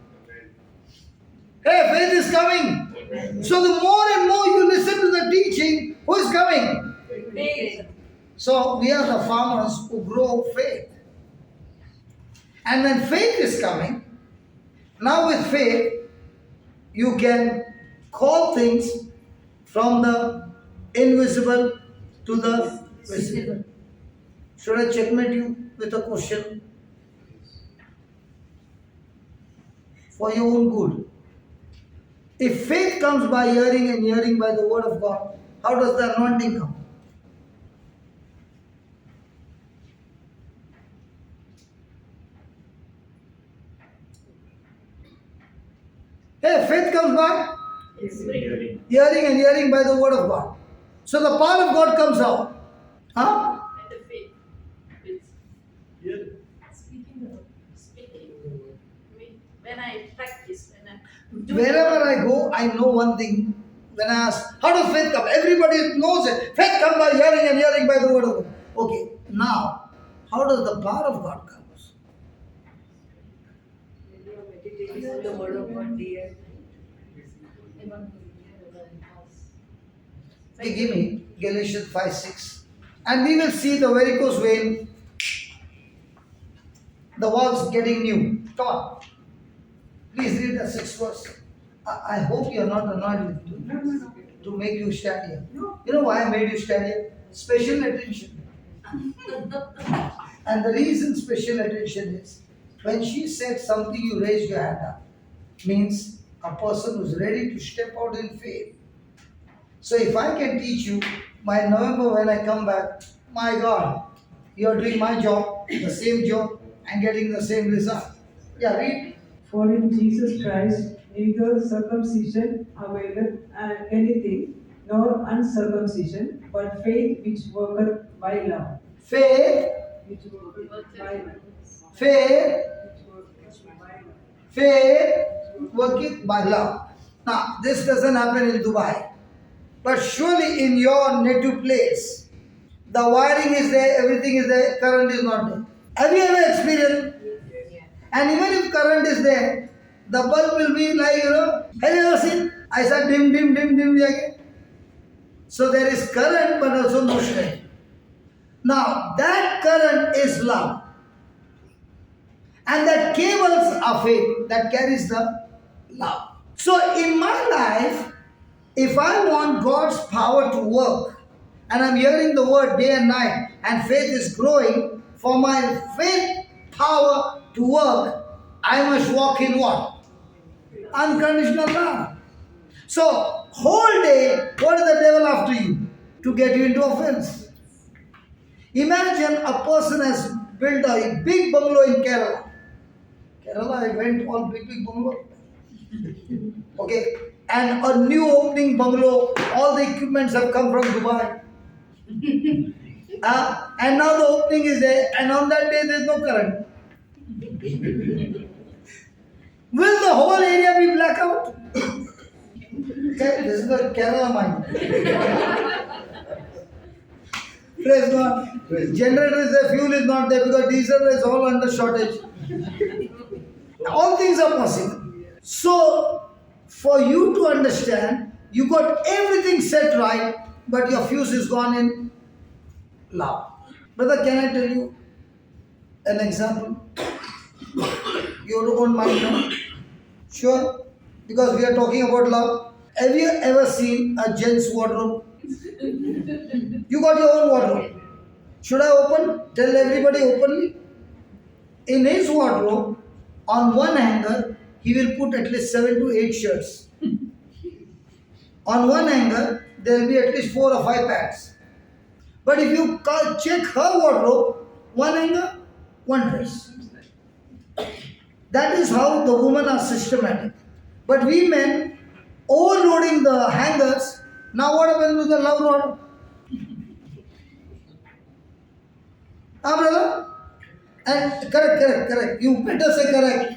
Hey, faith is coming. So the more and more you listen to the teaching, who is coming? Faith. So we are the farmers who grow faith. And when faith is coming, now with faith, you can call things from the invisible to the visible. Should I checkmate you with a question? For your own good. If faith comes by hearing and hearing by the word of God, how does the anointing come? Hey, faith comes by Hearing. hearing and hearing by the word of God. So the power of God comes out. Huh? And the faith. It's speaking. When I practice, when I do Wherever I go, I know one thing. When I ask, how does faith come? Everybody knows it. Faith comes by hearing and hearing by the word of God. Okay, now, how does the power of God come? The word of God, dear. Okay, give me Galatians 5:6. And we will see the varicose vein, the walls getting new. Come on. Please read the 6th verse. I hope you are not annoyed with me No. to make you stand here. No. You know why I made you stand here? Special attention. And the reason special attention is when she said something, you raised your hand up. Means a person who's ready to step out in faith. So if I can teach you By November, when I come back, my God, you are doing my job, the same job, and getting the same result. Yeah, read. For in Jesus Christ neither circumcision availeth anything, nor uncircumcision, but faith which worketh by love. Faith, Which worketh by love. faith, Which worketh by love. faith, worketh by love. Now, this doesn't happen in Dubai, but surely in your native place, the wiring is there, everything is there, current is not there. Have you ever experienced? And even if current is there, the bulb will be like, have you ever seen? I said dim, dim, dim, dim, again. So there is current but also no strength. Now that current is love. And that cables are faith that carries the love. So in my life, if I want God's power to work, and I'm hearing the word day and night, and faith is growing, for my faith power to work, I must walk in what? Unconditional love. So, whole day, what is the devil after you? To get you into offense. Imagine a person has built a big bungalow in Kerala. Kerala, I went on big bungalow. Okay, and a new opening bungalow, all the equipments have come from Dubai. And now the opening is there, and on that day there is no current. Will the whole area be blackout? Okay, this is the Kerala mind. Praise God. Generator is there, fuel is not there because diesel is all under shortage. All things are possible. So, for you to understand, you got everything set right, but your fuse is gone in love. Brother, can I tell you an example? You don't mind now? Sure? Because we are talking about love. Have you ever seen a gent's wardrobe? You got your own wardrobe. Should I open? Tell everybody openly. In his wardrobe, on one hanger, he will put at least 7 to 8 shirts. On one hanger, there will be at least 4 or 5 pants. But if you check her wardrobe, one hanger, one dress. That is how the women are systematic. But we men, overloading the hangers, now what happens to the love rod? Brother? And correct. You better say correct.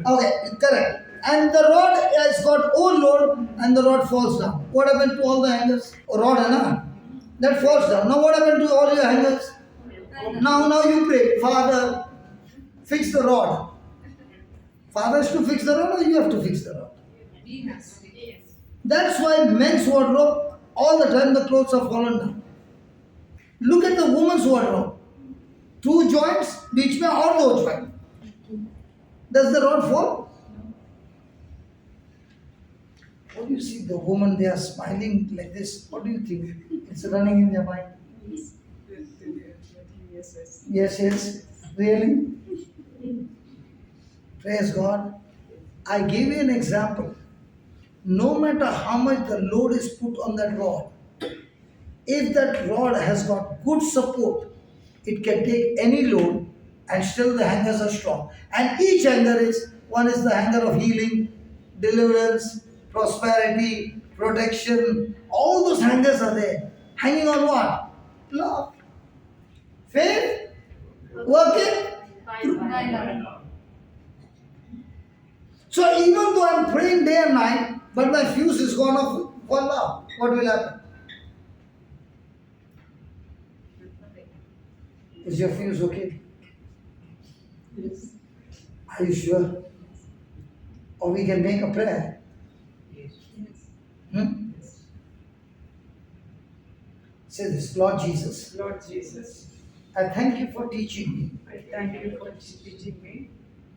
Okay, correct. And the rod has got overload and the rod falls down. What happened to all the hangers? Rod, na? That falls down. Now what happened to all your hangers? Now you pray, Father, fix the rod. Father has to fix the rod or you have to fix the rod? That's why men's wardrobe, all the time the clothes are fallen down. Look at the woman's wardrobe. 2 joints, beach mein or 2 joints. Does the rod fall? What do you see? The woman, they are smiling like this. What do you think? It's running in their mind. Yes. Really? Praise God. I gave you an example. No matter how much the load is put on that rod, if that rod has got good support, it can take any load and still the hangers are strong. And each hanger is, one is the hanger of healing, deliverance, prosperity, protection. All those hangers are there. Hanging on what? Love. Faith. Working. So even though I'm praying day and night, but my fuse is gone off for love, what will happen? Is your fuse okay? Yes. Are you sure? Or we can make a prayer. Say this, Lord Jesus, Lord Jesus, I thank you for teaching me. I thank you for teaching me.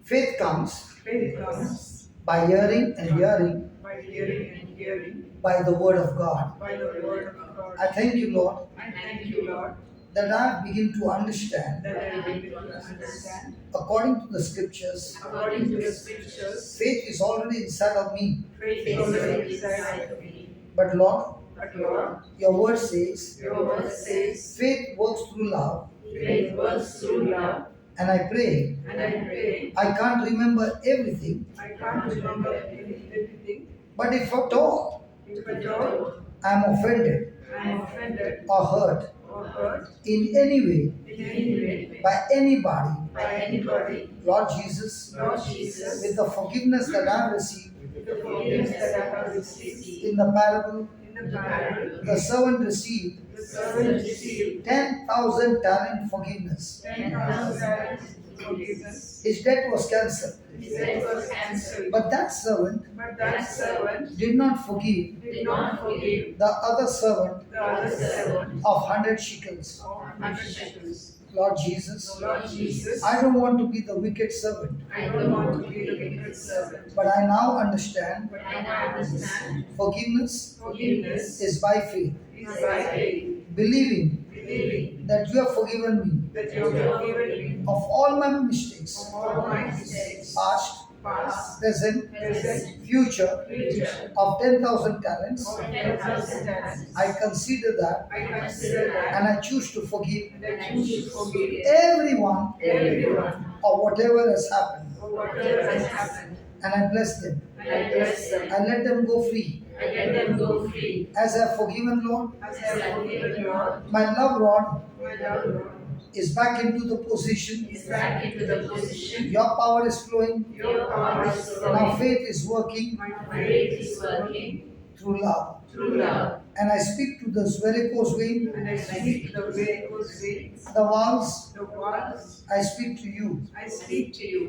Faith comes Faith comes by hearing and hearing by hearing and hearing by the word of God. by the word of God. I thank you, Lord, I thank you, Lord, that I begin to understand, that I begin to understand, according to the scriptures, according to the scriptures, faith is already inside of me. faith is already inside of me. But Lord, But Lord, your word says, your word says, faith works through love, faith works through love. and I pray, And I pray, I can't remember everything, I can't remember everything. but if at all If at all I am offended I am offended or hurt or hurt in any way in any way by anybody, by anybody, Lord Jesus, Lord Jesus, with the forgiveness that I have received with the forgiveness that I have received in the parable, in the parable, the servant received the servant received 10,000 talent forgiveness. 10,000 talents forgiveness. His debt was cancelled, His debt was cancelled. but that servant But that servant did not forgive did not forgive the other servant the other servant of 100 shekels. of 100 shekels. Lord Jesus, Lord Jesus, I don't want to be the wicked servant, I don't want to be the wicked servant, but I now understand but I now understand forgiveness forgiveness is by faith, is by faith, believing believing that you have forgiven me that you have forgiven me of all my mistakes, of all my mistakes, past, past, present, present, future, future, of 10,000 talents. of 10,000 talents. I consider that I consider that and I choose to forgive and I choose to forgive everyone everyone of whatever has happened, for whatever has happened, and I bless them. and I bless them. I let them go free. I let them go free. As I have forgiven, Lord, As I have forgiven Lord, my love rod my love Lord, is back into the position. is back into the position. Your power is flowing. Your power is Now flowing. faith is working My faith is working through love. through love. And I speak to this varicose vein, And I speak to the varicose veins, the valves. the walls. I speak to you. I speak to you.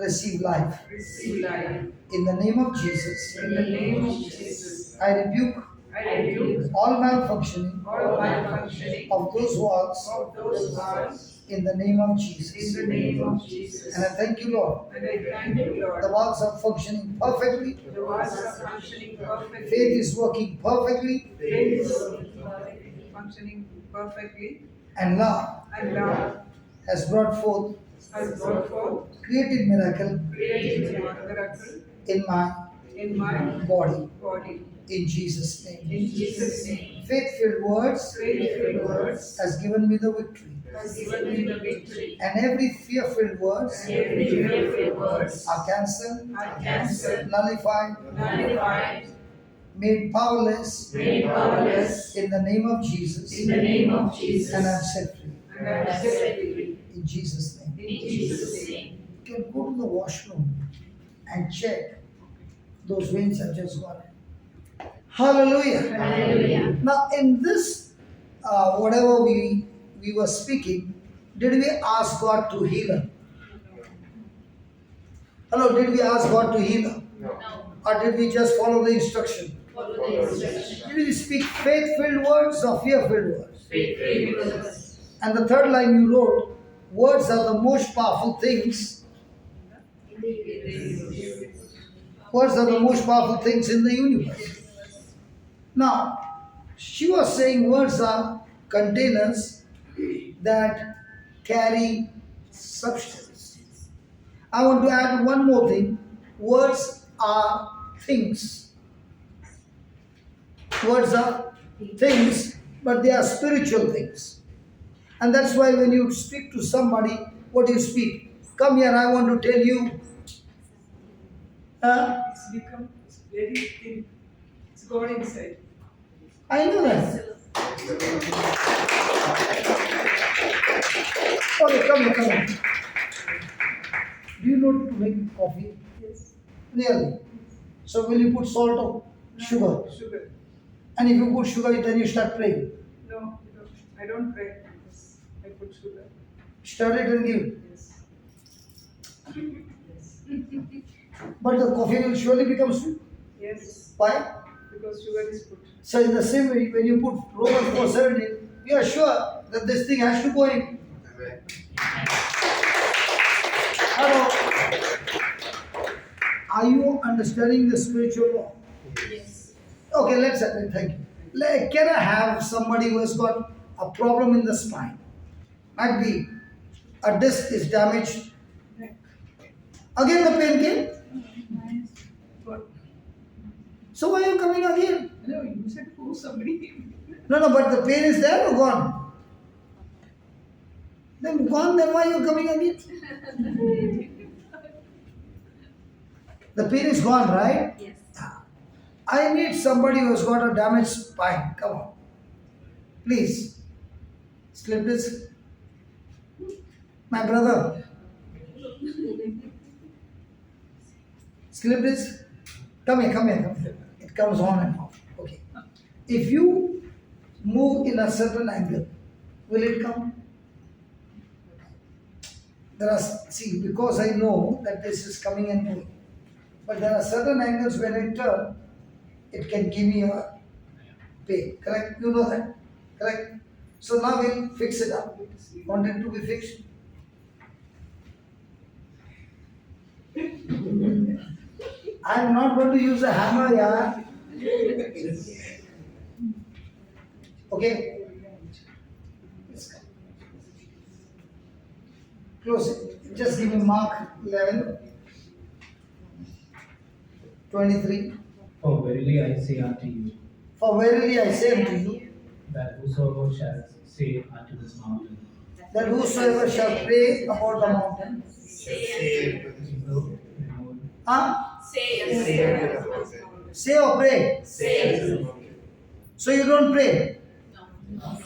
Receive life. Receive life. In the name of Jesus, In the name of Jesus, I rebuke I rebuke all malfunctioning all malfunctioning of those walls of those walls in the name of in Jesus. the name of Jesus. And I thank you, Lord. And I thank you, The Lord. walls are functioning perfectly. The walls are functioning perfectly. Faith is working perfectly. Faith is functioning perfectly. And love And love has brought forth has brought forth creative miracle creative miracle in my in my body. body. In Jesus' name. In Jesus' name. Faith-filled words Faith-filled words has given me the victory. has given me the victory. And every fear-filled words And every fearful words are cancelled, are cancelled, nullified, nullified, made powerless made powerless in the name of Jesus. in the name of Jesus. And I'm set free. And I am set free. In Jesus' name. In Jesus' name. You can go to the washroom and check. Those veins have just gone. Hallelujah. Hallelujah. Now, in this, whatever we were speaking, did we ask God to heal her? Hello, did we ask God to heal her? No. Or did we just follow the instruction? Follow the instruction. Did we speak faith-filled words or fear-filled words? Faith-filled words. And the third line you wrote, words are the most powerful things. Words are the most powerful things in the universe. Now, she was saying words are containers that carry substance. I want to add one more thing. Words are things. Words are things, but they are spiritual things. And that's why when you speak to somebody, what do you speak? Come here, I want to tell you. It's become very thin. It's gone inside. I know that. Okay, come here, come here. Do you know to make coffee? Yes. Really? So will you put salt or sugar? Sugar. And if you put sugar, then you start praying. No, I don't pray. Yes. I put sugar. Stir it and give. Yes. But the coffee will surely become sweet. Yes. Why? Because sugar is put. So in the same way, when you put Romans 4:17, we are sure that this thing has to go in. Hello. Are you understanding the spiritual law? Yes. Okay, let's thank you. Can I have somebody who has got a problem in the spine? Might be a disc is damaged. Again the pain came. But So why are you coming again? No, you said who somebody. No, but the pain is there or gone? Then gone, then why are you coming again? The pain is gone, right? Yes. I need somebody who has got a damaged spine. Come on. Please. Slip this. My brother. Slip this. Come here, come here, come here. It comes on and off. Okay. If you move in a certain angle, will it come? There are, see, because I know that this is coming and moving. But there are certain angles when I turn, it can give me a pain. Correct? You know that. Correct? So now we'll fix it up. Want it to be fixed? I'm not going to use a hammer, yeah. Okay? Close it. Just give me mark 11, 23. For verily I say unto you, For verily I say unto you, that whosoever shall say unto this mountain, that whosoever shall pray about the mountain, Say be moved, removed, huh? Say Say or pray. Say. So you don't pray. No.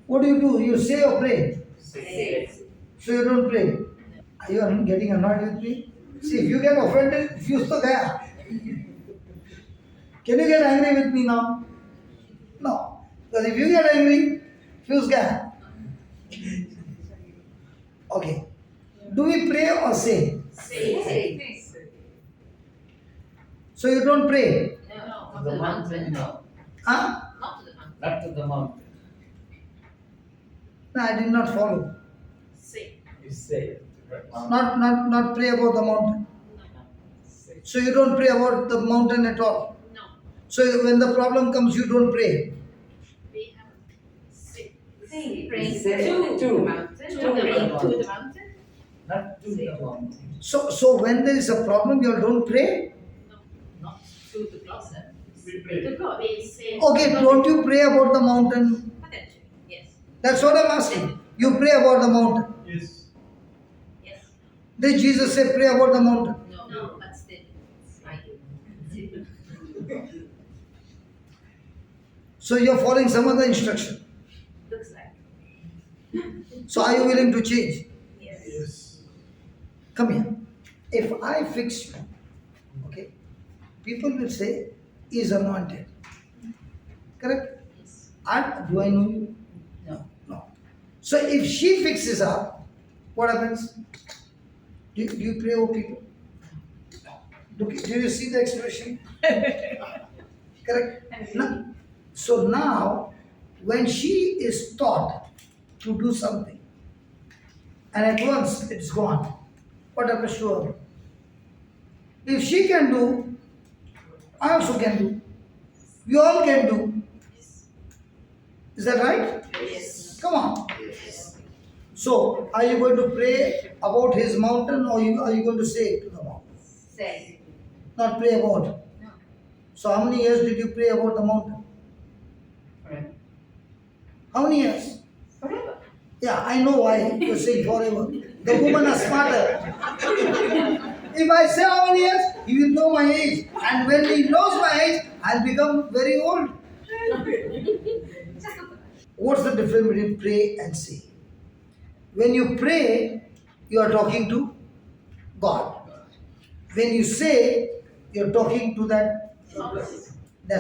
What do? You say or pray. Say. So you don't pray. Are you getting annoyed with me? See, if you get offended, fuse to gaya. Can you get angry with me now? No. Because if you get angry, fuse gaya. Okay. Do we pray or say? Say. So you don't pray. No, not to the mountain. No. Huh? Not to the mountain. not to the mountain. No, I did not follow. Say. You say, Not pray about the mountain. No. So you don't pray about the mountain at all. No. So when the problem comes, you don't pray. We have say. Praying Say to to. the mountain. To the mountain. not to the mountain. So when there is a problem, you all don't pray. No. Not to the closet. We pray. To God. We say. Okay, don't you pray about the mountain? Potentially. Yes. That's what I'm asking. You pray about the mountain. Yes. Yes. Did Jesus say pray about the mountain? No. But still. I do. So you're following some other instruction. Looks like. So are you willing to change? Yes. Yes. Come here. If I fix you, okay, people will say, he is anointed. Correct? Yes. Do I know you? No. So if she fixes up, what happens? Do you pray over people? Do you see the expression? Correct? No. So now, when she is taught to do something, and at once it's gone, what happens to her? If she can do, I also can do. We all can do. Is that right? Yes. Come on. So, are you going to pray about his mountain or are you going to say to the mountain? Say. Not pray about. No. So, how many years did you pray about the mountain? How many years? Forever. Yeah, I know why you're saying forever. The women are smarter. If I say how many years, he will know my age. And when he knows my age, I'll become very old. What's the difference between pray and say? When you pray, you are talking to God. When you say, you're talking to that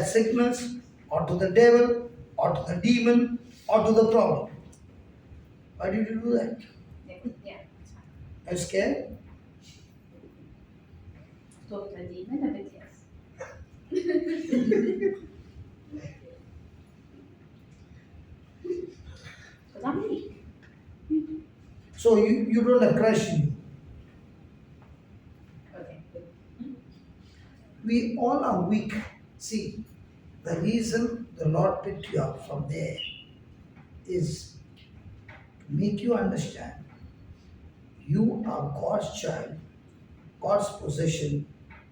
sickness, or to the devil, or to the demon, or to the problem. Why did you do that? Yeah. It's fine. Are you scared? Talk to a demon a bit, yes. Because I'm weak. So you don't have Christ in you. Okay. We all are weak. See, the reason the Lord picked you up from there is to make you understand you are God's child, God's possession,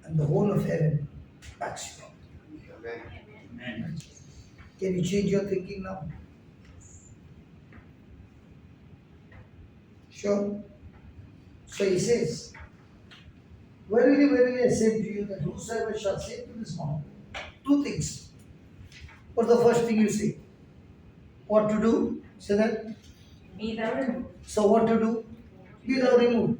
and the whole of heaven backs you up. Amen. Can you change your thinking now? Sure. So he says, verily, verily, I say to you that whosoever shall say to this mountain, two things. What's the first thing you say? What to do? Say that. Be thou removed. So what to do? Be thou removed.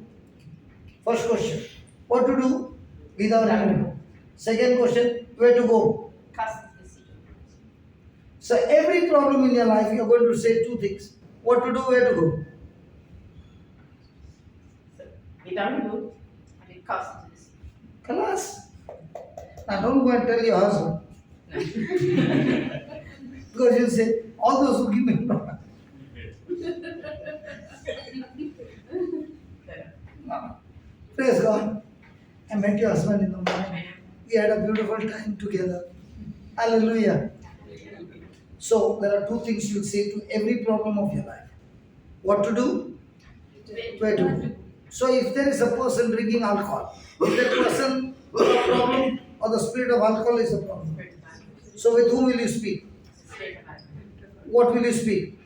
First question. What to do? Be thou removed. Second question. Where to go? Cast into the sea. So every problem in your life, you're going to say two things. What to do? Where to go? So, be thou removed and be cast into the sea. Class. Now don't go and tell your husband. Because you'll say, all those who give me problem. No. Praise God. I met your husband in the morning. We had a beautiful time together. Hallelujah. So there are two things you'll say to every problem of your life. What to do? Where to go? So if there is a person drinking alcohol, if that person is a problem or the spirit of alcohol is a problem. So with whom will you speak? What will you speak?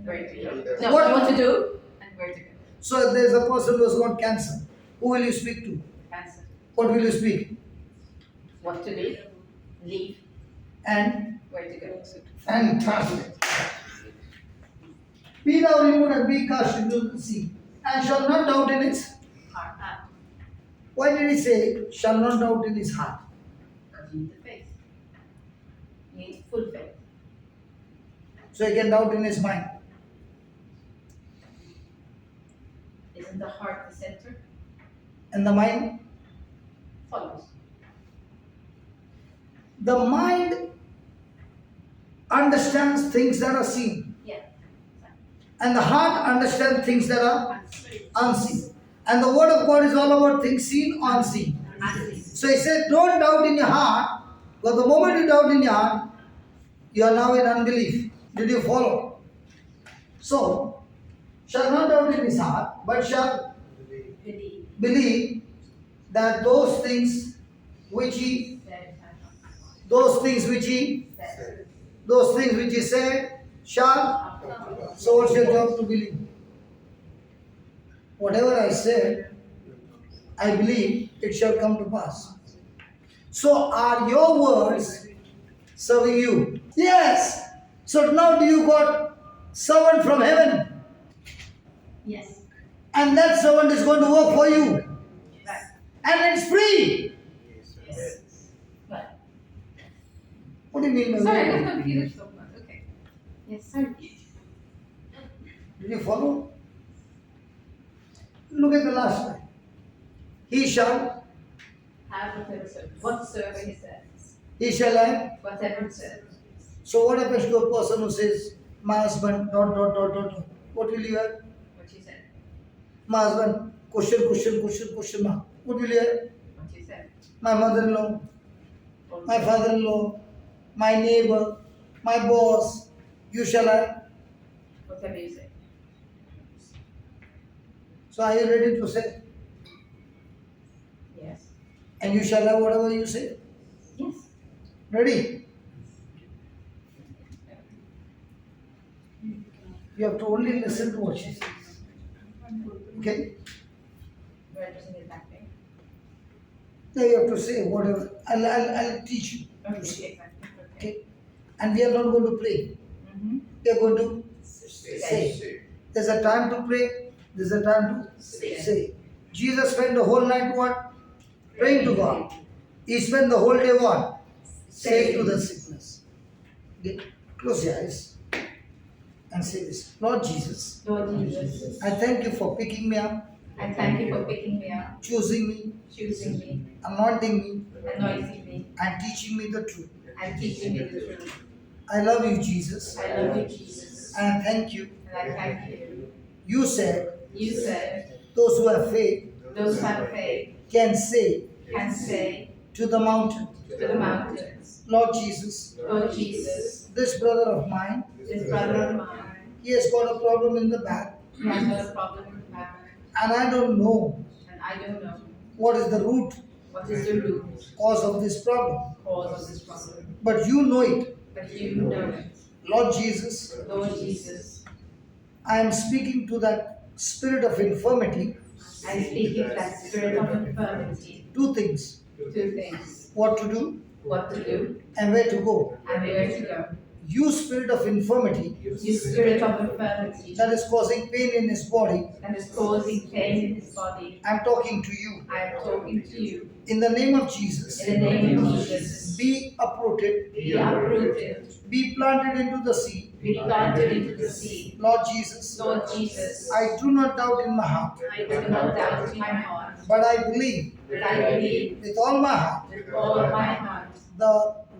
Where to go? No, What- what to do and where to go. So if there is a person who has got cancer, who will you speak to? Answer. What will you speak? What to do, leave, And where to go. fantastic. Be thou removed and be cast into the sea, and shall not doubt in its. Heart. Why did he say shall not doubt in his heart? You need the faith. You need full faith. So he can doubt in his mind. Isn't the heart the center? And the mind? Follows. The mind understands things that are seen, Yeah. and the heart understands things that are Answer. unseen. And the word of God is all about things seen, unseen. Answer. So he said, don't doubt in your heart, because the moment you doubt in your heart, you are now in unbelief. Did you follow? So, shall not doubt in his heart, but shall Believe. believe that those things which he Said. said shall. So what's your job to believe? Whatever I said, I believe it shall come to pass. So are your words serving you? Yes. So now do you got servant from heaven, Yes. and that servant is going to work for you, Right. and it's free. Yes. Right. What do you mean by Sorry, I that? got confused so much. Okay. Yes, sir. Did you follow? Look at the last line. He shall, Have whatever serve. Whatsoever he says. he shall have. Whatever serves. So what happens to a person who says, my husband, dot, dot, dot, dot, dot. What will you have? What she said. My husband, question mark. What will you have? What she said. My mother-in-law, my father-in-law, my neighbor, my boss. You shall have. Whatever you say. So are you ready to say? Yes. And you shall have whatever you say. Yes. Ready? You have to only listen to what she says. Okay? Do I just need back there? Now you have to say whatever. I'll teach you. Okay. Exactly. Okay. Okay? And we are not going to pray. Mm-hmm. We are going to say. There's a time to pray. There's a time to say. Jesus spent the whole night what? Praying to God. He spent the whole day what? Saying to the sickness. Okay? Close your eyes and say this. Lord Jesus, Lord Jesus, I thank you for picking me up, I thank you for picking me up, choosing me, choosing me, anointing me, anointing me, and teaching me the truth. and teaching me the truth. I love you, Jesus, I love you, Jesus, and I thank you. and I thank you. You said You said those who have faith those who have faith can say can say to the mountain, to the mountains, Lord Jesus, Lord Jesus, this brother of mine, this brother of mine he has got a problem in the back, has got a problem with the back, and I don't know and I don't know what is the root What is the root cause of this problem. cause of this problem? But you know it. But you know it. Lord Jesus, Lord Jesus, I am speaking to that spirit of infirmity. I speak in that spirit of infirmity. Two things: Two things. what to do What to do and where to go. and where to go. You spirit of infirmity You spirit of infirmity that is causing pain in his body, that is causing pain in his body. I'm talking to you. I am talking to you. In the name of Jesus, In the name of Jesus, be uprooted, be uprooted, be planted into the sea. be planted into the sea. Lord Jesus, Lord Jesus, I do not doubt in my heart, I do not doubt in my heart, but I believe but I believe with all my heart with all my heart the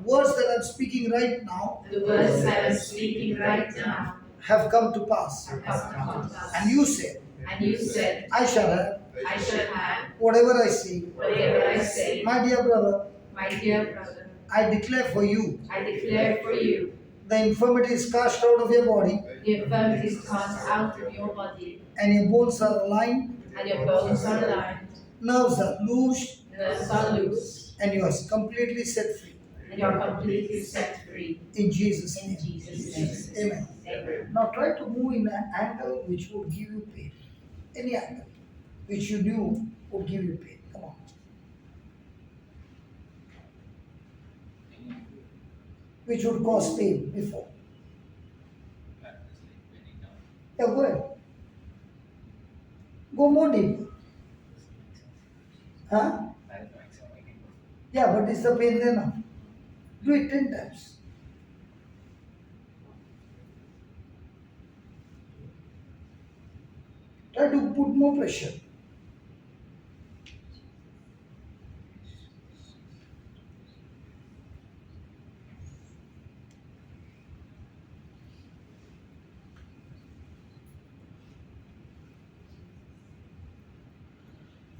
words that I'm speaking right now the words that I am speaking right now have come to pass. have come to pass. And you said, And you said, I shall have I shall have whatever I say. whatever I say. My dear brother, My dear brother, I declare for you, I declare for you, the infirmity is cast out of your body, the infirmity is cast out of your body, and your bones are aligned, and your bones are aligned, nerves are loosed, nerves are loose, and you are completely set free. and you are completely set free. In Jesus' In name. Jesus' name. Amen. Amen. Now try to move in an angle which would give you pain. Any angle which you knew would give you pain. Come on. Which would cause pain before. Yeah, go ahead. Go more deep. Huh? Yeah, but is the pain there now? Do it 10 times. Try to put more pressure.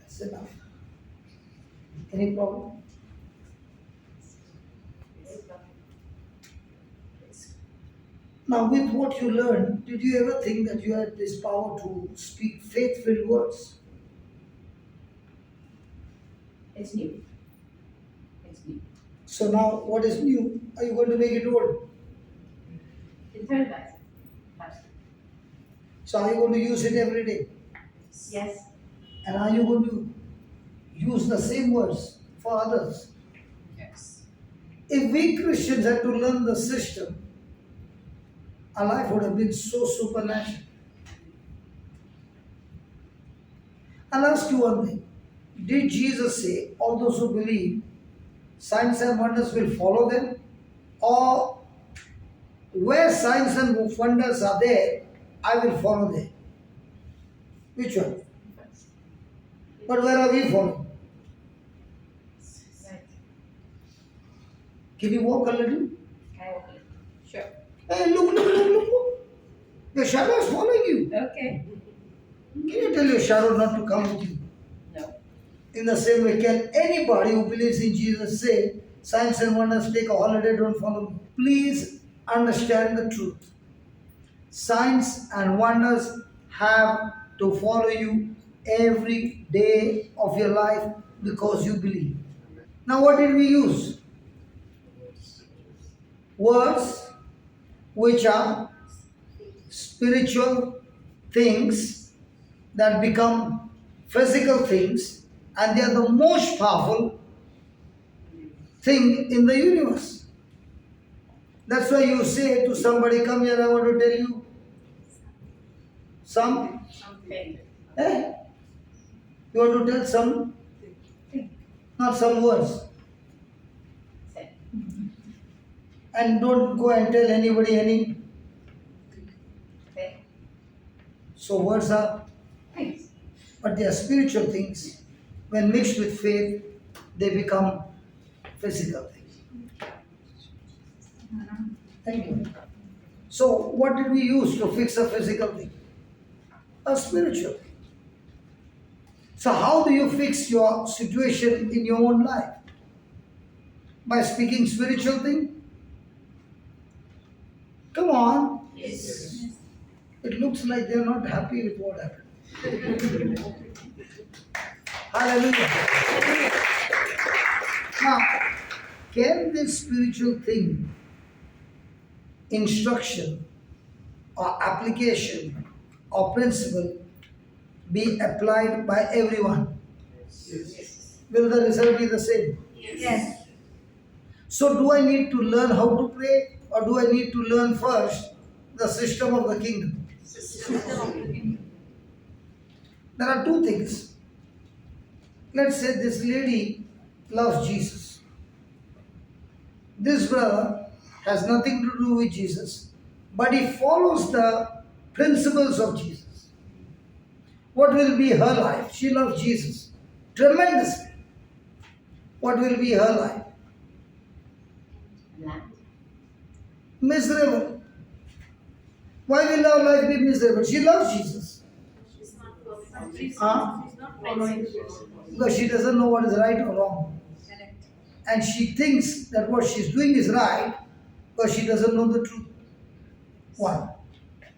That's enough. Any problem? Now, with what you learned, did you ever think that you had this power to speak faith-filled words? It's new. It's new. So now, what is new? Are you going to make it old? Internalize it. That's it. So are you going to use it every day? Yes. And are you going to use the same words for others? Yes. If we Christians had to learn the system, our life would have been so supernatural. I'll ask you one thing. Did Jesus say, all those who believe, signs and wonders will follow them? Or where signs and wonders are there, I will follow them? Which one? But where are we following? Right. Can you walk a little? Can I walk it? Sure. Hey, look. The shadow is following you. Okay. Can you tell your shadow not to come with you? No. In the same way, can anybody who believes in Jesus say, signs and wonders, take a holiday, don't follow me? Please understand the truth. Signs and wonders have to follow you every day of your life because you believe. Now, what did we use? Words which are spiritual things that become physical things, and they are the most powerful thing in the universe. That's why you say to somebody, come here, I want to tell you some. Something. Eh? You want to tell some, not some words. Say. And don't go and tell anybody any. Say. So words are, Things. but they are spiritual things. When mixed with faith, they become physical things. Thank you. So what did we use to fix a physical thing? A spiritual thing. So how do you fix your situation in your own life? By speaking spiritual thing? Come on. Yes. It looks like they're not happy with what happened. Hallelujah. Now, can this spiritual thing, instruction, or application, or principle be applied by everyone? Yes. Will the result be the same? Yes. So, do I need to learn how to pray, or do I need to learn first the system of the kingdom? There are two things. Let's say this lady loves Jesus. This brother has nothing to do with Jesus, but he follows the principles of Jesus. What will be her life? She loves Jesus tremendously. What will be her life? Miserable. Why will her life be miserable? She loves Jesus. Huh? Because she doesn't know what is right or wrong. And she thinks that what she's doing is right because she doesn't know the truth. One.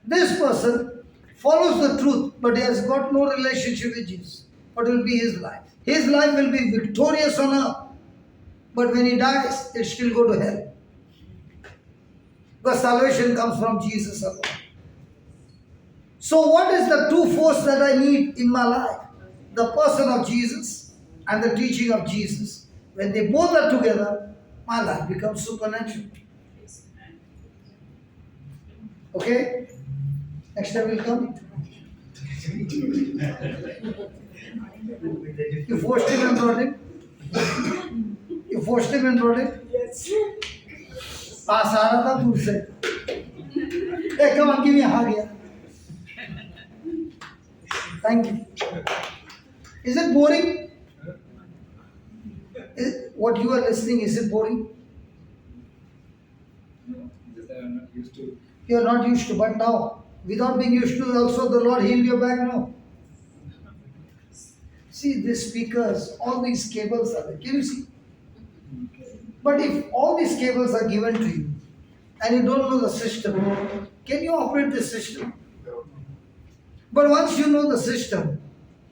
This person follows the truth but he has got no relationship with Jesus. What will be his life? His life will be victorious on earth. But when he dies, he'll still go to hell. Because salvation comes from Jesus alone. So what is the true force that I need in my life? The person of Jesus and the teaching of Jesus. When they both are together, my life becomes supernatural. Okay? Next time will come. You forced him and brought him? You forced him and brought him? Yes. पास आ रहा था दूर से. Hey, come on, give me a hug here. Thank you. Is it boring? What you are listening, is it boring? Just I'm not used to. You are not used to, but now, without being used to, also the Lord healed your back now. See, these speakers, all these cables are there. Can you see? But if all these cables are given to you, and you don't know the system, can you operate the system? But once you know the system,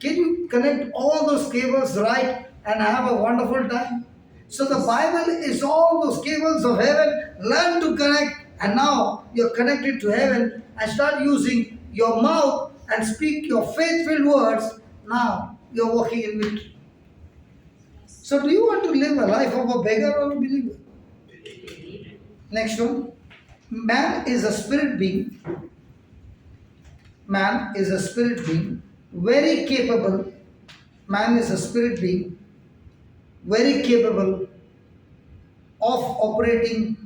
can you connect all those cables right and have a wonderful time? So the Bible is all those cables of heaven. Learn to connect, and now you're connected to heaven and start using your mouth and speak your faith-filled words. Now you're walking in victory. So do you want to live a life of a beggar or a believer? Next one. Man is a spirit being. Man is a spirit being, very capable. Man is a spirit being, very capable of operating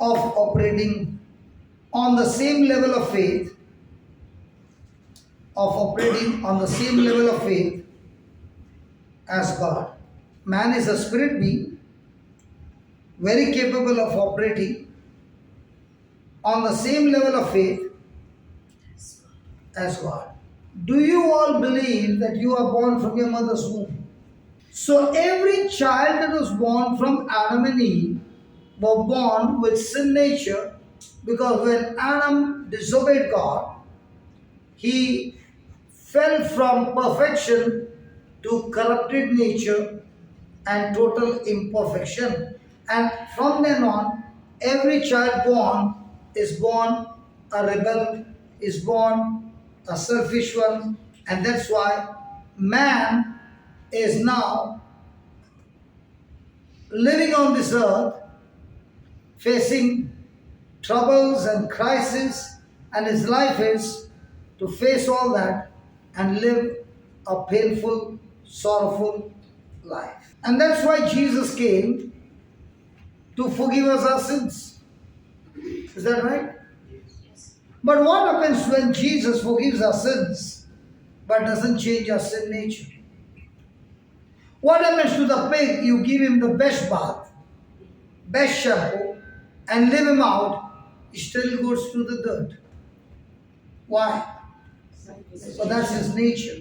on the same level of faith, as God. Man is a spirit being, very capable of operating on the same level of faith as God. Do you all believe that you are born from your mother's womb? So every child that was born from Adam and Eve were born with sin nature, because when Adam disobeyed God, he fell from perfection to corrupted nature and total imperfection. And from then on, every child born is born a rebel, is born a selfish one, and that's why man is now living on this earth facing troubles and crises, and his life is to face all that and live a painful, sorrowful life. And that's why Jesus came to forgive us our sins. Is that right? But what happens when Jesus forgives our sins but doesn't change our sin nature? What happens to the pig? You give him the best bath, best shampoo, and leave him out, he still goes to the dirt. Why? So that's his nature.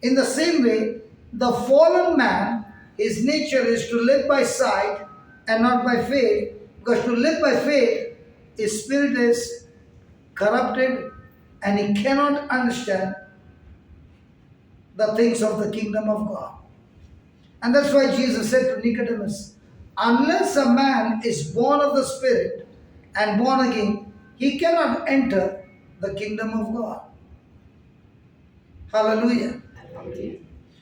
In the same way, the fallen man, his nature is to live by sight and not by faith, because to live by faith, his spirit is corrupted and he cannot understand the things of the kingdom of God. And that's why Jesus said to Nicodemus, unless a man is born of the Spirit and born again, he cannot enter the kingdom of God. Hallelujah.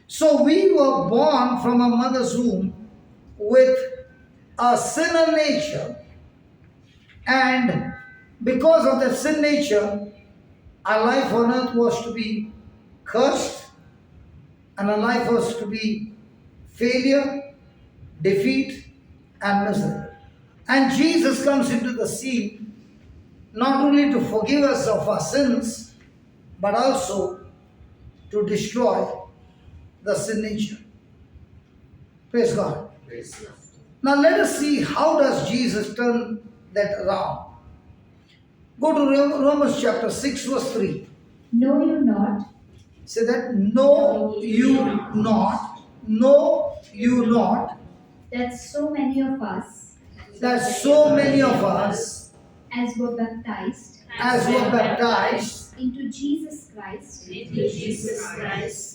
So we were born from a mother's womb with a sinner nature, and because of that sin nature, our life on earth was to be cursed, and our life was to be failure, defeat, and misery. And Jesus comes into the scene not only to forgive us of our sins, but also to destroy the sin nature. Praise God. Now let us see how does Jesus turn that around. Go to Romans chapter 6 verse 3. Know you not Say that, know you not, know you not, that so many of us, that so many of us as were baptized into Jesus Christ,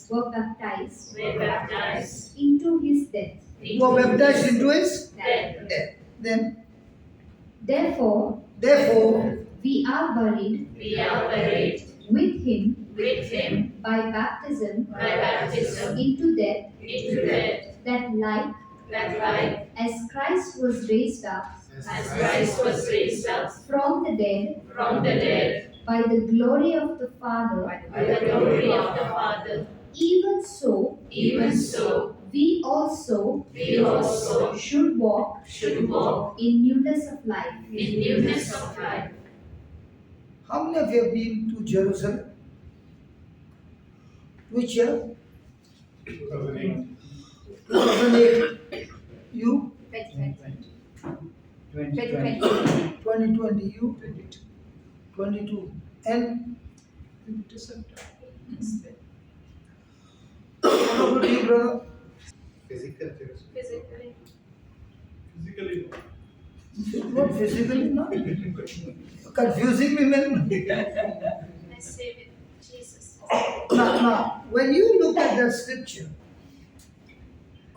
were baptized into his death. were baptized into his death. Then, Therefore, we are buried with him by baptism into death, that like as Christ was raised up from the dead by the glory of the Father, even so we also should walk in newness of life. how many of you have been to Jerusalem? Which year? 2008. 2008. You? 2020. 2020. You? 22. And how about you, brother? Physical Jerusalem. Physically. What physically? No? Confusing me, man. I say with Jesus. Now, when you look at that scripture,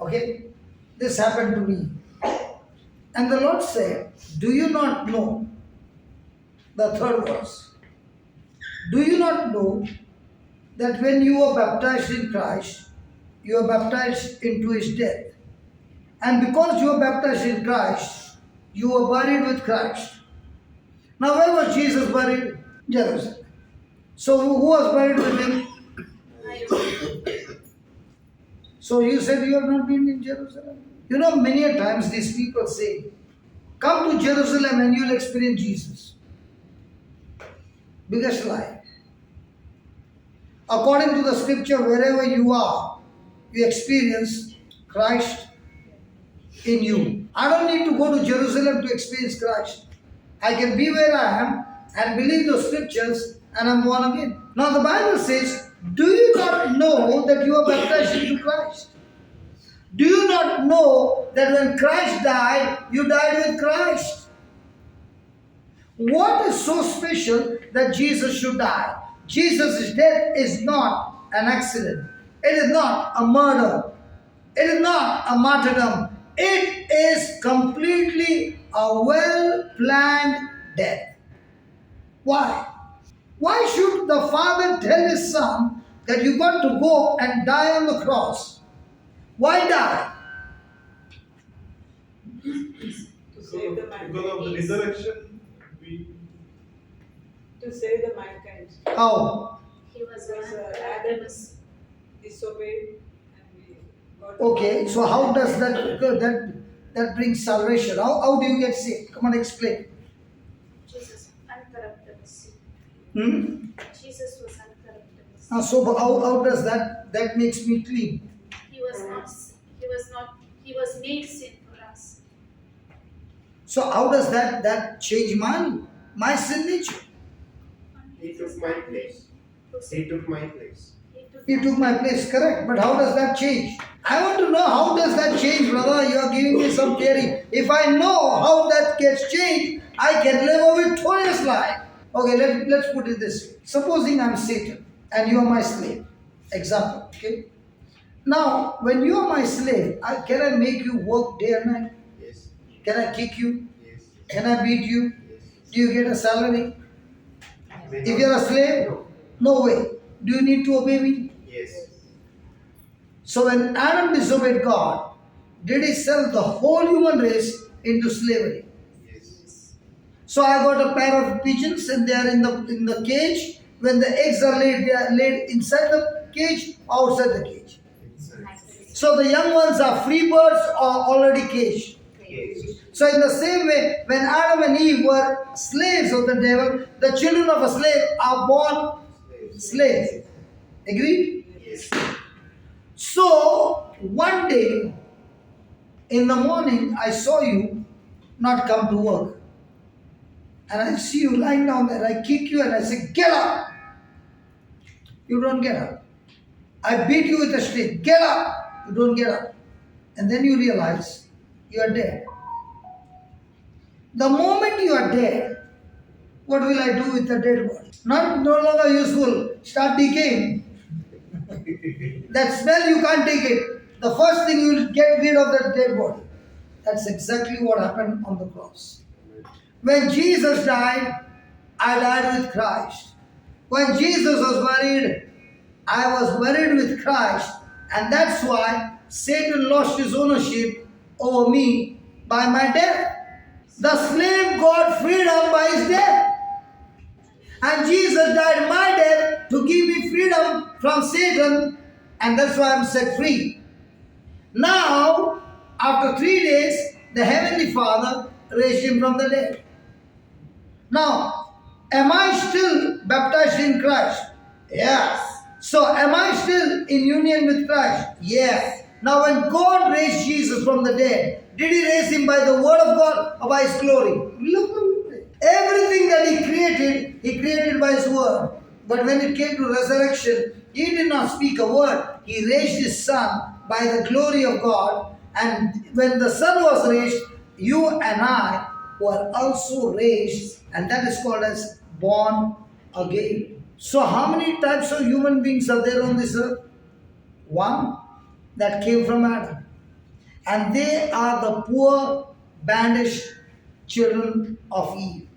okay, this happened to me. And the Lord said, do you not know, the third verse, do you not know that when you were baptized in Christ, you were baptized into his death? And because you were baptized in Christ, you were buried with Christ. Now, where was Jesus buried? Jerusalem. So, who was buried with him? So, you said you have not been in Jerusalem? You know, many a times these people say, come to Jerusalem and you'll experience Jesus. Biggest lie. According to the scripture, wherever you are, you experience Christ in you. I don't need to go to Jerusalem to experience Christ. I can be where I am and believe the scriptures and I'm born again. Now the Bible says, do you not know that you are baptized into Christ? Do you not know that when Christ died, you died with Christ? What is so special that Jesus should die? Jesus' death is not an accident. It is not a murder. It is not a martyrdom. It is completely a well-planned death. Why? Why should the Father tell his Son that you got to go and die on the cross? Why die? To save the mankind. Because of the resurrection, we To save the mankind. How? He was Because Adam Adam disobeyed and we got. Okay, so how does that bring salvation? How do you get saved? Come on, explain. Jesus uncorruptible. Hmm? Jesus was uncorruptible. So how does that makes me clean? He was made sin for us. So how does that change my sin nature? He took my place. He took my place. He took my place, correct. But how does that change? I want to know how does that change, brother. You are giving me some theory. If I know how that gets changed, I can live a victorious life. Okay, let's put it this way. Supposing I'm Satan and you are my slave. Example, okay? Now, when you are my slave, can I make you work day and night? Yes. Can I kick you? Yes. Can I beat you? Yes. Do you get a salary? May If not- you're a slave, No. no way. Do you need to obey me? Yes. So when Adam disobeyed God, did he sell the whole human race into slavery? Yes. So I got a pair of pigeons and they are in the cage. When the eggs are laid, they are laid inside the cage, outside the cage. So the young ones are free birds or already caged. Yes. So in the same way, when Adam and Eve were slaves of the devil, the children of a slave are born slaves. Agreed? Yes. So one day in the morning, I saw you not come to work. And I see you lying down there. I kick you and I say, get up. You don't get up. I beat you with a stick. Get up. You don't get up. And then you realize you are dead. The moment you are dead, what will I do with the dead body? No longer useful. Start decaying. That smell, you can't take it. The first thing you will get rid of that dead body. That's exactly what happened on the cross. When Jesus died, I died with Christ. When Jesus was buried, I was buried with Christ. And that's why Satan lost his ownership over me by my death. The slave got freedom by his death. And Jesus died my death to give me freedom from Satan. And that's why I'm set free. Now, after 3 days, the Heavenly Father raised him from the dead. Now, am I still baptized in Christ? Yes. So, am I still in union with Christ? Yes. Now, when God raised Jesus from the dead, did He raise Him by the Word of God or by His glory? Look, everything that He created by His Word. But when it came to resurrection, He did not speak a word. He raised His Son by the glory of God. And when the Son was raised, you and I were also raised, and that is called as born again. So how many types of human beings are there on this earth? One, that came from Adam. And they are the poor, bandaged children of Eve.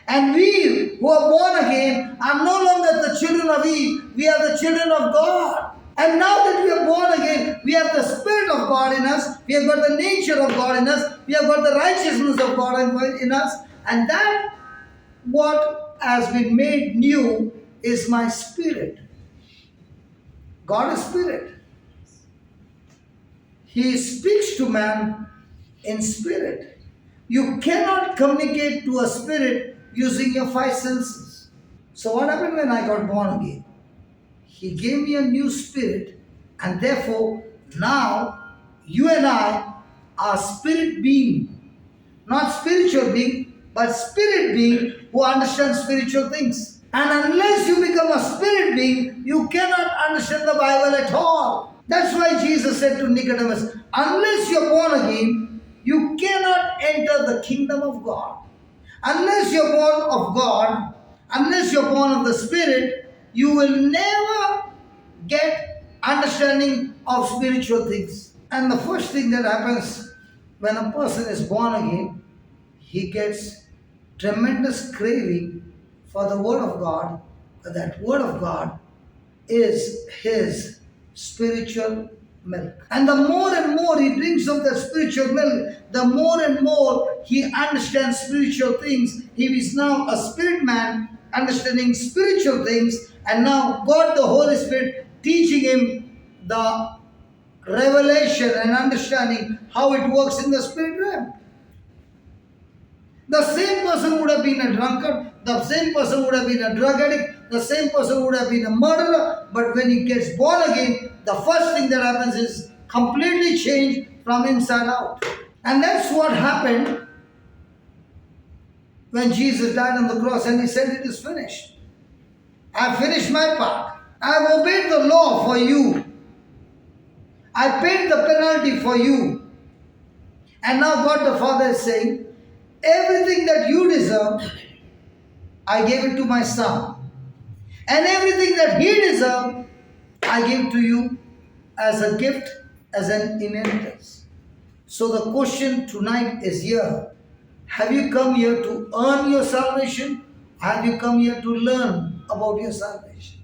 And we who are born again are no longer the children of Eve, we are the children of God. And now that we are born again, we have the Spirit of God in us, we have got the nature of God in us, we have got the righteousness of God in us, and that what has been made new is my spirit. God is spirit. He speaks to man in spirit. You cannot communicate to a spirit using your 5 senses. So what happened when I got born again? He gave me a new spirit, and therefore now you and I are spirit being. Not spiritual being, but spirit being who understands spiritual things. And unless you become a spirit being, you cannot understand the Bible at all. That's why Jesus said to Nicodemus, unless you're born again, you cannot enter the kingdom of God. Unless you're born of God, unless you're born of the Spirit, you will never get understanding of spiritual things. And the first thing that happens when a person is born again, he gets tremendous craving for the Word of God. That Word of God is his spiritual milk. And the more and more he drinks of the spiritual milk, the more and more he understands spiritual things. He is now a spirit man understanding spiritual things, and now God the Holy Spirit teaching him the revelation and understanding how it works in the spirit realm. The same person would have been a drunkard, the same person would have been a drug addict, the same person would have been a murderer, but when he gets born again, the first thing that happens is completely changed from inside out. And that's what happened when Jesus died on the cross and He said, it is finished. I have finished my part. I have obeyed the law for you. I paid the penalty for you. And now God the Father is saying, everything that you deserve, I gave it to my Son. And everything that He deserved, I gave to you as a gift, as an inheritance. So the question tonight is here. Have you come here to earn your salvation? Have you come here to learn about your salvation?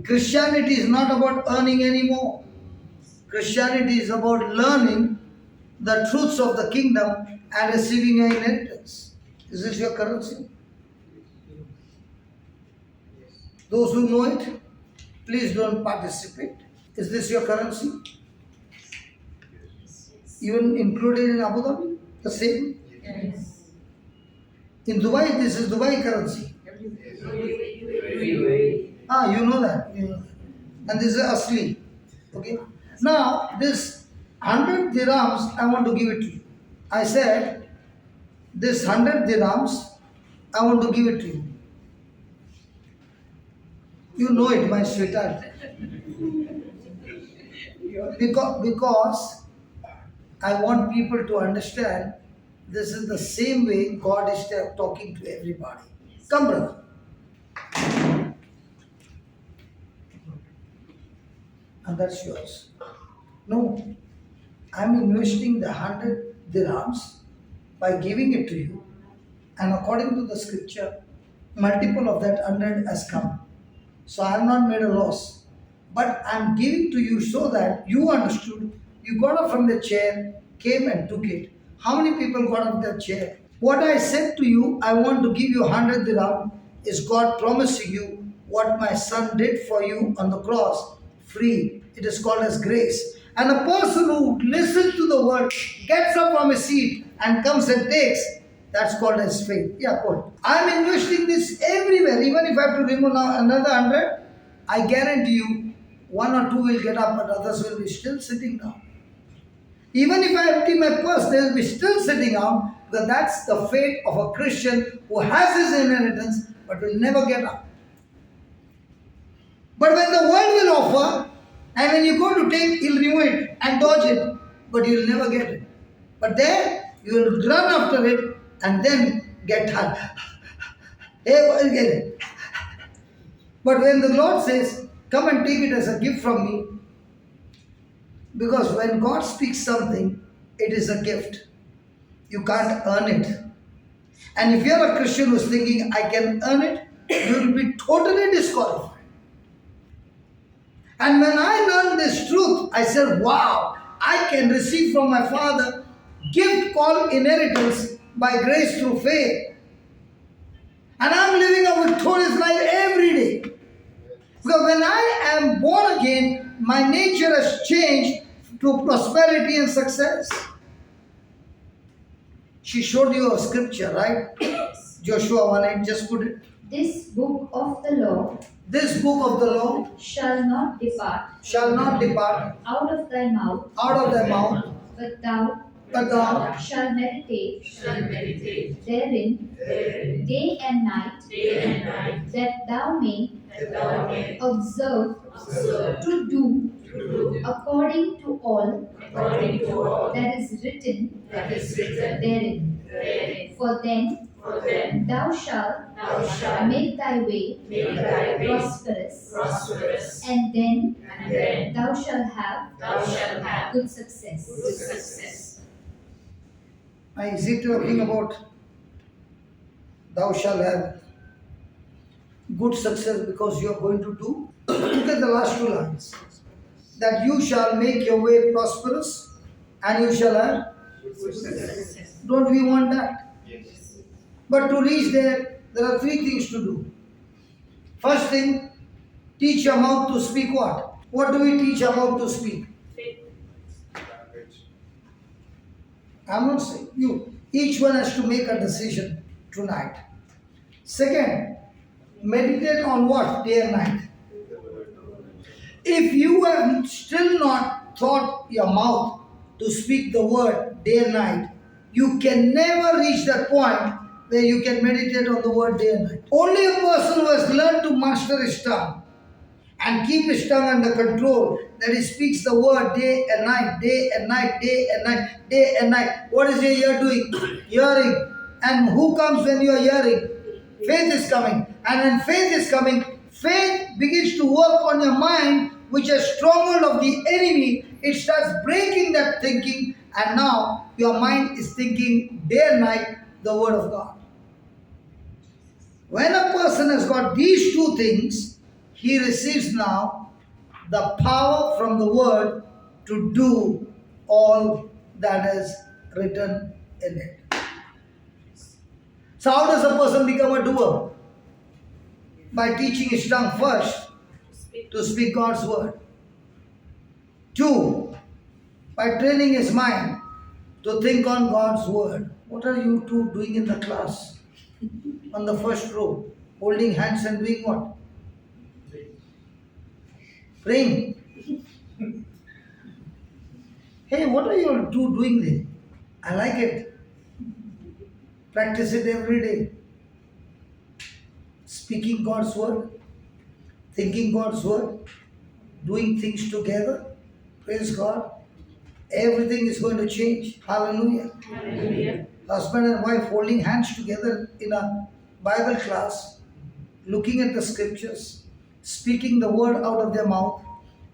Christianity is not about earning anymore. Christianity is about learning the truths of the kingdom and receiving an inheritance. Is this your currency? Those who know it, please don't participate. Is this your currency? Even included in Abu Dhabi? The same? Yes. In Dubai, this is Dubai currency. You know that. You know that. And this is Asli. Okay. Now, this 100 dirhams, I want to give it to you. I said, this 100 dirhams, I want to give it to you. You know it, my sweetheart. Because I want people to understand this is the same way God is talking to everybody. Come, brother. And that's yours. No, I'm investing the 100 dirhams by giving it to you. And according to the scripture, multiple of that 100 has come. So I have not made a loss. But I'm giving to you so that you understood. You got up from the chair, came and took it. How many people got up the chair? What I said to you, I want to give you 100 dirham, is God promising you what my son did for you on the cross, free. It is called as grace. And a person who listens to the word, gets up from his seat and comes and takes, that's called as faith. Yeah, good. I'm investing this everywhere. Even if I have to remove now another 100, I guarantee you, one or two will get up, but others will be still sitting down. Even if I empty my purse, they will be still sitting down, because that's the fate of a Christian who has his inheritance but will never get up. But when the world will offer, and when you go to take, he'll remove it and dodge it, but you'll never get it. But there, you will run after it and then get hurt. Hey, what is it? But when the Lord says, come and take it as a gift from me, because when God speaks something, it is a gift. You can't earn it. And if you're a Christian who's thinking, I can earn it, you will be totally disqualified. And when I learned this truth, I said, wow, I can receive from my Father gift called inheritance by grace through faith. And I'm living a victorious life every day. Because when I am born again, my nature has changed to prosperity and success. She showed you a scripture, right? Joshua 1:8, just put it. This book of the law This book of the law shall not depart shall not depart out of thy mouth, out of thy mouth, but thou but thou shalt meditate meditate therein day and night, that thou may observe to do according to all that is written therein. For then thou shalt make thy way prosperous, and then thou shalt have good success. Is it talking about thou shalt have good success because you are going to do? Look at the last two lines. That you shall make your way prosperous and you shall have. Don't we want that? Yes. But to reach there are three things to do. First thing, teach your mouth to speak what? What do we teach our mouth to speak? I'm not saying you. Each one has to make a decision tonight. Second, meditate on what? Day and night. If you have still not taught your mouth to speak the word day and night, you can never reach that point where you can meditate on the word day and night. Only a person who has learned to master his tongue and keep his tongue under control, that he speaks the word day and night, day and night, day and night, day and night. What is your ear doing? Hearing. And who comes when you are hearing? Faith is coming. And when faith is coming, faith begins to work on your mind, which is a stronghold of the enemy, it starts breaking that thinking, and now your mind is thinking day and night the word of God. When a person has got these two things, he receives now the power from the word to do all that is written in it. So how does a person become a doer? By teaching his tongue first to speak God's word. 2, by training his mind to think on God's word. What are you two doing in the class? On the first row, holding hands and doing what? Praying. Hey, what are you two doing there? I like it. Practice it every day. Speaking God's word, thinking God's word, doing things together. Praise God. Everything is going to change. Hallelujah. Hallelujah. Husband and wife holding hands together in a Bible class, looking at the scriptures, speaking the word out of their mouth,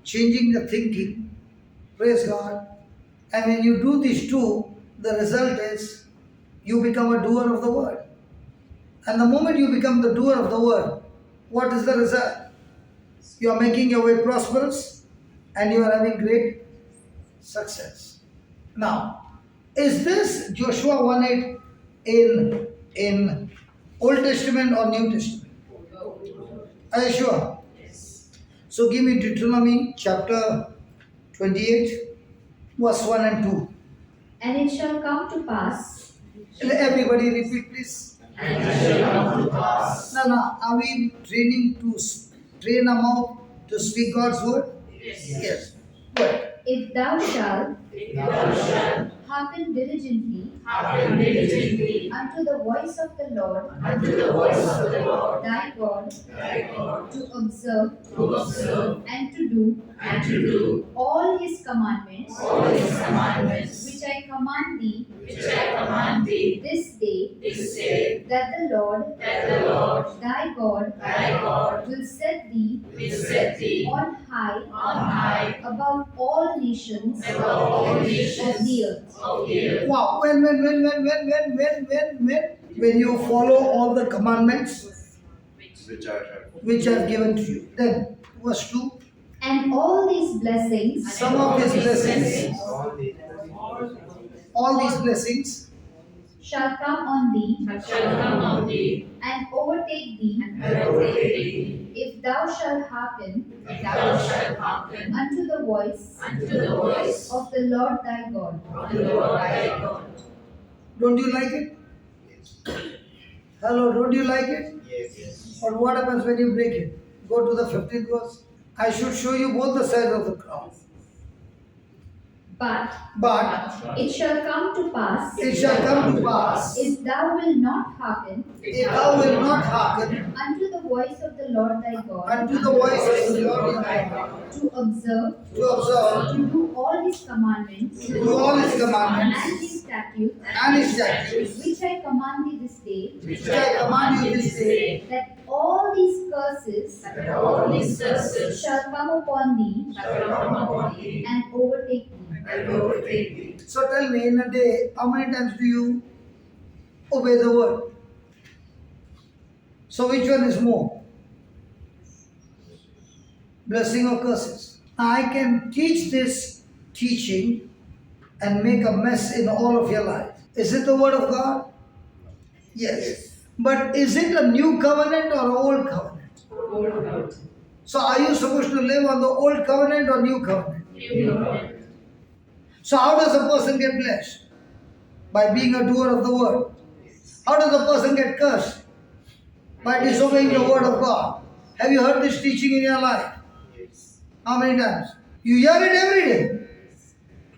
changing their thinking. Praise God. And when you do these two, the result is you become a doer of the word. And the moment you become the doer of the word, what is the result? You are making your way prosperous and you are having great success. Now, is this Joshua 1:8 in Old Testament or New Testament? Are you sure? So give me Deuteronomy chapter 28, verse 1 and 2. And it shall come to pass. Everybody repeat, please. And it shall come to pass. Now, are we training to train our mouth to speak God's word? Yes. Good. If thou shalt If thou shalt hearken diligently hearken diligently unto the voice of the Lord unto the voice of the Lord thy God, thy God, to observe to observe and to do and to do all his commandments, all his commandments, which I command thee which I command thee this day, this day, that the Lord that the Lord thy God thy God will set thee will set thee on high above all nations above all of nations the earth. of the earth. Wow. When you follow all the commandments which I have given to you. Then, verse 2. And all these blessings Some of these blessings, all these blessings shall come on thee Shall come on thee and overtake thee and overtake thee, if thou shalt hearken if thou shalt hearken unto the voice unto the voice of the Lord thy God. of the Lord thy God. Don't you like it? Hello, don't you like it? Yes. But what happens when you break it? Go to the 15th verse. I should show you both the sides of the cross. But It shall come to pass, it shall come to pass, if thou wilt not hearken if thou wilt not hearken unto the voice of the Lord thy God, unto the voice of the Lord your God, to observe, to observe, to do all his commandments, to do all his commandments and his statutes, and his statutes, which I command thee this day, which I command you this day, that all these curses That all these curses shall come upon thee shall come upon thee and overtake thee. and overtake thee. So tell me, in a day, how many times do you obey the word? So which one is more? Blessing or curses? I can teach this teaching and make a mess in all of your life. Is it the word of God? Yes. But is it a new covenant or an old covenant? So are you supposed to live on the old covenant or new covenant? So how does a person get blessed? By being a doer of the word. How does a person get cursed? By disobeying the word of God. Have you heard this teaching in your life? How many times? You hear it every day.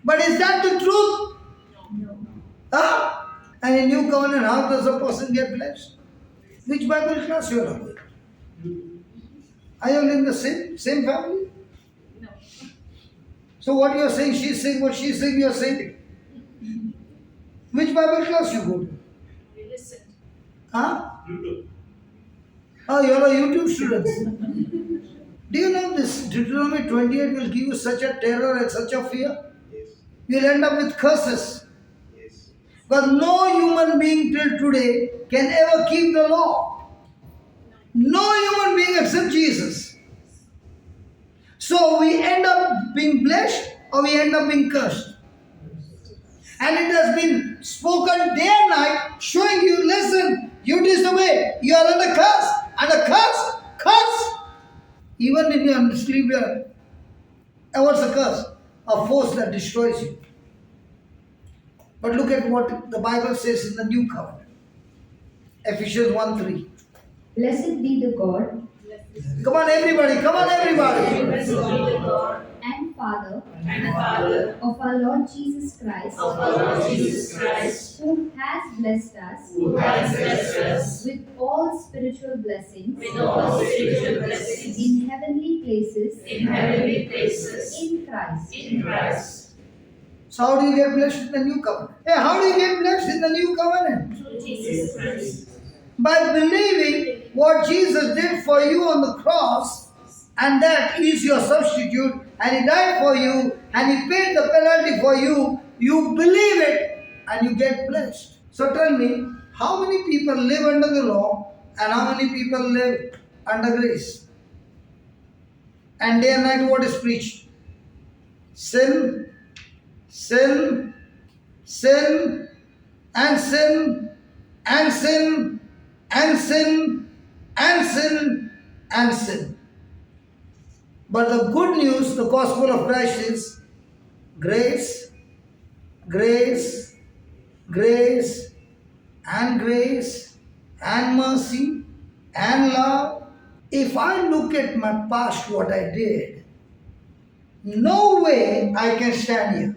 But is that the truth? Huh? And in new covenant, how does a person get blessed? Which Bible class you are going? Are you in the same family? No. So what you are saying, she's saying, what she's saying, you are saying. Which Bible class you go to? We listened. Huh? Oh, you are a YouTube student. Do you know this Deuteronomy 28 will give you such a terror and such a fear? Yes. You'll end up with curses. Yes. But no human being till today can ever keep the law. No human being except Jesus. So we end up being blessed or we end up being cursed. And it has been spoken day and night, showing you, listen, you disobey, you are under curse, under curse. Even in your sleep, what's a curse? A force that destroys you. But look at what the Bible says in the New Covenant. Ephesians 1:3. Blessed be the God Come on, everybody. Come on, everybody. and Father And the Father of our Lord Jesus Christ, of our Lord Jesus Christ, who has blessed us who has blessed us with all spiritual blessings with all spiritual blessings in heavenly places in heavenly places in Christ. in Christ. So how do you get blessed in the New Covenant? Hey, how do you get blessed in the New Covenant? Through Jesus Christ. By believing what Jesus did for you on the cross, and that is your substitute, and He died for you, and He paid the penalty for you. You believe it, and you get blessed. So tell me, how many people live under the law, and how many people live under grace? And day and night, what is preached? Sin, sin, sin, and sin, and sin, and sin, and sin, and sin. But the good news, the gospel of Christ is grace, grace, grace, and grace, and mercy, and love. If I look at my past, what I did, no way I can stand here.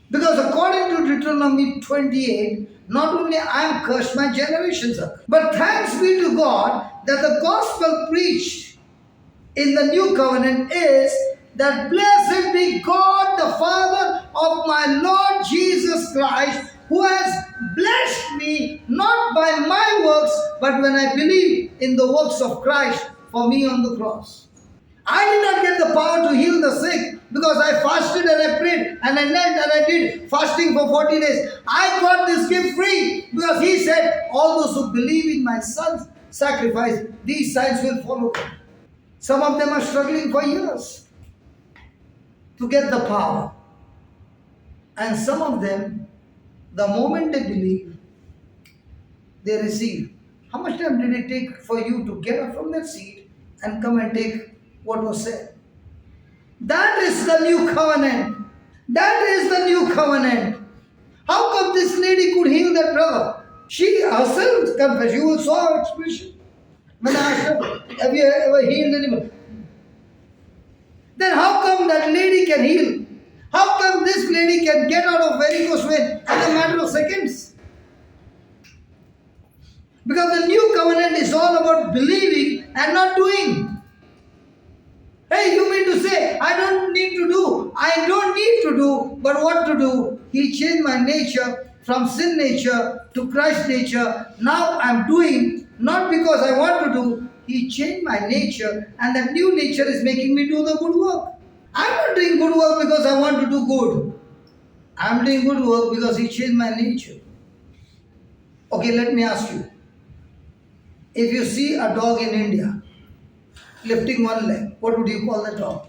Because according to Deuteronomy 28, not only I am cursed, my generations are cursed. But thanks be to God that the gospel preached in the new covenant is that blessed be God the Father of my Lord Jesus Christ, who has blessed me not by my works, but when I believe in the works of Christ for me on the cross. I did not get the power to heal the sick because I fasted and I prayed and I knelt and I did fasting for 40 days. I got this gift free because He said, all those who believe in my Son's sacrifice, these signs will follow them. Some of them are struggling for years to get the power. And some of them, the moment they believe, they receive. How much time did it take for you to get up from that seat and come and take what was said? That is the new covenant. That is the new covenant. How come this lady could heal that brother? She herself confessed. You saw her expression. When I asked her, have you ever healed anyone? Then how come that lady can heal? How come this lady can get out of varicose vein in a matter of seconds? Because the new covenant is all about believing and not doing. Hey, you mean to say, I don't need to do. I don't need to do, but what to do? He changed my nature from sin nature to Christ nature. Now I'm doing, not because I want to do. He changed my nature, and that new nature is making me do the good work. I'm not doing good work because I want to do good. I'm doing good work because He changed my nature. Okay, let me ask you. If you see a dog in India lifting one leg, what would you call the dog?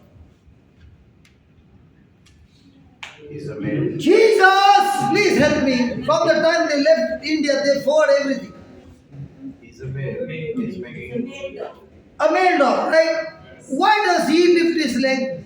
He's a man. Jesus! Please help me. From the time they left India, they fought everything. He's a man. He's making A male dog, right? Why does he lift his leg?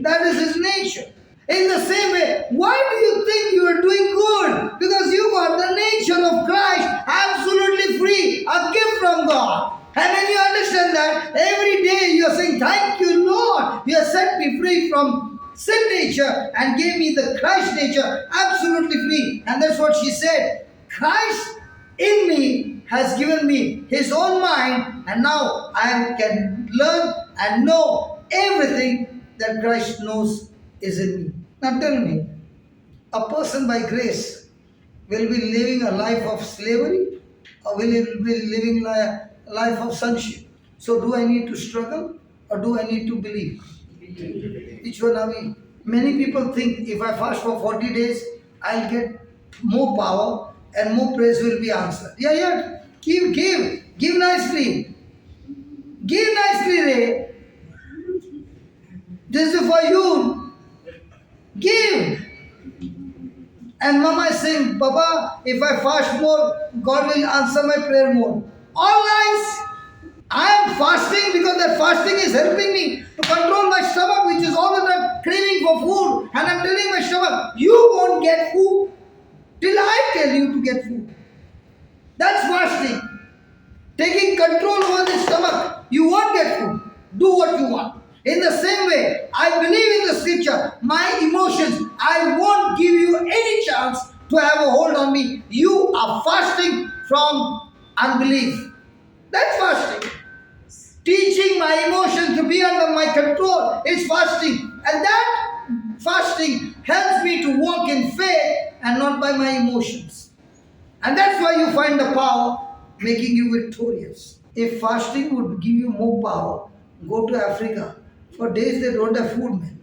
That is his nature. In the same way, why do you think you are doing good? Because you got the nature of Christ absolutely free, a gift from God. And when you understand that, every day you are saying, thank you, Lord. You have set me free from sin nature and gave me the Christ nature absolutely free. And that's what she said. Christ in me has given me His own mind, and now I can learn and know everything that Christ knows is in me. Now tell me, a person by grace will be living a life of slavery, or will he be living a life of sonship? So do I need to struggle or do I need to believe? Which one are we? Many people think if I fast for 40 days, I'll get more power and more praise will be answered. Yeah. Give nicely. Give nicely, Ray. This is for you. Give. And Mama is saying, Baba, if I fast more, God will answer my prayer more. All lies. I am fasting because that fasting is helping me to control my stomach, which is all the time craving for food. And I'm telling my stomach, you won't get food till I tell you to get food. That's fasting. Taking control over the stomach. You won't get food. Do what you want. In the same way, I believe in the scripture. My emotions, I won't give you any chance to have a hold on me. You are fasting from unbelief. That's fasting. Teaching my emotions to be under my control is fasting. And that fasting helps me to walk in faith and not by my emotions. And that's why you find the power making you victorious. If fasting would give you more power, go to Africa. For days they don't have food, man.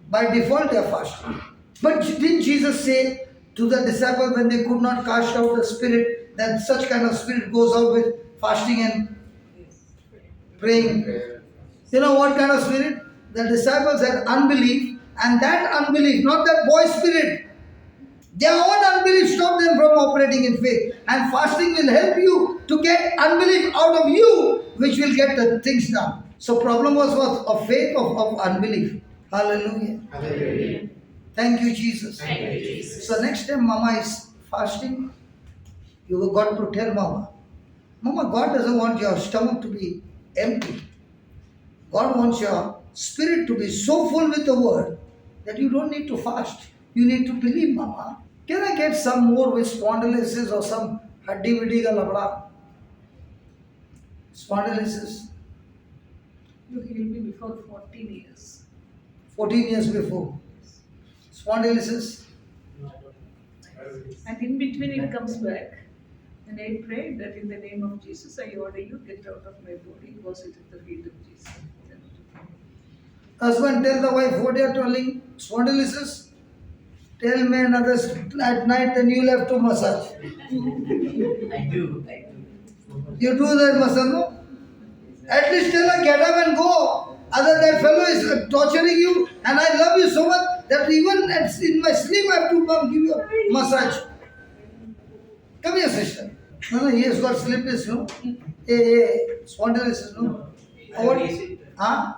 By default they are fasting. But didn't Jesus say to the disciples when they could not cast out the spirit, that such kind of spirit goes out with fasting and praying? You know what kind of spirit? The disciples had unbelief, and that unbelief, not that boy spirit, their own unbelief stopped them from operating in faith. And fasting will help you to get unbelief out of you, which will get the things done. So problem was of faith, of unbelief. Hallelujah. Hallelujah. Thank you, Jesus. Thank you, Jesus. So next time Mama is fasting, you got to tell Mama, Mama, God doesn't want your stomach to be empty. God wants your spirit to be so full with the word that you don't need to fast. You need to believe, Mama. Can I get some more with spondylosis or some haddi viddi ka labda? Spondylosis, You healed me before 14 years. 14 years before. Spondylosis, And in between it comes back. And I prayed that in the name of Jesus, I order you, get out of my body, was it at the feet of Jesus. husband, tell the wife what you are telling. Spondylosis, tell me another at night, then you'll have to massage. I do. You do that massage, no? At least tell her, get up and go. Other that fellow is torturing you, and I love you so much that even in my sleep I have to come give you a massage. Come here, sister. No, he has got sleepless, no? Hey, spondylosis, no? What? Huh?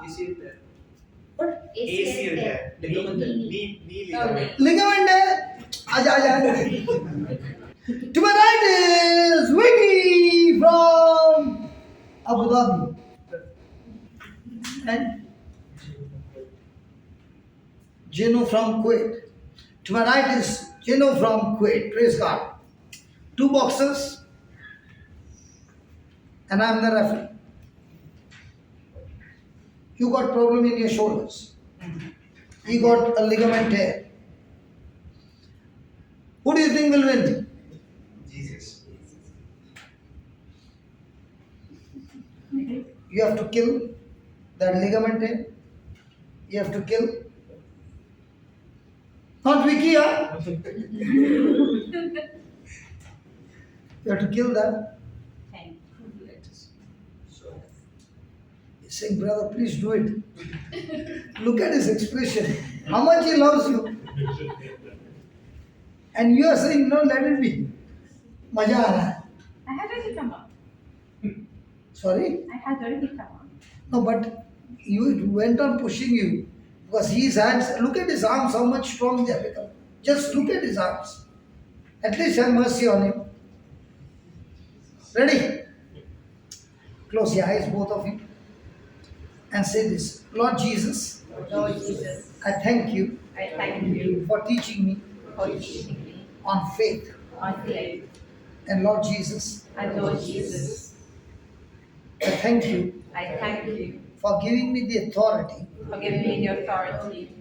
What? ACL, knee ligament. Ligament hai. Aja. To my right is Vicky from Abu Dhabi. And Jeno from Kuwait. To my right is Jeno from Kuwait. Praise God. 2 boxers. And I am the referee. You got problem in your shoulders. He got a ligament tear. Who do you think will win? Jesus. You have to kill that ligament tear. You have to kill. Not Vicky, huh? You have to kill that. He's saying, brother, please do it. Look at his expression. How much he loves you. And you are saying, no, let it be. Maja aa raha hai. I had already come out. Sorry? I had already come out. No, but you went on pushing you. Because his hands, look at his arms, how much strong they have become. Just look at his arms. At least have mercy on him. Ready? Close your eyes, both of you. And say this. Lord Jesus, Lord Jesus, I thank you I thank you for teaching me for teaching me on faith. on faith. And Lord Jesus, And Lord Jesus, I thank you I thank you for giving me the authority for giving me the authority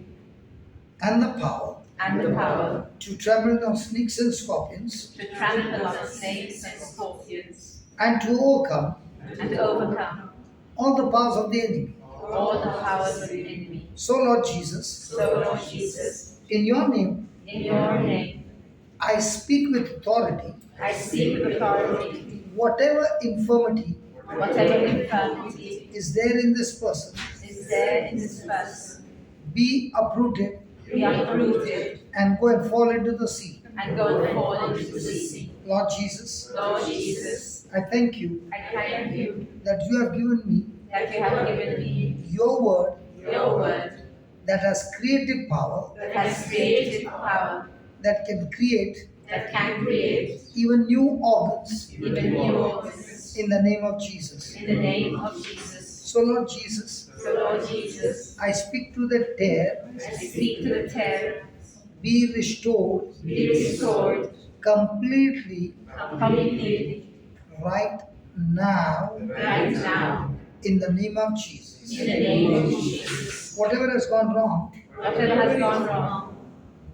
and the power and the power to trample on snakes and scorpions to trample on snakes and scorpions and to overcome and overcome all the powers of the enemy. all the powers of the enemy. So, Lord Jesus, So, Lord Jesus, in your name, in your name, I speak with authority. I speak with authority. Whatever infirmity Whatever infirmity is there in this person, is there in this person, be uprooted be uprooted and go and fall into the sea. and go and fall into the sea. Lord Jesus, Lord Jesus, I thank you I thank you that you have given me that you have given me your word your word that has creative power, that has creative power, that can create that can create even new organs even new organs. in the name of Jesus. In the name of Jesus. So, Lord Jesus, So, Lord Jesus, I speak to the tear, I speak to the terror, be restored be restored completely completely right now right now. in the name of Jesus. In the name of Jesus. Whatever has gone wrong, Whatever has gone wrong,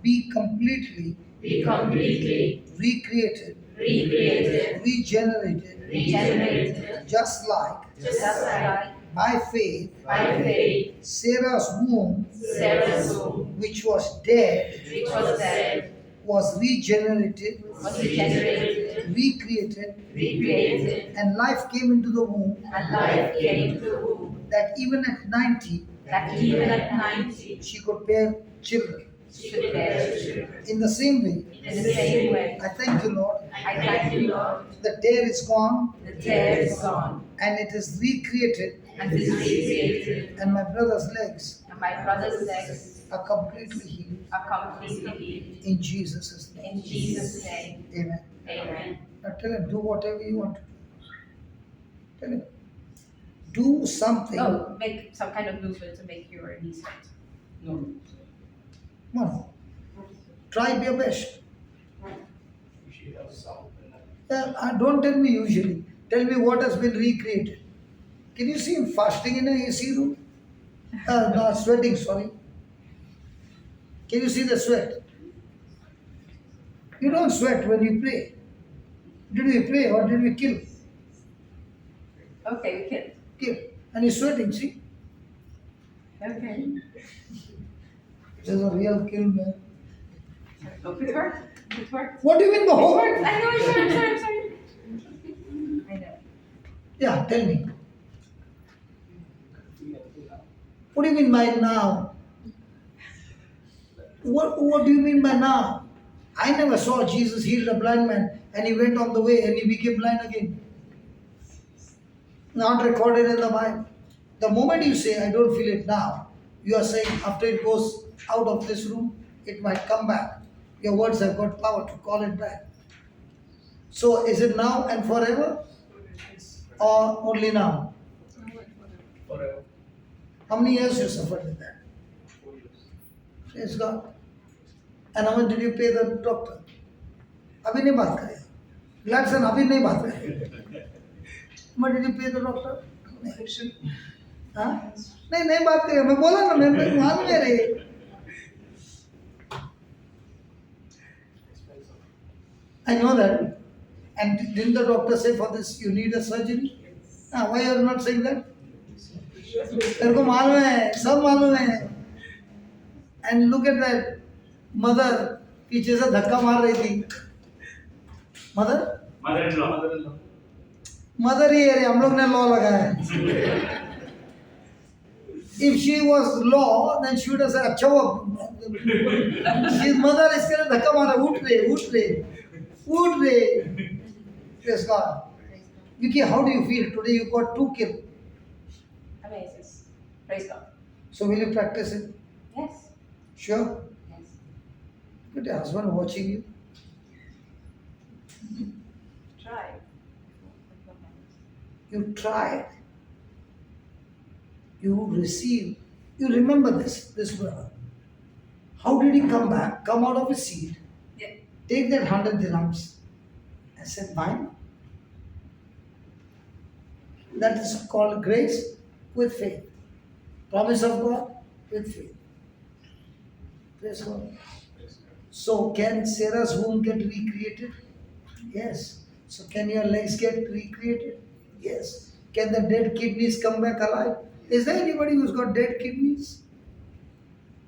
be completely be completely recreated, recreated, regenerated, regenerated, just like just like by faith by faith, Sarah's womb, Sarah's womb, which was dead, which was dead, was regenerated, was regenerated, recreated, recreated, and life came into the womb, and life came to the womb, that even at 90 that even at 90 she could bear children. she could bear children. In the same way, In the same way, I thank you, Lord, I thank you, Lord, the tear is gone the tear is gone, and it is recreated, and is recreated, and my brother's legs and my brother's legs are completely healed. are completely healed. In Jesus' name. In Jesus' name, Amen. amen. Now tell him, do whatever you want to do. Tell him, do something. Oh, make some kind of movement to make your knees straight. Come on. Try your best. Don't tell me usually. Tell me what has been recreated. Can you see him fasting in a AC room? No, sweating, sorry. Can you see the sweat? You don't sweat when you pray. Did we pray or did we kill? Okay, we can. Kill. And he's sweating, see? Okay. This is a real kill, man. Oh, it worked. It worked. What do you mean the It whole? worked. I know, I'm sorry. I know. Yeah, tell me. What do you mean by now? What do you mean by now? I never saw Jesus healed a blind man and he went on the way and he became blind again. Not recorded in the Bible. The moment you say, I don't feel it now, you are saying after it goes out of this room, it might come back. Your words have got power to call it back. So is it now and forever? Or only now? Forever. How many years you suffered with that? 4 years. Praise God. And how much did you pay the doctor? अभी नहीं बात करें. Gladson अभी नहीं बात करें. How much did you pay the doctor? Affliction. हाँ? नहीं बात करें. मैं बोला ना मैं मालूम है रे. I know that. And didn't the doctor say for this you need a surgery? Why you are not saying that? तेरे को मालूम है, सब मालूम है. And look at that mother पीछे से धक्का मार रही थी. Mother? Mother-in-law. मदर ही है रे, हम लोग ने लॉ लगाया है. If she was law, then she would have said, अच्छा वो she's mother इसके लिए धक्का मारा, उठ रे. Praise God. Vicky, how do you feel today? You got 2 kills. Amazing. Praise God. So will you practice it? Yes. Sure. Yes. But your husband watching you. Try. You tried. You received. You remember this brother. How did he come back? Come out of his seat. Yeah. Take that 100 dirhams. I said, fine. That is called grace with faith. Promise of God with faith. Praise God. So can Sarah's womb get recreated? Yes. So can your legs get recreated? Yes. Can the dead kidneys come back alive? Is there anybody who's got dead kidneys?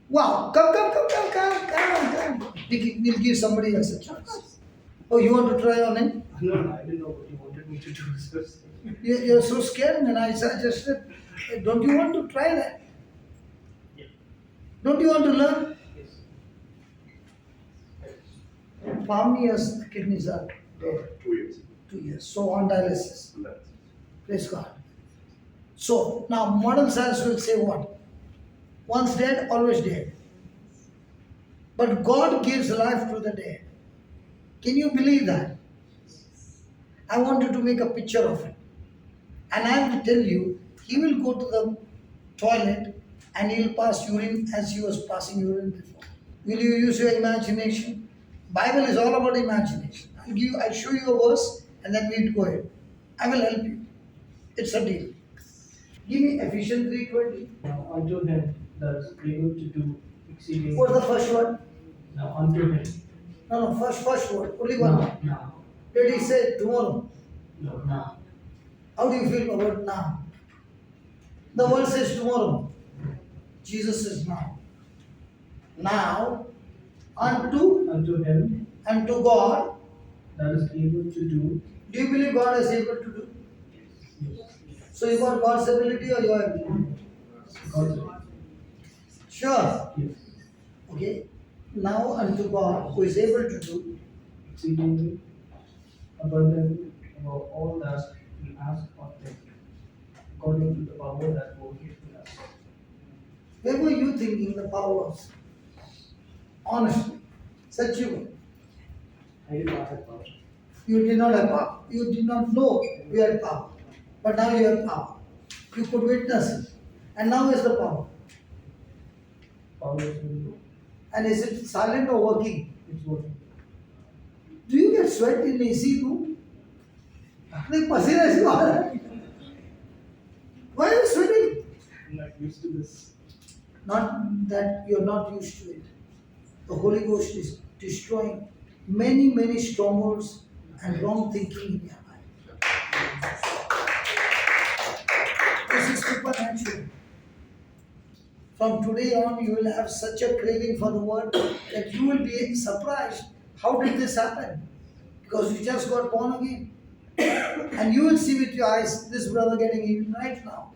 Wow, come. We'll give somebody else a chance. Oh, you want to try on him? No, I didn't know what you wanted me to do. You're so scared, man. I suggested, don't you want to try that? Yeah. Don't you want to learn? Yes. For how many years the kidneys are dead? 2 years. 2 years. So on dialysis. That's Praise God. So now modern science will say what? Once dead, always dead. But God gives life to the dead. Can you believe that? I want you to make a picture of it. And I will tell you, he will go to the toilet and he will pass urine as he was passing urine before. Will you use your imagination? Bible is all about imagination. I'll show you a verse and then we'll go ahead. I will help you. It's a deal. Give me Ephesians 3:20. Now unto him that is able to do exceeding. What's the first word? Now unto him. No, first word. Only one. Now. Did he say tomorrow? No, now. How do you feel about now? The world says tomorrow. Jesus says now. Now, Unto him unto God. that is able to do. Do you believe God is able to do? Yes. So you got God's ability or your ability? God's will. Sure. Yes. Okay. Now unto God who is able to do. Exceedingly abundantly above all that we ask or think, according to the power that worketh in us. Where were you thinking the power was? Honestly. Such you. I did not have power. You did not have power. You did not know you had power. But now you have power. You could witness it. And now is the power. Power is in And is it silent or working? it's working. Do you get sweat in AC room? Like pasina se aa raha hai. Why are you sweating? I'm not used to this. Not that you're not used to it. The Holy Ghost is destroying many strongholds and wrong thinking in your mind. This is supernatural. From today on, you will have such a craving for the word that you will be surprised. How did this happen? Because you just got born again. And you will see with your eyes this brother getting healed right now.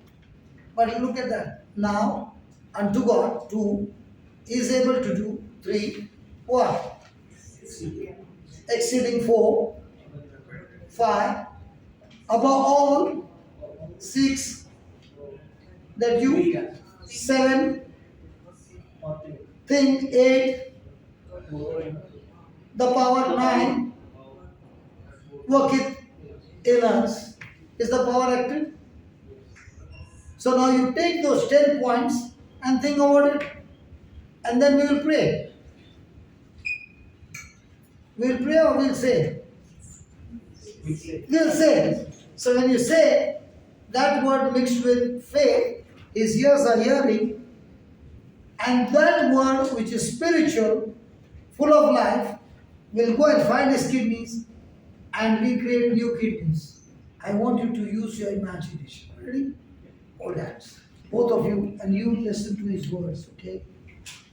But look at that. Now, unto God, 2, is able to do, 3, what? Exceeding 4, 5, above all, 6, that you, 7, think, 8, the power 9, worketh in us. Is the power active? So now you take those 10 points and think about it, and then we will pray. We'll pray or we'll say? We'll say. So when you say, that word mixed with faith, his ears are hearing, and that word which is spiritual, full of life, will go and find his kidneys and recreate new kidneys. I want you to use your imagination. Ready? Hold hands. Both of you, and you listen to his words, okay?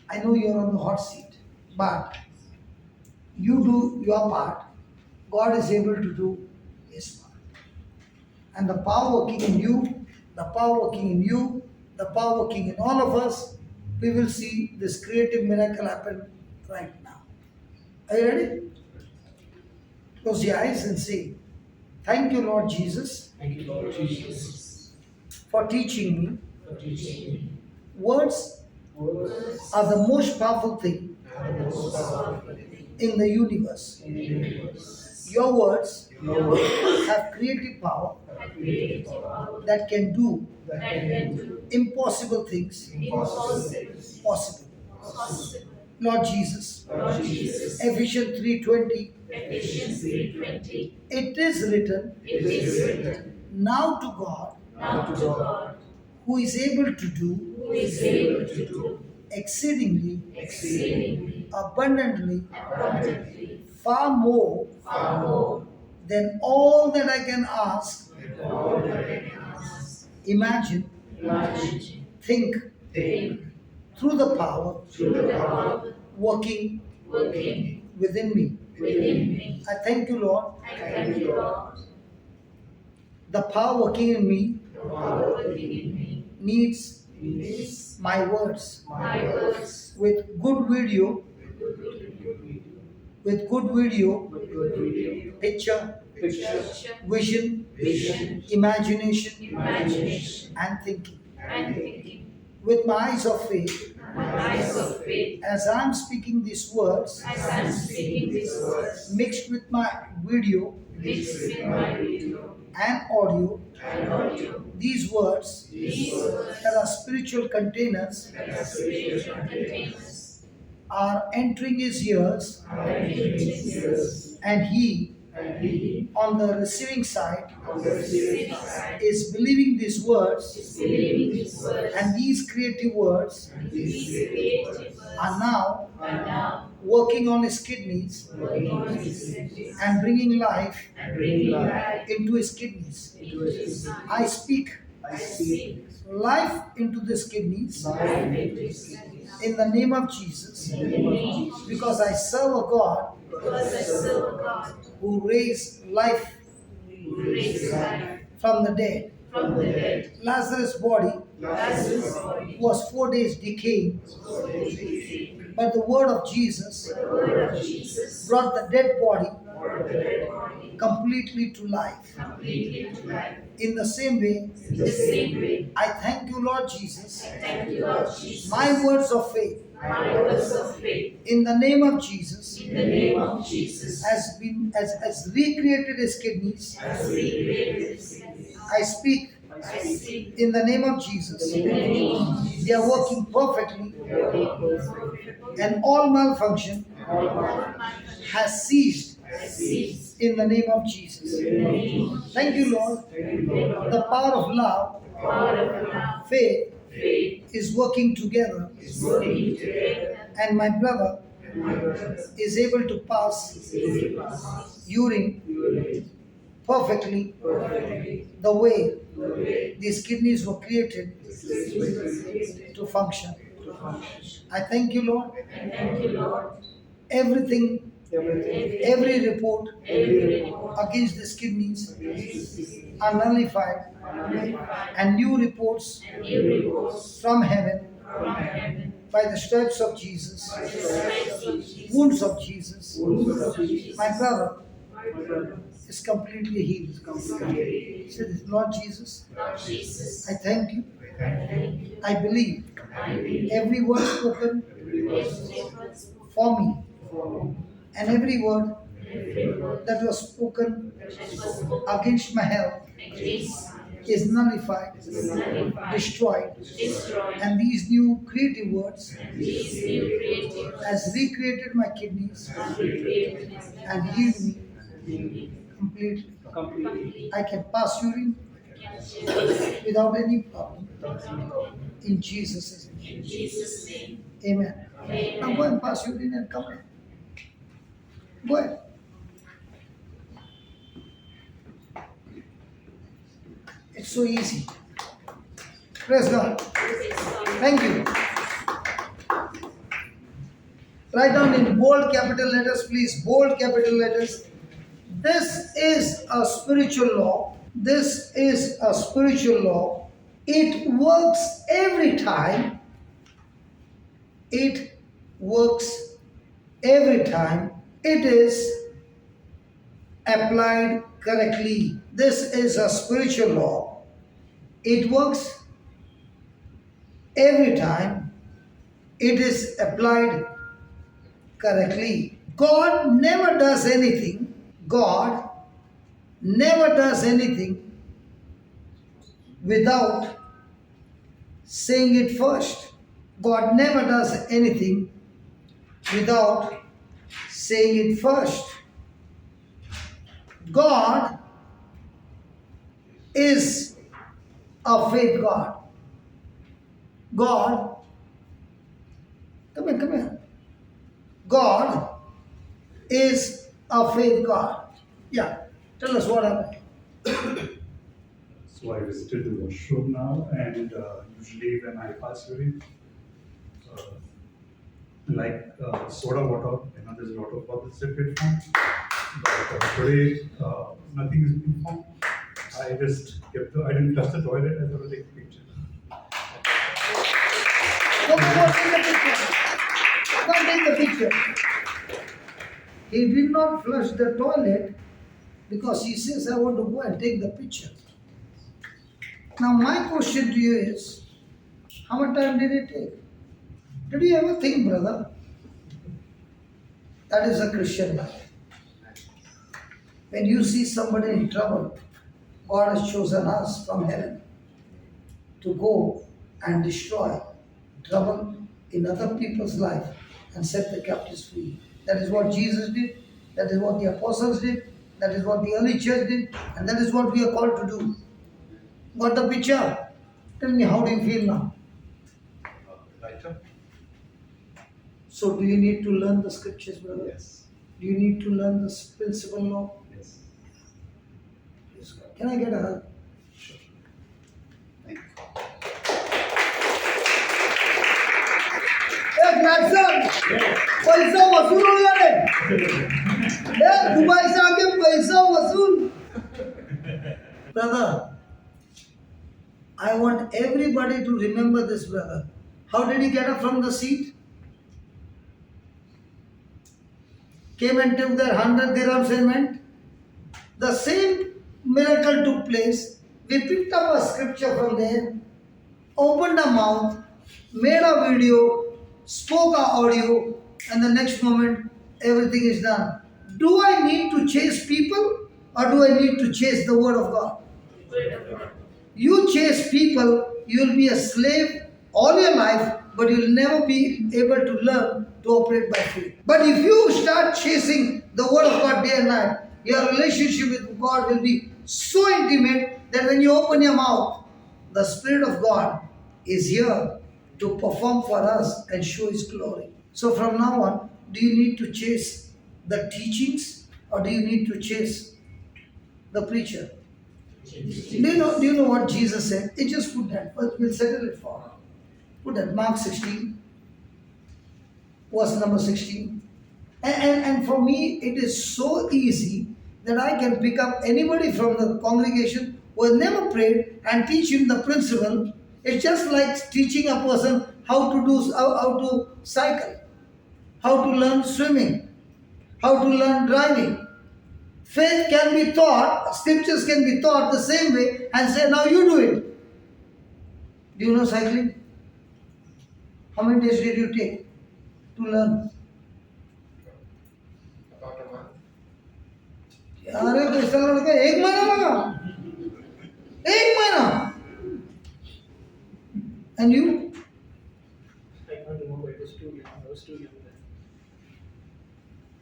I know you're on the hot seat, but you do your part. God is able to do his part. And the power working in you, the power working in you, the power working in all of us, we will see this creative miracle happen right now. Are you ready? Close your eyes and say, thank you, Lord Jesus, Thank you, Lord Jesus, for teaching me. for teaching me. Words Words are the most powerful thing are the most powerful thing in the universe. in the universe. Your words Your words have creative power have created power that can do that can do impossible things impossible things possible. Possible. Lord Jesus, Lord Jesus. Ephesians 3:20, Ephesians 3:20. it is written, It is written, now to God, now to God, who is able to do who is able to do exceedingly, exceedingly, abundantly, abundantly, far more far more than all that I can ask than all that I can imagine, imagine, think think, through the power through the power working working within me. within me. I thank you, Lord. Thank you, Lord. The power working in me The power working in me needs needs my words my words with good video, with good video, picture, picture, vision, vision, imagination, imagination, and thinking. and thinking. With my eyes of faith, My eyes of faith, as I'm speaking these words, as I'm speaking these words, mixed with my video mixed with my video and audio, and audio, these words these words that are spiritual containers that are spiritual containers are entering his ears, are entering his ears, and he and he, on the receiving side on the receiving side, is believing these words, is believing these words, and these creative words and these creative words are now are now working on his kidneys working on his kidneys and bringing life and bringing life into his kidneys. into his life. I speak I speak life into these kidneys life into his kidneys. in the name of Jesus, In the name of Jesus, because I serve a God because I serve a God who raised life who raised life from the dead. from the dead. Lazarus' body Lazarus' body was 4 days decaying, was decaying. but the word of Jesus The word of Jesus brought the dead body brought the dead body completely to life. completely to life. In the same way, In the same way, I thank you, Lord Jesus. thank you, Lord Jesus. My words of faith My words of faith in the name of Jesus in the name of Jesus has recreated his kidneys. has recreated his kidneys. I speak I speak in the name of Jesus. in the name of Jesus. They are working perfectly, Working perfectly. and all malfunction All our has ceased has ceased. in the name of Jesus. In the name of Thank you, Lord. The power of love, power of love, faith faith is working together, is working together. and my brother And my brothers is able to pass is able to pass urine perfectly perfectly the way the way these kidneys were created this was created to function. to function. I thank you, Lord. And thank you, Lord. Everything, every report Every report against these kidneys against this are nullified, and new reports and new reports from heaven from heaven by the stripes of Jesus, by the stripes of Jesus. wounds of Jesus. Wounds of Jesus. My brother My brother is completely healed. is completely He said, Lord Jesus, Lord Jesus. I thank you. I thank you. I believe I believe every word spoken every word spoken for me, for me. and every word Every word that was spoken that was spoken against my health against is nullified, is nullified, destroyed, destroyed, and these new creative words and these new creative has recreated my kidneys have recreated and healed me completely. completely. I can pass urine without any problem. In Jesus' name. In Jesus' name. Amen. Amen. Now go and pass urine and come in. Go ahead. It's so easy. Praise God. Thank you. Write down in bold capital letters, please. Bold capital letters. This is a spiritual law. This is a spiritual law. It works every time. It works every time it is applied correctly. This is a spiritual law. It works every time it is applied correctly. God never does anything. God never does anything without saying it first. God never does anything without saying it first. God is a faith God. God, come here. God is a faith God. Yeah, tell us what happened. So I visited the washroom now, and usually when I pass urine, uh, like soda water, there's a lot of bubbles that get formed. But today, nothing has been formed. I just I didn't flush the toilet, I thought I'd take a picture. Come take the picture. He did not flush the toilet because he says, I want to go and take the picture. Now my question to you is, how much time did it take? Did you ever think, brother, that is a Christian life? When you see somebody in trouble, God has chosen us from heaven to go and destroy trouble in other people's life and set the captives free. That is what Jesus did, that is what the apostles did, that is what the early church did, and that is what we are called to do. Got the picture? Tell me, how do you feel now? Lighter? So do you need to learn the scriptures, brother? Yes. Do you need to learn this principle now? Yes. Praise God. Can I get a hug? Sure. Thank you. Hey, grandson! पैसा वसूल हो गया रे? Dubai से आके पैसा वसूल. Brother, I want everybody to remember this, brother. How did he get up from the seat? Came and took their 100 dirhams and went. The same miracle took place. We picked up a scripture from there, opened a mouth, made a video, spoke a audio, and the next moment everything is done. Do I need to chase people or do I need to chase the word of God? You chase people, you will be a slave all your life, but you will never be able to learn to operate by faith. But if you start chasing the word of God day and night, your relationship with God will be so intimate that when you open your mouth, the Spirit of God is here to perform for us and show His glory. So from now on, do you need to chase the teachings or do you need to chase the preacher? Do you know what Jesus said? It just put that, but we'll settle it for her. Put that, Mark 16, verse number 16. And for me, it is so easy that I can pick up anybody from the congregation who has never prayed and teach him the principle. It's just like teaching a person how to cycle, how to learn swimming, how to learn driving. Faith can be taught, scriptures can be taught the same way and say, now you do it. Do you know cycling? How many days did you take to learn? About a month. अरे तो ऐसा लड़का एक महीना लगा, एक महीना. And you? I can't remember, it was too young. I was too young then.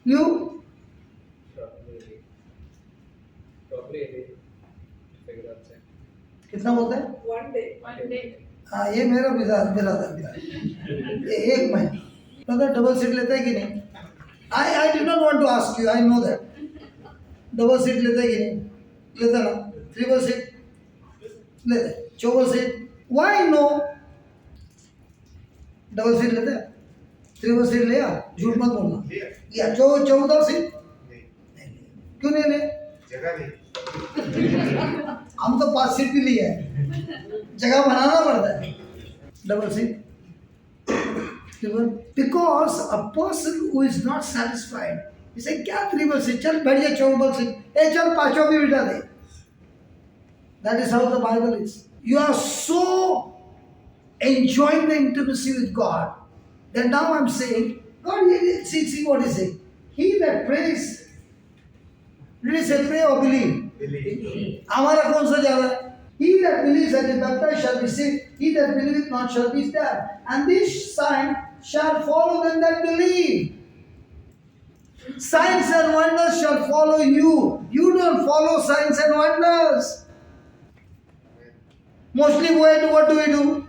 You? Probably a day to figure out that. कितना बोलता है? One day. One day. हाँ ये मेरा बिरादर का ये एक महीना. brother डबल सीट लेता है कि नहीं? I did not want to ask you, I know that. Double seat लेता है कि नहीं? लेता ना? ट्रिपल सीट लेता है? चौबल seat? Why no? Double seat लेता है? ट्रिपल सीट लिया? झूठ मत बोलना. या चौदह सीट? क्यों नहीं ले? जगह नहीं. हम तो 5 सीट भी लिए हैं, जगह बनाना पड़ता है. Double seat because a person who is not satisfied, he say क्या ट्रिपल सीट, चल बैठ जा चौबल सीट, ए चल पांचों भी बिठा दे. That is how the Bible is. You are so enjoying the intimacy with God that now I'm saying, God, see what He's saying. He that prays, did He say pray or believe? Believe. हमारा कौन सा ज्यादा है? He that believes and is baptized shall be saved. He that believeth not shall be damned. And this sign shall follow them that believe. Signs and wonders shall follow you. You don't follow signs and wonders. Mostly what do we do?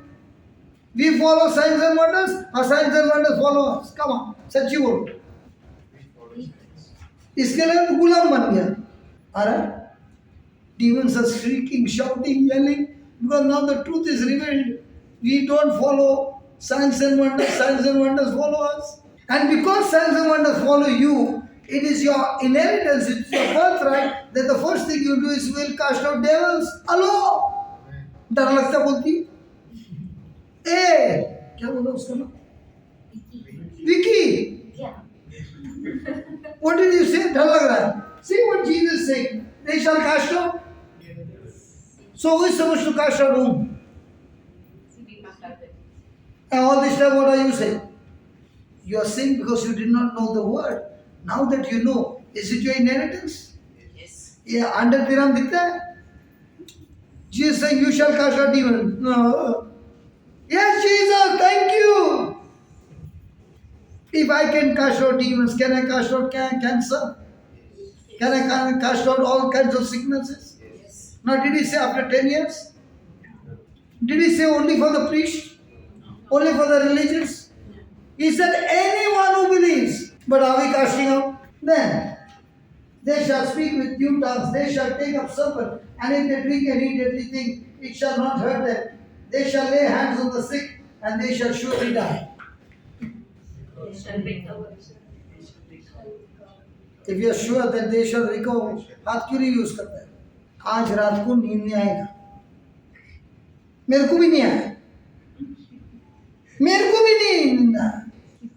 We follow signs and wonders, or signs and wonders follow us. Come on, सच्ची बोलो. इसके लिए तो गुलाम बन गया. आ रहा है? Demons are shrieking, shouting, yelling, because now the truth is revealed. We don't follow signs and wonders follow us. And because signs and wonders follow you, it is your inheritance, it's your birthright that the first thing you do is you will cast out devils. Hello? डर लगता बोलती ए क्या बोला उसका नाम Vicky. Yeah. What did you say? डर लग रहा है. See what Jesus said. They shall cast out. So who is supposed to cast out whom? And all this time what are you saying? You are saying because you did not know the word. Now that you know, is it your inheritance? Yes. Yeah, under Tiram दिखता है. Jesus saying you shall cast out demons. No. Yes, Jesus, thank you. If I can cast out demons, can I cast out cancer? Can I cast out all kinds of sicknesses? Yes. Now, did he say after 10 years? Did he say only for the priest? Only for the religious? He said anyone who believes. But are we casting out? Then, they shall speak with new tongues, they shall take up serpent, and if they drink any deadly thing, it shall not hurt them. They shall lay hands on the sick, and they shall surely die. If you are sure that they shall recover, हाथ क्यों नहीं use करता है? आज रात को नींद नहीं आएगा. मेरे को भी नहीं आया. मेरे को भी नहीं आया.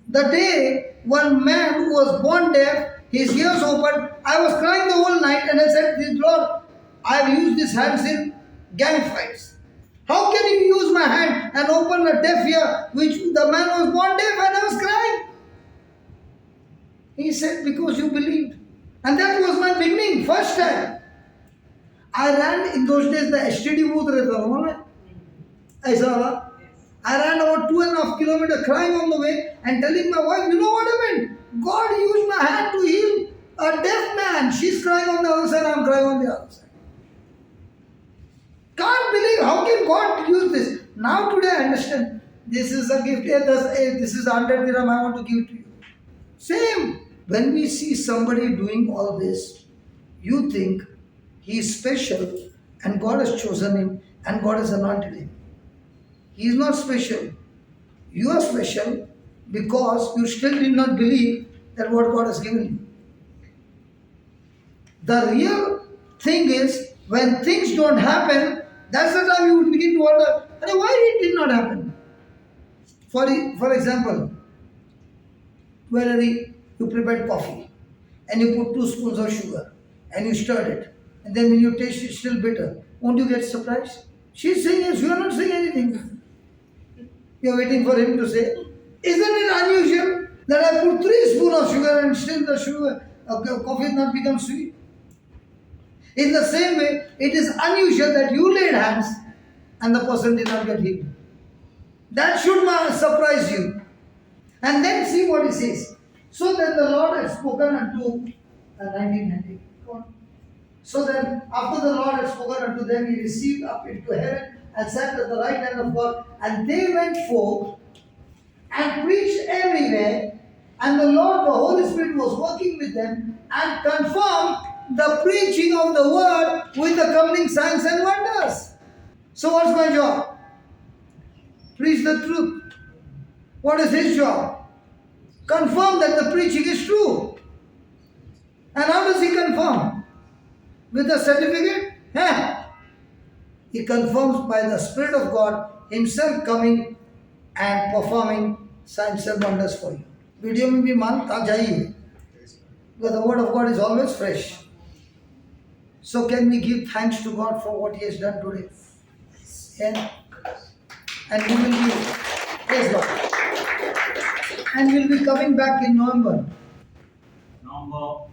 The day one man who was born deaf, his ears opened, I was crying the whole night, and I said, Lord, I have used these hands in gang fights. How can you use my hand and open a deaf ear, which the man was born deaf, and I was crying? He said, because you believed. And that was my beginning, first time. I ran in those days, the STD booth रहता था ना, ऐसा वाला. I ran about 2.5 kilometers crying on the way and telling my wife, you know what happened? God used my hand to heal a deaf man. She's crying on the other side, I'm crying on the other side. Can't believe, how can God use this? Now today I understand. This is a gift. This is 100 dirham I want to give to you. Same. When we see somebody doing all this, you think he is special and God has chosen him and God has anointed him. He is not special. You are special because you still did not believe that what God has given you. The real thing is, when things don't happen, that's the time you would begin to wonder, why it did not happen? For example, you prepared coffee and you put 2 spoons of sugar and you stirred it, and then when you taste it, it's still bitter. Won't you get surprised? She's saying yes, you are not saying anything. You are waiting for him to say, isn't it unusual that I put 3 spoons of sugar and still the coffee has not become sweet? In the same way, it is unusual that you laid hands and the person did not get healed. That should surprise you. And then see what he says. So then the Lord had spoken unto 1990. So then, after the Lord had spoken unto them, he received up into heaven and sat at the right hand of God. And they went forth and preached everywhere. And the Lord, the Holy Spirit, was working with them and confirmed the preaching of the word with the accompanying signs and wonders. So what's my job? Preach the truth. What is his job? Confirm that the preaching is true. And how does he confirm? With a certificate? He confirms by the Spirit of God himself coming and performing signs and wonders for you. Video में भी मान जाइए. Because the word of God is always fresh. So can we give thanks to God for what he has done today? Yeah. And we will be, praise God. And we'll be coming back in November. November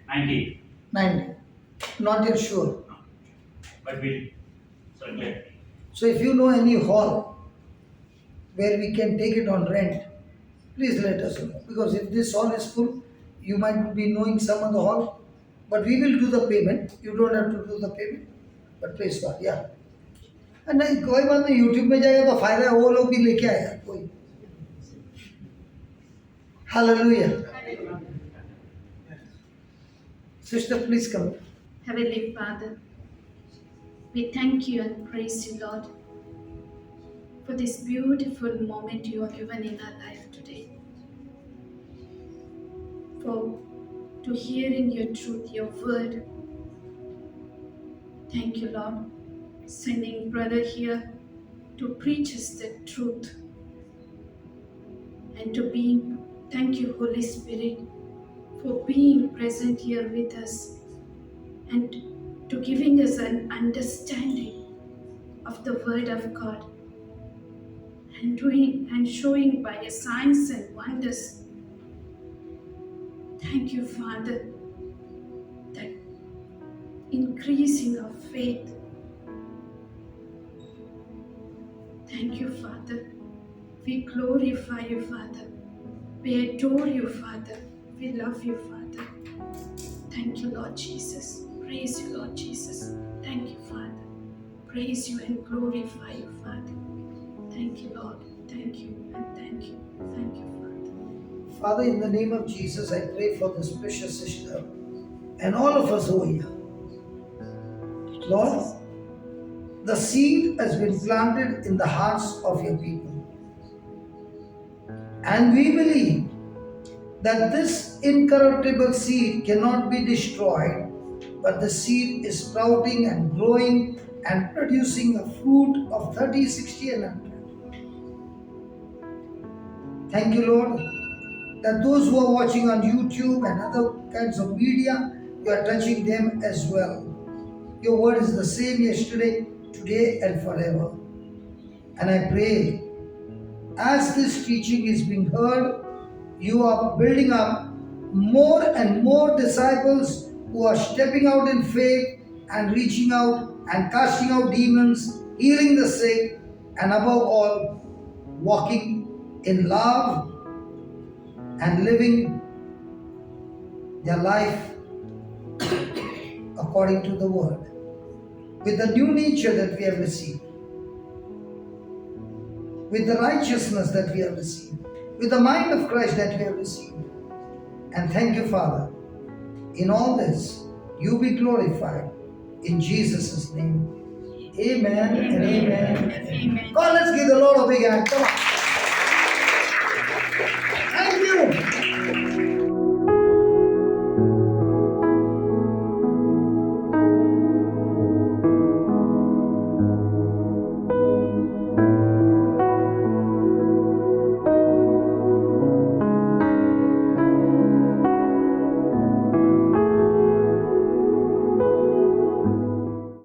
19. 9. Not yet sure. No. But we'll circulate. So if you know any hall where we can take it on rent, please let us know. Because if this hall is full, you might be knowing some of the hall. But we will do the payment. You don't have to do the payment. But praise God, yeah. And नहीं कोई बात नहीं, YouTube में जाएगा तो फायदा है, वो लोग भी लेके आएगा कोई. Hallelujah. Sister, please come. Heavenly Father, we thank you and praise you, Lord, for this beautiful moment you have given in our life today. For to hearing your truth, your word. Thank you, Lord, sending brother here to preach us the truth and to being. Thank you, Holy Spirit, for being present here with us and to giving us an understanding of the word of God and doing and showing by your signs and wonders. Thank you, Father, that increasing of faith. Thank you, Father. We glorify you, Father. We adore you, Father. We love you, Father. Thank you, Lord Jesus. Praise you, Lord Jesus. Thank you, Father. Praise you and glorify you, Father. Thank you, Lord. Thank you and thank you. Thank you, Father. Father, in the name of Jesus, I pray for this precious sister and all of us over here. Lord, the seed has been planted in the hearts of your people. And we believe that this incorruptible seed cannot be destroyed, but the seed is sprouting and growing and producing a fruit of 30, 60, and 100. Thank you, Lord, that those who are watching on YouTube and other kinds of media, you are touching them as well. Your word is the same yesterday, today, and forever. And I pray, as this teaching is being heard, you are building up more and more disciples who are stepping out in faith and reaching out and casting out demons, healing the sick, and above all, walking in love and living their life according to the word, with the new nature that we have received, with the righteousness that we have received, with the mind of Christ that we have received. And thank you, Father. In all this, you be glorified. In Jesus' name. Amen and amen. Amen. God, let's give the Lord a big hand. Come on.